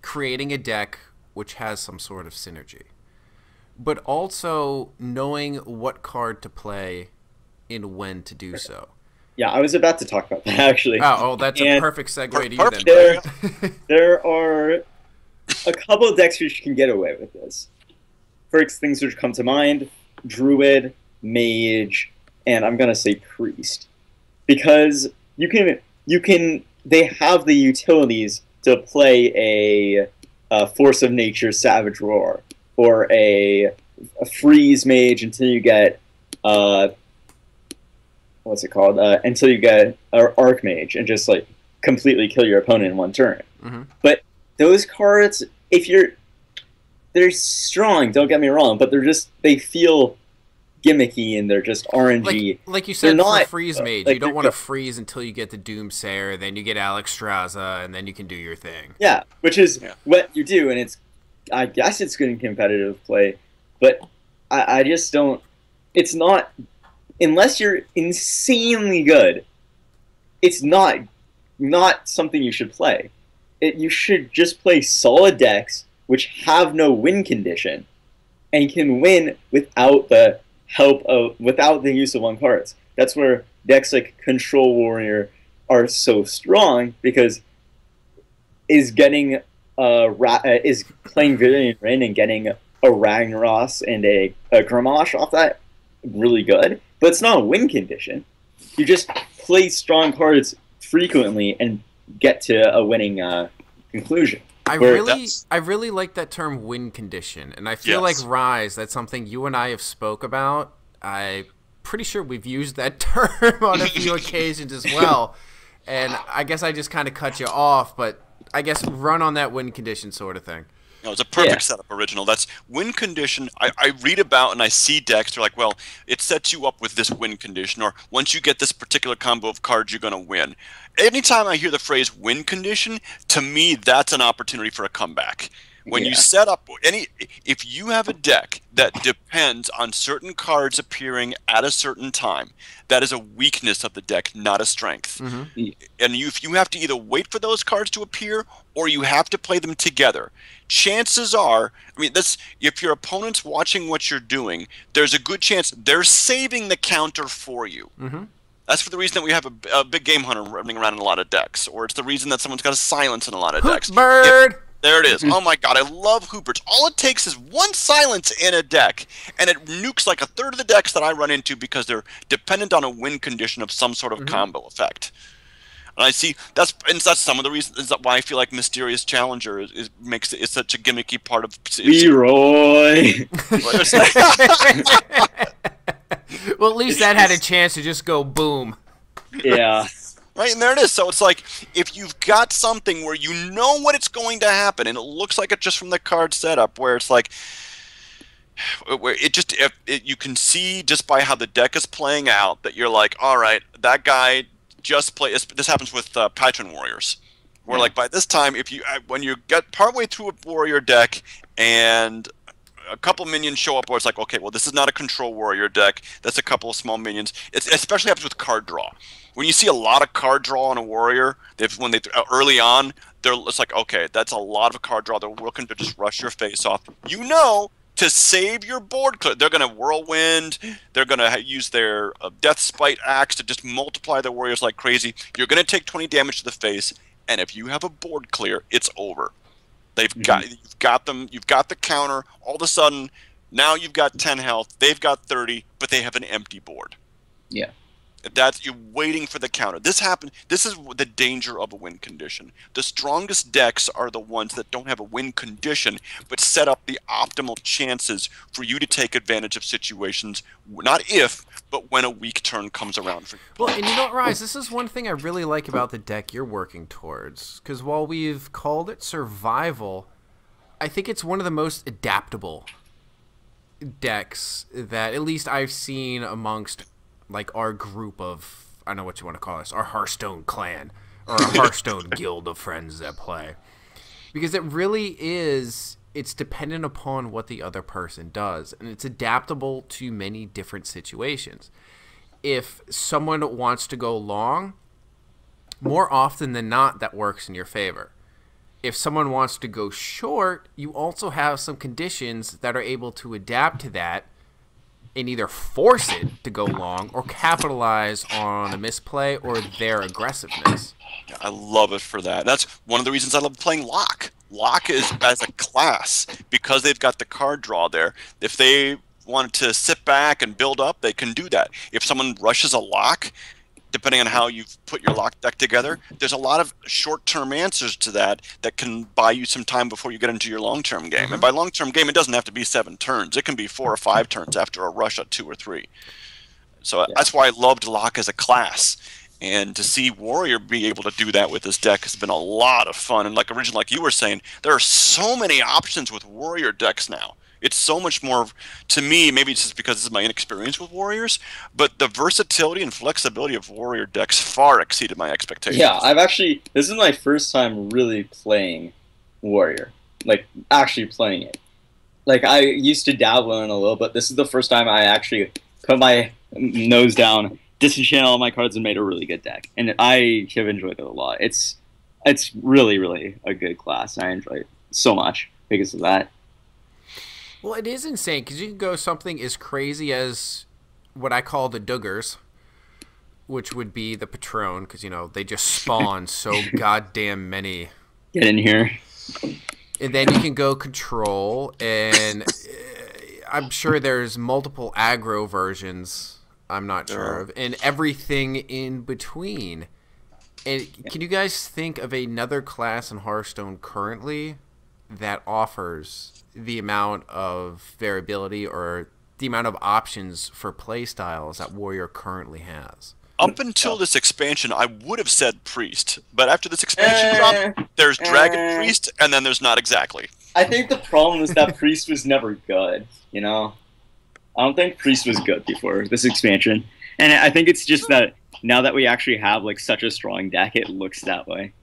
creating a deck which has some sort of synergy, but also knowing what card to play and when to do so. Yeah, I was about to talk about that, actually. Oh, that's a perfect segue to you then. There are a couple of decks which can get away with this. First things which come to mind: Druid, Mage, and I'm gonna say Priest, because they have the utilities to play a Force of Nature Savage Roar, or a Freeze Mage until you get what's it called? Until you get Archmage, and just like completely kill your opponent in one turn. But those cards, if you're they're strong. Don't get me wrong, but they feel gimmicky and they're just RNG. Like you said, not, for freeze mage, you don't want to freeze until you get the Doomsayer, then you get Alex Straza, and then you can do your thing. Yeah, which is what you do, and I guess it's good in competitive play, but I just don't. It's not, unless you're insanely good. It's not something you should play. You should just play solid decks which have no win condition, and can win without the use of 1 cards. That's where decks like Control Warrior are so strong, because is playing Viridian Rin and getting a Ragnaros and a Gramash off that really good, but it's not a win condition. You just play strong cards frequently and get to a winning conclusion. I really like that term win condition, and I feel like Rise, that's something you and I have spoke about. I'm pretty sure we've used that term on a few occasions as well, and I guess I just kind of cut you off, but I guess run on that win condition sort of thing. No, it's a perfect setup, original. That's win condition. I read about and I see decks. They're like, well, it sets you up with this win condition, or once you get this particular combo of cards, you're going to win. Anytime I hear the phrase win condition, to me, that's an opportunity for a comeback. When you set up if you have a deck that depends on certain cards appearing at a certain time, that is a weakness of the deck, not a strength. Mm-hmm. And if you have to either wait for those cards to appear or you have to play them together, chances are, if your opponent's watching what you're doing, there's a good chance they're saving the counter for you. Mm-hmm. That's for the reason that we have a big game hunter running around in a lot of decks, or it's the reason that someone's got a silence in a lot of decks. Bird. There it is. Oh my god, I love Hooperts. All it takes is 1 silence in a deck, and it nukes like 1/3 of the decks that I run into because they're dependent on a win condition of some sort of combo effect. And I see that's some of the reasons why I feel like Mysterious Challenger is such a gimmicky part of Leroy. Well, at least that had a chance to just go boom. Yeah. Right, and there it is. So it's like, if you've got something where you know what it's going to happen, and it looks like it just from the card setup, where it's like, where you can see just by how the deck is playing out that you're like, all right, that guy just played. This happens with Patron Warriors, where like by this time, when you get partway through a warrior deck and a couple minions show up, where it's like, okay, well, this is not a Control Warrior deck. That's a couple of small minions. It especially happens with card draw. When you see a lot of card draw on a warrior, early on, it's like, okay, that's a lot of card draw. They're looking to just rush your face off. You know, to save your board clear, they're going to Whirlwind. They're going to use their Death Spite Axe to just multiply their warriors like crazy. You're going to take 20 damage to the face, and if you have a board clear, it's over. You've got them. You've got the counter. All of a sudden, now you've got 10 health. They've got 30, but they have an empty board. Yeah. You're waiting for the counter. This is the danger of a win condition. The strongest decks are the ones that don't have a win condition, but set up the optimal chances for you to take advantage of situations, not if, but when a weak turn comes around for you. Well, and you know what, Rise, this is one thing I really like about the deck you're working towards, because while we've called it survival, I think it's one of the most adaptable decks that at least I've seen amongst like our group of, I don't know what you want to call us, our Hearthstone clan, or our Hearthstone guild of friends that play. Because it really is, it's dependent upon what the other person does, and it's adaptable to many different situations. If someone wants to go long, more often than not, that works in your favor. If someone wants to go short, you also have some conditions that are able to adapt to that and either force it to go long or capitalize on a misplay or their aggressiveness. I love it for that. That's one of the reasons I love playing Lock. Lock is, as a class, because they've got the card draw there, if they want to sit back and build up, they can do that. If someone rushes a Lock, depending on how you've put your Lock deck together, there's a lot of short-term answers to that can buy you some time before you get into your long-term game. Mm-hmm. And by long-term game, it doesn't have to be 7 turns. It can be 4 or 5 turns after a rush at 2 or 3. So that's why I loved Lock as a class. And to see Warrior be able to do that with this deck has been a lot of fun. And like originally, like you were saying, there are so many options with Warrior decks now. It's so much more, to me, maybe it's just because this is my inexperience with Warriors, but the versatility and flexibility of Warrior decks far exceeded my expectations. Yeah, this is my first time really playing Warrior. Like, actually playing it. Like, I used to dabble in a little, but this is the first time I actually put my nose down, disenchant all my cards, and made a really good deck. And I have enjoyed it a lot. It's really, really a good class. I enjoy it so much because of that. Well, it is insane because you can go something as crazy as what I call the Duggars, which would be the Patron, because, they just spawn so goddamn many. Get in here. And then you can go Control, and I'm sure there's multiple aggro versions, I'm not sure of, and everything in between. And can you guys think of another class in Hearthstone currently that offers the amount of variability or the amount of options for play styles that Warrior currently has? Up until this expansion, I would have said Priest, but after this expansion drop, there's Dragon Priest, and then there's not exactly. I think the problem is that Priest was never good, I don't think Priest was good before this expansion. And I think it's just that now that we actually have, like, such a strong deck, it looks that way,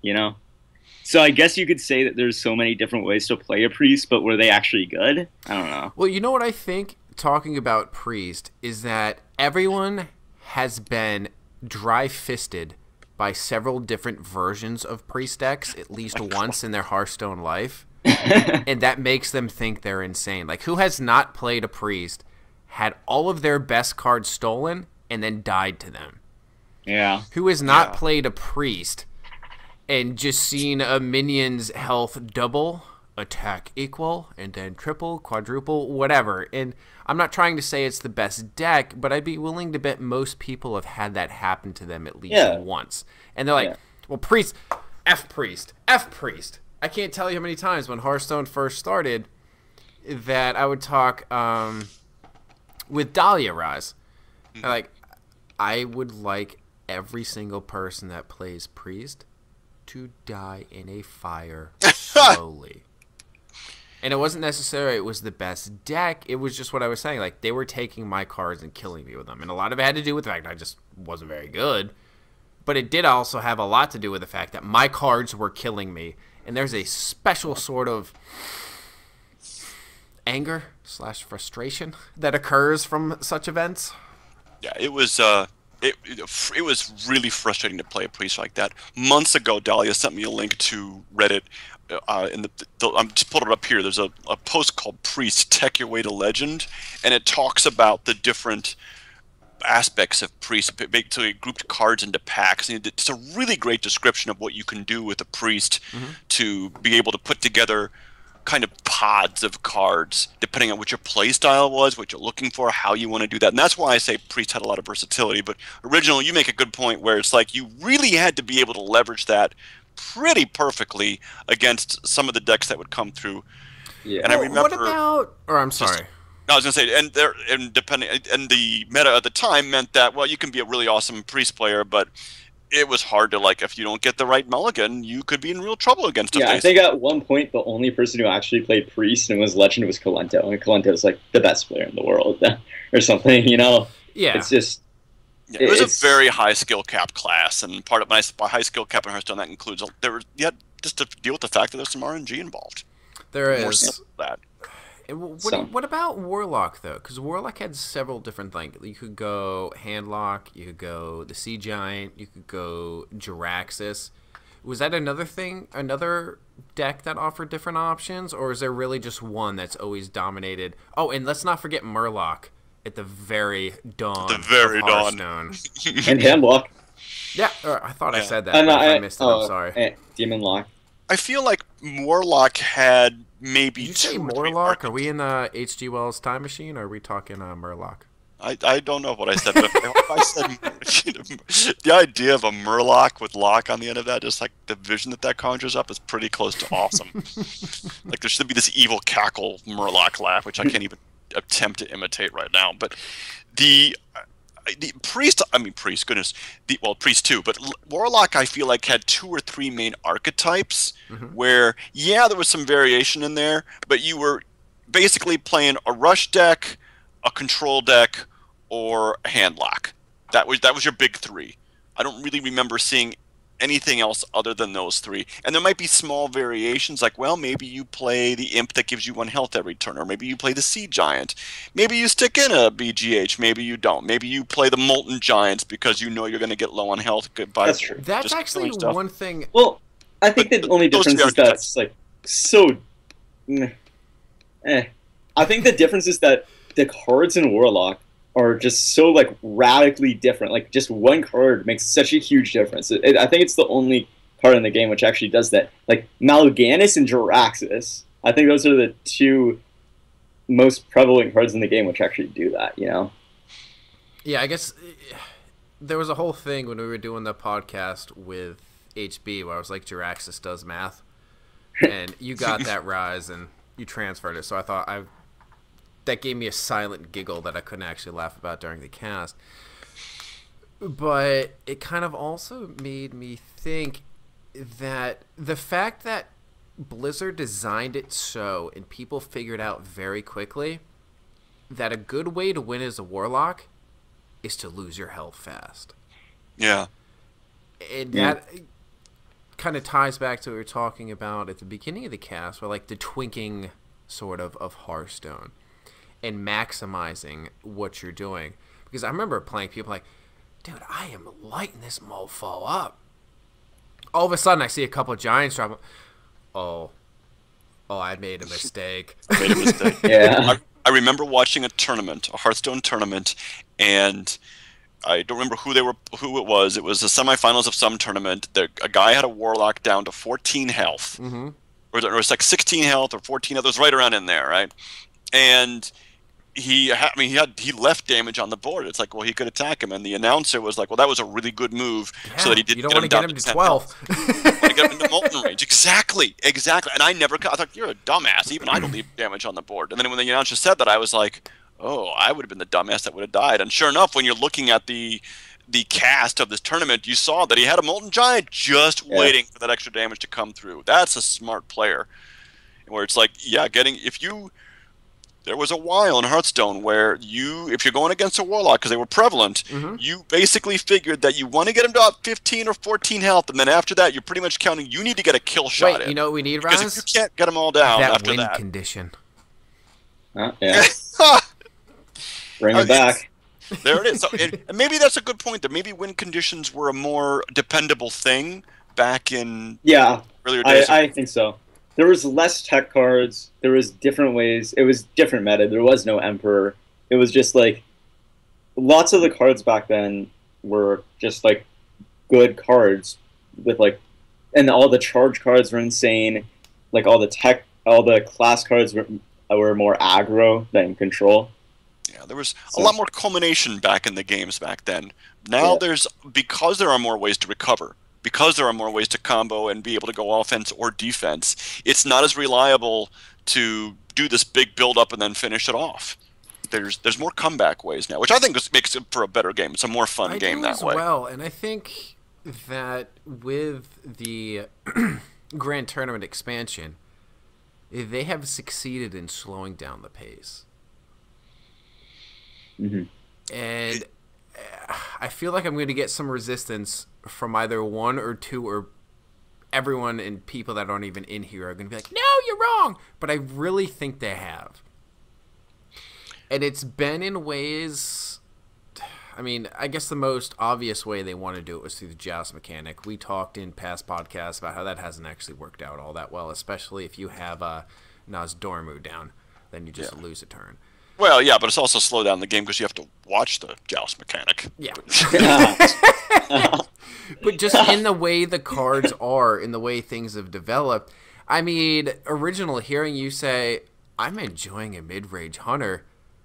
So I guess you could say that there's so many different ways to play a Priest, but were they actually good? I don't know. Well, you know what I think, talking about Priest, is that everyone has been dry-fisted by several different versions of Priest decks at least once in their Hearthstone life, and that makes them think they're insane. Like, who has not played a Priest, had all of their best cards stolen, and then died to them? Yeah. Who has not played a Priest and just seen a minion's health double, attack equal, and then triple, quadruple, whatever? And I'm not trying to say it's the best deck, but I'd be willing to bet most people have had that happen to them at least once. And they're like, well, Priest, F Priest, F Priest. I can't tell you how many times when Hearthstone first started that I would talk with Dahlia Rise. Like, I would like every single person that plays Priest to die in a fire slowly. And it wasn't necessarily it was the best deck. It was just what I was saying. Like, they were taking my cards and killing me with them. And a lot of it had to do with the fact that I just wasn't very good. But it did also have a lot to do with the fact that my cards were killing me. And there's a special sort of anger / frustration that occurs from such events. Yeah, it was it was really frustrating to play a Priest like that. Months ago, Dahlia sent me a link to Reddit. I'm just pulling it up here. There's a post called Priest Tech Your Way to Legend, and it talks about the different aspects of Priest. Basically, it grouped cards into packs. And it's a really great description of what you can do with a Priest to be able to put together kind of pods of cards, depending on what your play style was, what you're looking for, how you want to do that. And that's why I say Priest had a lot of versatility. But originally, you make a good point where it's like you really had to be able to leverage that pretty perfectly against some of the decks that would come through. Yeah. And I remember. What about? Or I'm sorry. I was gonna say, and the meta at the time meant that, well, you can be a really awesome Priest player, but it was hard to, like, if you don't get the right mulligan, you could be in real trouble against a I think at one point the only person who actually played Priest and was Legend was Kalento, and Kalento was like the best player in the world or something, Yeah. It's just it was a very high skill cap class, and part of my high skill cap in Hearthstone that includes just to deal with the fact that there's some RNG involved. There is more simple than that. What about Warlock, though? Because Warlock had several different things. You could go Handlock, you could go the Sea Giant, you could go Jiraxis. Was that another thing, another deck that offered different options? Or is there really just one that's always dominated? Oh, and let's not forget Murloc at the very dawn of Hearthstone. And Handlock. Yeah, I thought I said that. If I missed it, I'm sorry. Demon Lock. I feel like Warlock had maybe Did you say Morlock? Are we in H.G. Wells' time machine, or are we talking Murloc? I don't know what I said, but if I said the idea of a Murloc with lock on the end of that, just like the vision that conjures up, is pretty close to awesome. Like, there should be this evil cackle Murloc laugh, which I can't even attempt to imitate right now. But the priest. I mean, priest. Goodness, priest too. But warlock, I feel like had 2 or 3 main archetypes where there was some variation in there, but you were basically playing a rush deck, a control deck, or a handlock. That was your big 3. I don't really remember seeing anything else other than those 3. And there might be small variations, like, well, maybe you play the imp that gives you 1 health every turn, or maybe you play the sea giant. Maybe you stick in a BGH, maybe you don't. Maybe you play the molten giants because you know you're going to get low on health. That's true. That's actually one thing. Well, I think the only difference is that it's like so. I think the difference is that the cards in Warlock are just so like radically different. Like just one card makes such a huge difference. I think it's the only card in the game which actually does that. Like Mal'Ganis and Jaraxxus, I think those are the 2 most prevalent cards in the game which actually do that. You know? Yeah, I guess there was a whole thing when we were doing the podcast with HB where I was like, Jaraxxus does math, and you got that rise and you transferred it. So I thought that gave me a silent giggle that I couldn't actually laugh about during the cast. But it kind of also made me think that the fact that Blizzard designed it so, and people figured out very quickly, that a good way to win as a Warlock is to lose your health fast. Yeah. And that kind of ties back to what we were talking about at the beginning of the cast, where like the twinking sort of Hearthstone and maximizing what you're doing. Because I remember playing people like, dude, I am lighting this mofo up. All of a sudden, I see a couple of giants drop. Oh, I made a mistake. Yeah. I remember watching a tournament, a Hearthstone tournament, and I don't remember who it was. It was the semifinals of some tournament. A guy had a Warlock down to 14 health. Mm-hmm. Or it was like 16 health or 14 health. It was right around in there, right? And he left damage on the board. It's like, well, he could attack him, and the announcer was like, well, that was a really good move, so that he didn't get him down to 12. You want to get him into molten range. Exactly. And I thought, you're a dumbass. Even I don't leave damage on the board. And then when the announcer said that, I was like, oh, I would have been the dumbass that would have died. And sure enough, when you're looking at the cast of this tournament, you saw that he had a molten giant just waiting for that extra damage to come through. That's a smart player. Where it's like, there was a while in Hearthstone where if you're going against a Warlock, because they were prevalent, you basically figured that you want to get him to about 15 or 14 health, and then after that, you're pretty much counting you need to get a kill shot in. You know what we need, Because Raz? if you can't get them all down after win that. condition. Yeah. Bring it back. There it is. So, and maybe that's a good point. That maybe win conditions were a more dependable thing back in earlier days. I think so. There was less tech cards. There was different ways. It was different meta. There was no Emperor. It was just like lots of the cards back then were just like good cards with like, and all the charge cards were insane. Like all the class cards were more aggro than control. Yeah, there was a lot more culmination back in the games back then. Now because there are more ways to recover, because there are more ways to combo and be able to go offense or defense, it's not as reliable to do this big build-up and then finish it off. There's more comeback ways now, which I think makes it for a better game. It's a more fun game that way. Well, and I think that with the Grand Tournament expansion, they have succeeded in slowing down the pace. Mm-hmm. And I feel like I'm going to get some resistance from either 1 or 2 or everyone and people that aren't even in here are going to be like, no, you're wrong. But I really think they have. And it's been in ways, I mean, I guess the most obvious way they want to do it was through the joust mechanic. We talked in past podcasts about how that hasn't actually worked out all that well, especially if you have Nozdormu down, then you just lose a turn. Well, yeah, but it's also slow down the game because you have to watch the joust mechanic. Yeah. But just in the way the cards are, in the way things have developed, I mean, original hearing you say, I'm enjoying a mid-range hunter.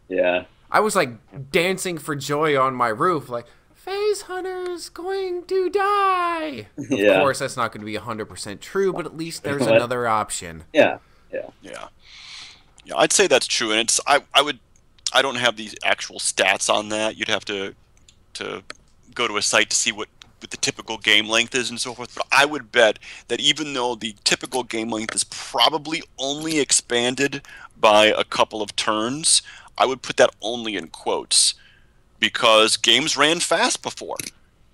Yeah. I was like dancing for joy on my roof, like, Phase Hunter's going to die. Of course, that's not going to be 100% true, but at least there's another option. Yeah. Yeah, I'd say that's true, and I don't have the actual stats on that. You'd have to to go to a site to see what the typical game length is and so forth. But I would bet that even though the typical game length is probably only expanded by a couple of turns, I would put that only in quotes, because games ran fast before.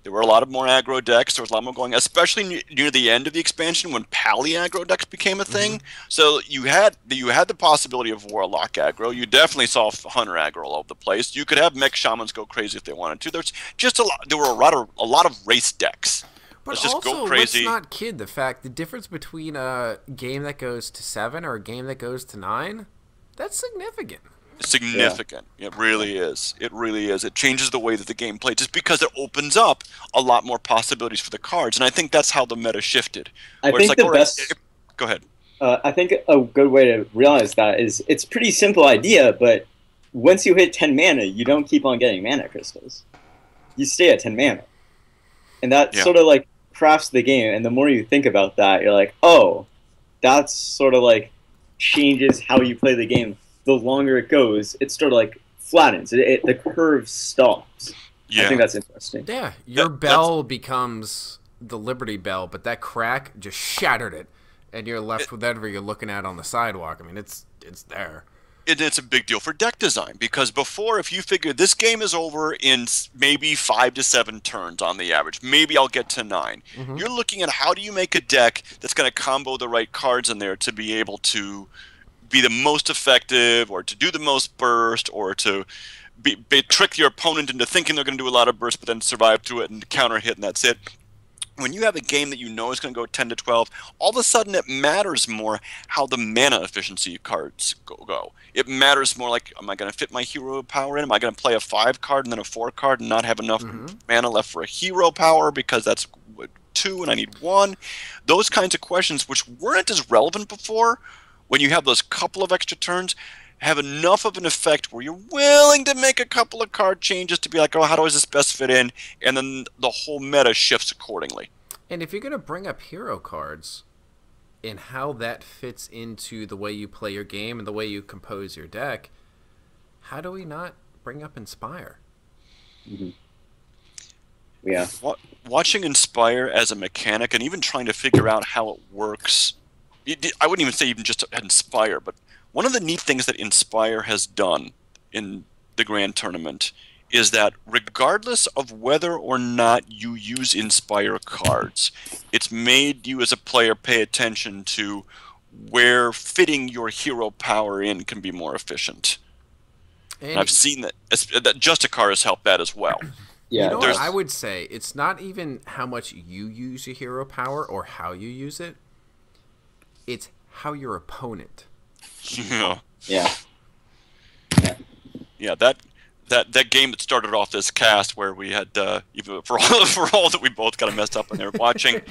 There were a lot of more aggro decks. There was a lot more going, especially near the end of the expansion when pally aggro decks became a thing. So you had the possibility of Warlock aggro. You definitely saw Hunter aggro all over the place. You could have Mech Shamans go crazy if they wanted to. There's just a lot. There were a lot of race decks. But let's just also, go crazy. let's not kid the difference between a game that goes to 7 or a game that goes to 9. That's significant. Significant. Yeah. It really is. It really is. It changes the way that the game plays just because it opens up a lot more possibilities for the cards, and I think that's how the meta shifted. I think the best. Go ahead. I think a good way to realize that is it's a pretty simple idea, but once you hit 10 mana, you don't keep on getting mana crystals. You stay at 10 mana, and that sort of like crafts the game. And the more you think about that, you're like, oh, that's sort of like changes how you play the game. The longer it goes, it sort of like flattens. The curve stops. Yeah. I think that's interesting. Yeah, your bell becomes the Liberty Bell, but that crack just shattered it, and you're left with whatever you're looking at on the sidewalk. I mean, it's there. It's a big deal for deck design, because before, if you figure this game is over in maybe 5 to 7 turns on the average, maybe I'll get to 9. You're looking at how do you make a deck that's going to combo the right cards in there to be able to be the most effective, or to do the most burst, or to trick your opponent into thinking they're going to do a lot of burst but then survive through it and counter hit, and that's it. When you have a game that you know is going to go 10 to 12, all of a sudden it matters more how the mana efficiency cards go. It matters more like, am I going to fit my hero power in? Am I going to play a 5 card and then a 4 card and not have enough mana left for a hero power because that's 2 and I need 1? Those kinds of questions, which weren't as relevant before, when you have those couple of extra turns, have enough of an effect where you're willing to make a couple of card changes to be like, oh, how does this best fit in? And then the whole meta shifts accordingly. And if you're going to bring up hero cards and how that fits into the way you play your game and the way you compose your deck, how do we not bring up Inspire? Yeah. Watching Inspire as a mechanic and even trying to figure out how it works, I wouldn't even say even just Inspire, but one of the neat things that Inspire has done in the Grand Tournament is that regardless of whether or not you use Inspire cards, it's made you as a player pay attention to where fitting your hero power in can be more efficient. And I've seen that Justicar has helped that as well. Yeah, you know what I would say? It's not even how much you use your hero power or how you use it. It's how your opponent. Yeah, that game that started off this cast where we had even for all that we both kind of messed up in there, watching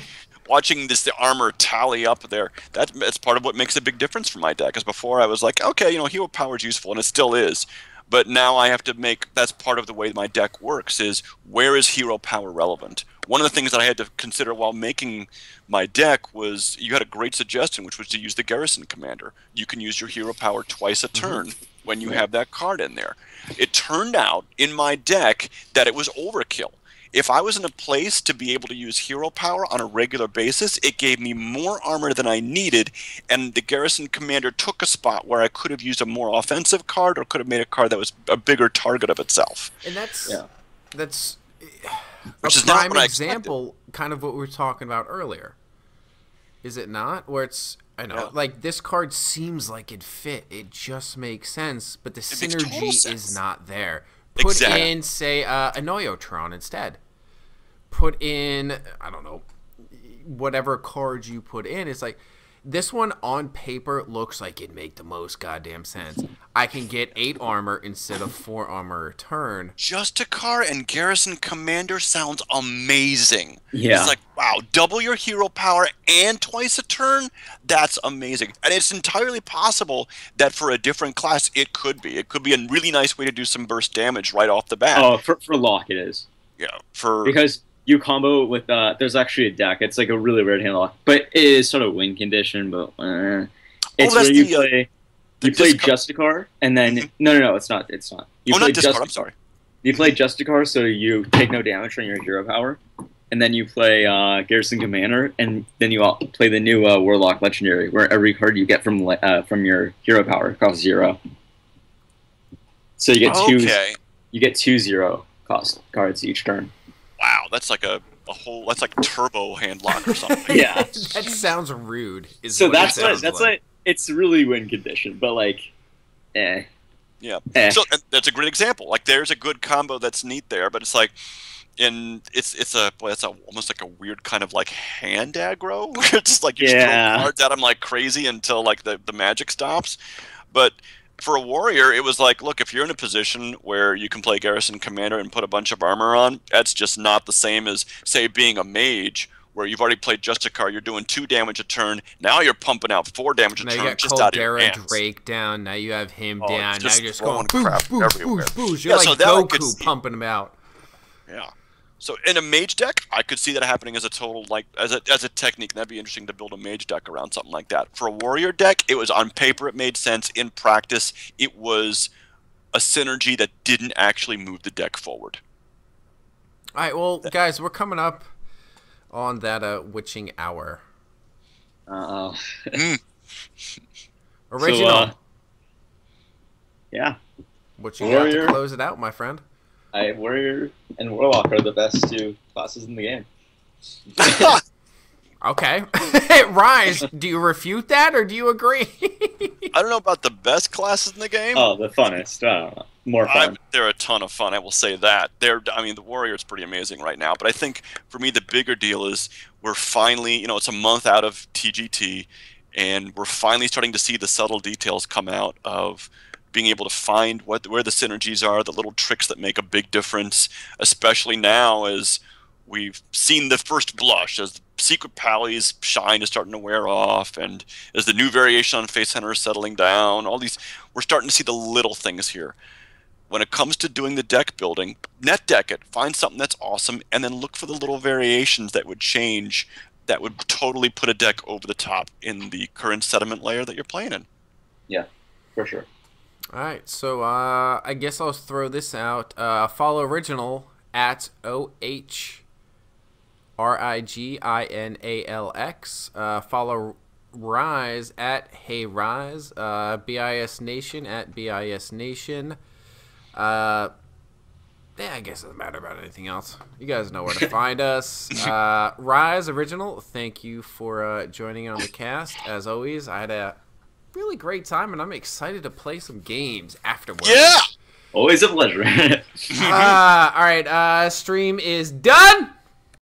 the armor tally up there. That's part of what makes a big difference for my deck. Because before I was like, okay, hero power is useful, and it still is. But now I have to that's part of the way my deck works, is where is hero power relevant? One of the things that I had to consider while making my deck was, you had a great suggestion, which was to use the Garrison Commander. You can use your hero power twice a turn when you have that card in there. It turned out in my deck that it was overkill. If I was in a place to be able to use hero power on a regular basis, it gave me more armor than I needed, and the Garrison Commander took a spot where I could have used a more offensive card or could have made a card that was a bigger target of itself. And that's which is prime example, kind of what we were talking about earlier. Is it not? Where it's, I know, like this card seems like it fit. It just makes sense, but the synergy is not there. Put in, say, a Noyotron instead. Put in, I don't know, whatever cards you put in. It's like, this one on paper looks like it'd make the most goddamn sense. I can get 8 armor instead of 4 armor a turn. Justicar and Garrison Commander sounds amazing. Yeah. It's like, wow, double your hero power and twice a turn? That's amazing. And it's entirely possible that for a different class, it could be. It could be a really nice way to do some burst damage right off the bat. Oh, for Locke it is. Yeah. Because you combo with, there's actually a deck. It's like a really weird hand lock. But it is sort of win condition, but it's where you play... You play Justicar, and then... No, it's not. You play not Discard, I'm sorry. You play Justicar, so you take no damage from your hero power, and then you play Garrison Commander, and then you play the new Warlock Legendary, where every card you get from your hero power costs 0. So you get you get 2 0 cost cards each turn. Wow, that's like a whole, that's like turbo hand lock or something. Yeah, that sounds rude. So that's like it's really win condition, but like, Yeah. So that's a great example. Like, there's a good combo that's neat there, but it's like, it's almost like a weird kind of like hand aggro, where it's just like you just throw cards at them like crazy until like the magic stops. But for a warrior, it was like, look, if you're in a position where you can play Garrison Commander and put a bunch of armor on, that's just not the same as, say, being a mage, where you've already played Justicar, you're doing 2 damage a turn, now you're pumping out 4 damage a turn just out of your hands. Drake down, now you have him down, now you're just going boosh, boosh, boosh. You're like Goku pumping him out. Yeah. So in a mage deck, I could see that happening as a total, like, as a technique, and that'd be interesting to build a mage deck around something like that. For a warrior deck, it was on paper, it made sense. In practice, it was a synergy that didn't actually move the deck forward. All right, well, guys, we're coming up on that witching hour. Uh-oh. Original. So, yeah. What you got to close it out, my friend? Warrior and Warlock are the best 2 classes in the game. Okay. Rise, do you refute that or do you agree? I don't know about the best classes in the game. Oh, the funnest. More fun. They're a ton of fun, I will say that. I mean, the Warrior is pretty amazing right now. But I think, for me, the bigger deal is we're finally, it's a month out of TGT, and we're finally starting to see the subtle details come out of being able to find where the synergies are, the little tricks that make a big difference, especially now as we've seen the first blush, as the Secret Pally's shine is starting to wear off, and as the new variation on Face Hunter is settling down, we're starting to see the little things here. When it comes to doing the deck building, net deck it, find something that's awesome, and then look for the little variations that would change, that would totally put a deck over the top in the current sediment layer that you're playing in. Yeah, for sure. All right, so I guess I'll throw this out. Follow Original at OHRIGINALX. Follow Rise at Hey Rise. BIS Nation at BIS Nation. I guess it doesn't matter about anything else. You guys know where to find us. Rise Original, thank you for joining on the cast. As always, I had a really great time, and I'm excited to play some games afterwards. Yeah! Always a pleasure. All right, stream is done.